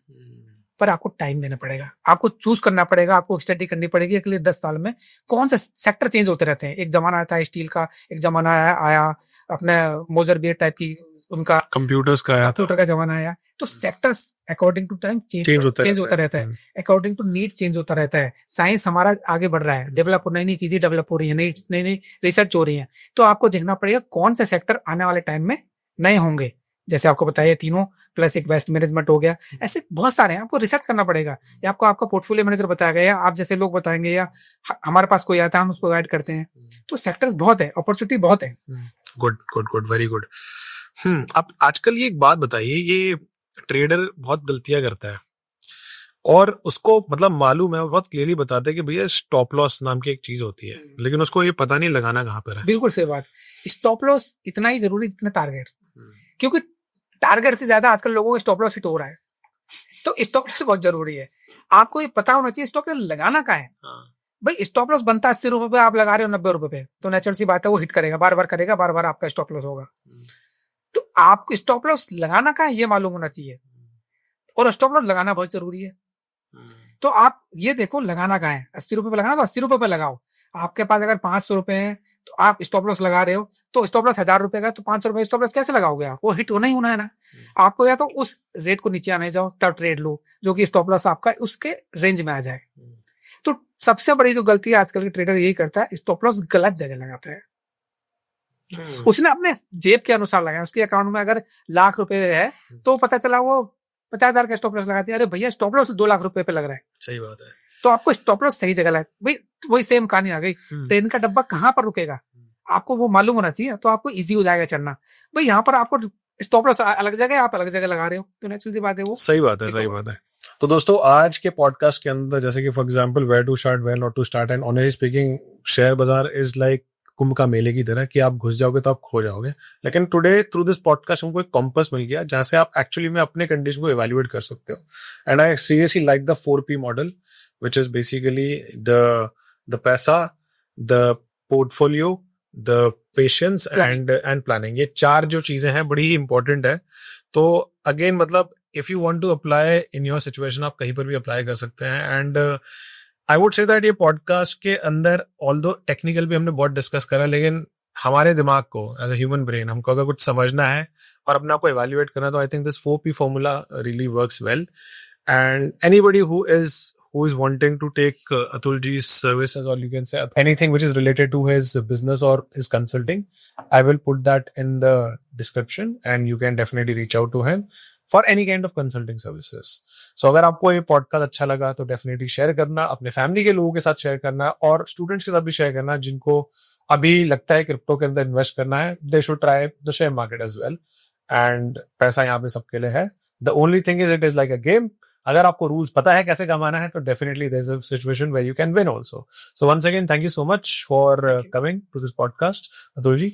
पर आपको टाइम देना पड़ेगा, आपको चूज करना पड़ेगा, आपको स्टडी करनी पड़ेगी अगले 10 साल में कौन सा सेक्टर चेंज होते रहते हैं। एक जमाना आता है स्टील का, एक जमाना आया अपने मोजर बियर टाइप की, उनका कंप्यूटर्स का आया, कंप्यूटर का जमाना आया। तो sectors according to time change होता रहता है, अकॉर्डिंग टू नीड चेंज होता रहता है। साइंस हमारा आगे बढ़ रहा है, डेवलप नई नई चीजें डेवलप हो रही है, नई नई रिसर्च हो रही है। तो आपको देखना पड़ेगा कौन से सेक्टर आने वाले टाइम में नए होंगे। जैसे आपको बताया तीनों प्लस एक वेस्ट मैनेजमेंट हो गया, ऐसे बहुत सारे हैं, आपको रिसर्च करना पड़ेगा। या आपको आपका पोर्टफोलियो मैनेजर बताया गया, या आप जैसे लोग बताएंगे, या हमारे पास कोई आता है हम उसको गाइड करते हैं। तो सेक्टर्स बहुत है, अपॉर्चुनिटी बहुत है। Good good good, very good. अब आजकल ये एक बात बताइए, ये ट्रेडर बहुत गलतियां करता है और उसको मतलब मालूम है, वो बहुत क्लियरली बताते हैं कि भैया स्टॉप लॉस नाम की एक चीज होती है, लेकिन उसको ये पता नहीं लगाना कहाँ पर है। बिल्कुल सही बात। स्टॉप लॉस इतना ही जरूरी जितना टारगेट, क्योंकि टारगेट से ज्यादा आजकल लोगों को स्टॉप लॉस हिट हो रहा है। तो स्टॉप लॉस बहुत जरूरी है, आपको ये पता होना चाहिए स्टॉप लॉस लगाना कहाँ है। भाई स्टॉप लॉस बनता है 80 रुपए पे, आप लगा रहे हो 90 रुपए पे, तो नेचुरल सी बात है वो हिट करेगा, बार बार करेगा, बार बार आपका स्टॉप लॉस होगा। तो आपको स्टॉप लॉस लगाना कहाँ है ये मालूम होना चाहिए, और स्टॉप लॉस लगाना बहुत जरूरी है। तो आप ये देखो लगाना कहाँ है, 80 रुपए पे लगाना तो 80 रुपए पे लगाओ। आपके पास अगर 500 रुपए है तो आप स्टॉप लॉस लगा रहे हो, तो स्टॉप लॉस 1000 रुपए का, तो 500 रुपए स्टॉप लॉस कैसे लगाओगे आप? वो हिट होना ही होना है ना। आपको या तो उस रेट को नीचे आने जाओ तब ट्रेड लो, जो कि स्टॉप लॉस आपका उसके रेंज में आ जाए। तो सबसे बड़ी जो गलती है आजकल के ट्रेडर यही करता है, स्टॉप लॉस गलत जगह लगाता है। उसने अपने जेब के अनुसार लगाया, उसके अकाउंट में अगर लाख रुपए है तो पता चला वो 50,000 का स्टॉप लॉस लगाती है। अरे भैया स्टॉप लॉस 2 लाख रुपए पे लग रहा है। सही बात है। तो आपको स्टॉप लॉस सही जगह लगाए। भाई वही सेम कहानी आ गई, ट्रेन का डब्बा कहाँ पर रुकेगा आपको वो मालूम होना चाहिए, तो आपको इजी हो जाएगा चढ़ना। भाई यहाँ पर आपको स्टॉप लॉस अलग जगह, आप अलग जगह लगा रहे हो, तो नेचुरल सी बात है वो। सही बात है, सही बात है। तो दोस्तों आज के पॉडकास्ट के अंदर जैसे कि for example where to start, where not to start, and honestly speaking share बाजार इज लाइक कुंभ का मेले की तरह कि आप घुस जाओगे तो आप खो जाओगे। लेकिन टुडे थ्रू दिस पॉडकास्ट हमको एक कंपास मिल गया जहां से आप एक्चुअली में अपने कंडीशन को इवैल्यूएट कर सकते हो। And I seriously like the 4P model which is basically the paisa, the portfolio, the patience and planning. ये 4 जो चीजें हैं बड़ी ही इंपॉर्टेंट है। तो अगेन मतलब if you want to apply in your situation, आप कहीं पर भी अप्लाई कर सकते हैं। And I would say that ये पॉडकास्ट के अंदर ऑल्दो टेक्निकल भी हमने बहुत डिस्कस करा, लेकिन हमारे दिमाग को एज अ ह्यूमन ब्रेन हमको अगर कुछ समझना है और अपने आप को इवैल्यूएट करना है, तो I think this 4P formula really works well. And anybody who is wanting to take Atulji's services, or you can say anything which is related to his business or his consulting, I will put that in the description and you can definitely reach out to him for any kind of consulting services. So अगर आपको ये podcast अच्छा लगा तो definitely share करना, अपने family के लोगों के साथ शेयर करना और स्टूडेंट्स के साथ भी शेयर करना जिनको अभी लगता है क्रिप्टो के अंदर इन्वेस्ट करना है। They should try the share market as well. And पैसा यहाँ पे सबके लिए है। The only thing is it is like a game. अगर आपको रूल्स पता है कैसे कमाना है तो definitely there is a situation where you can win also. So once again thank you so much for coming to this podcast Atul ji.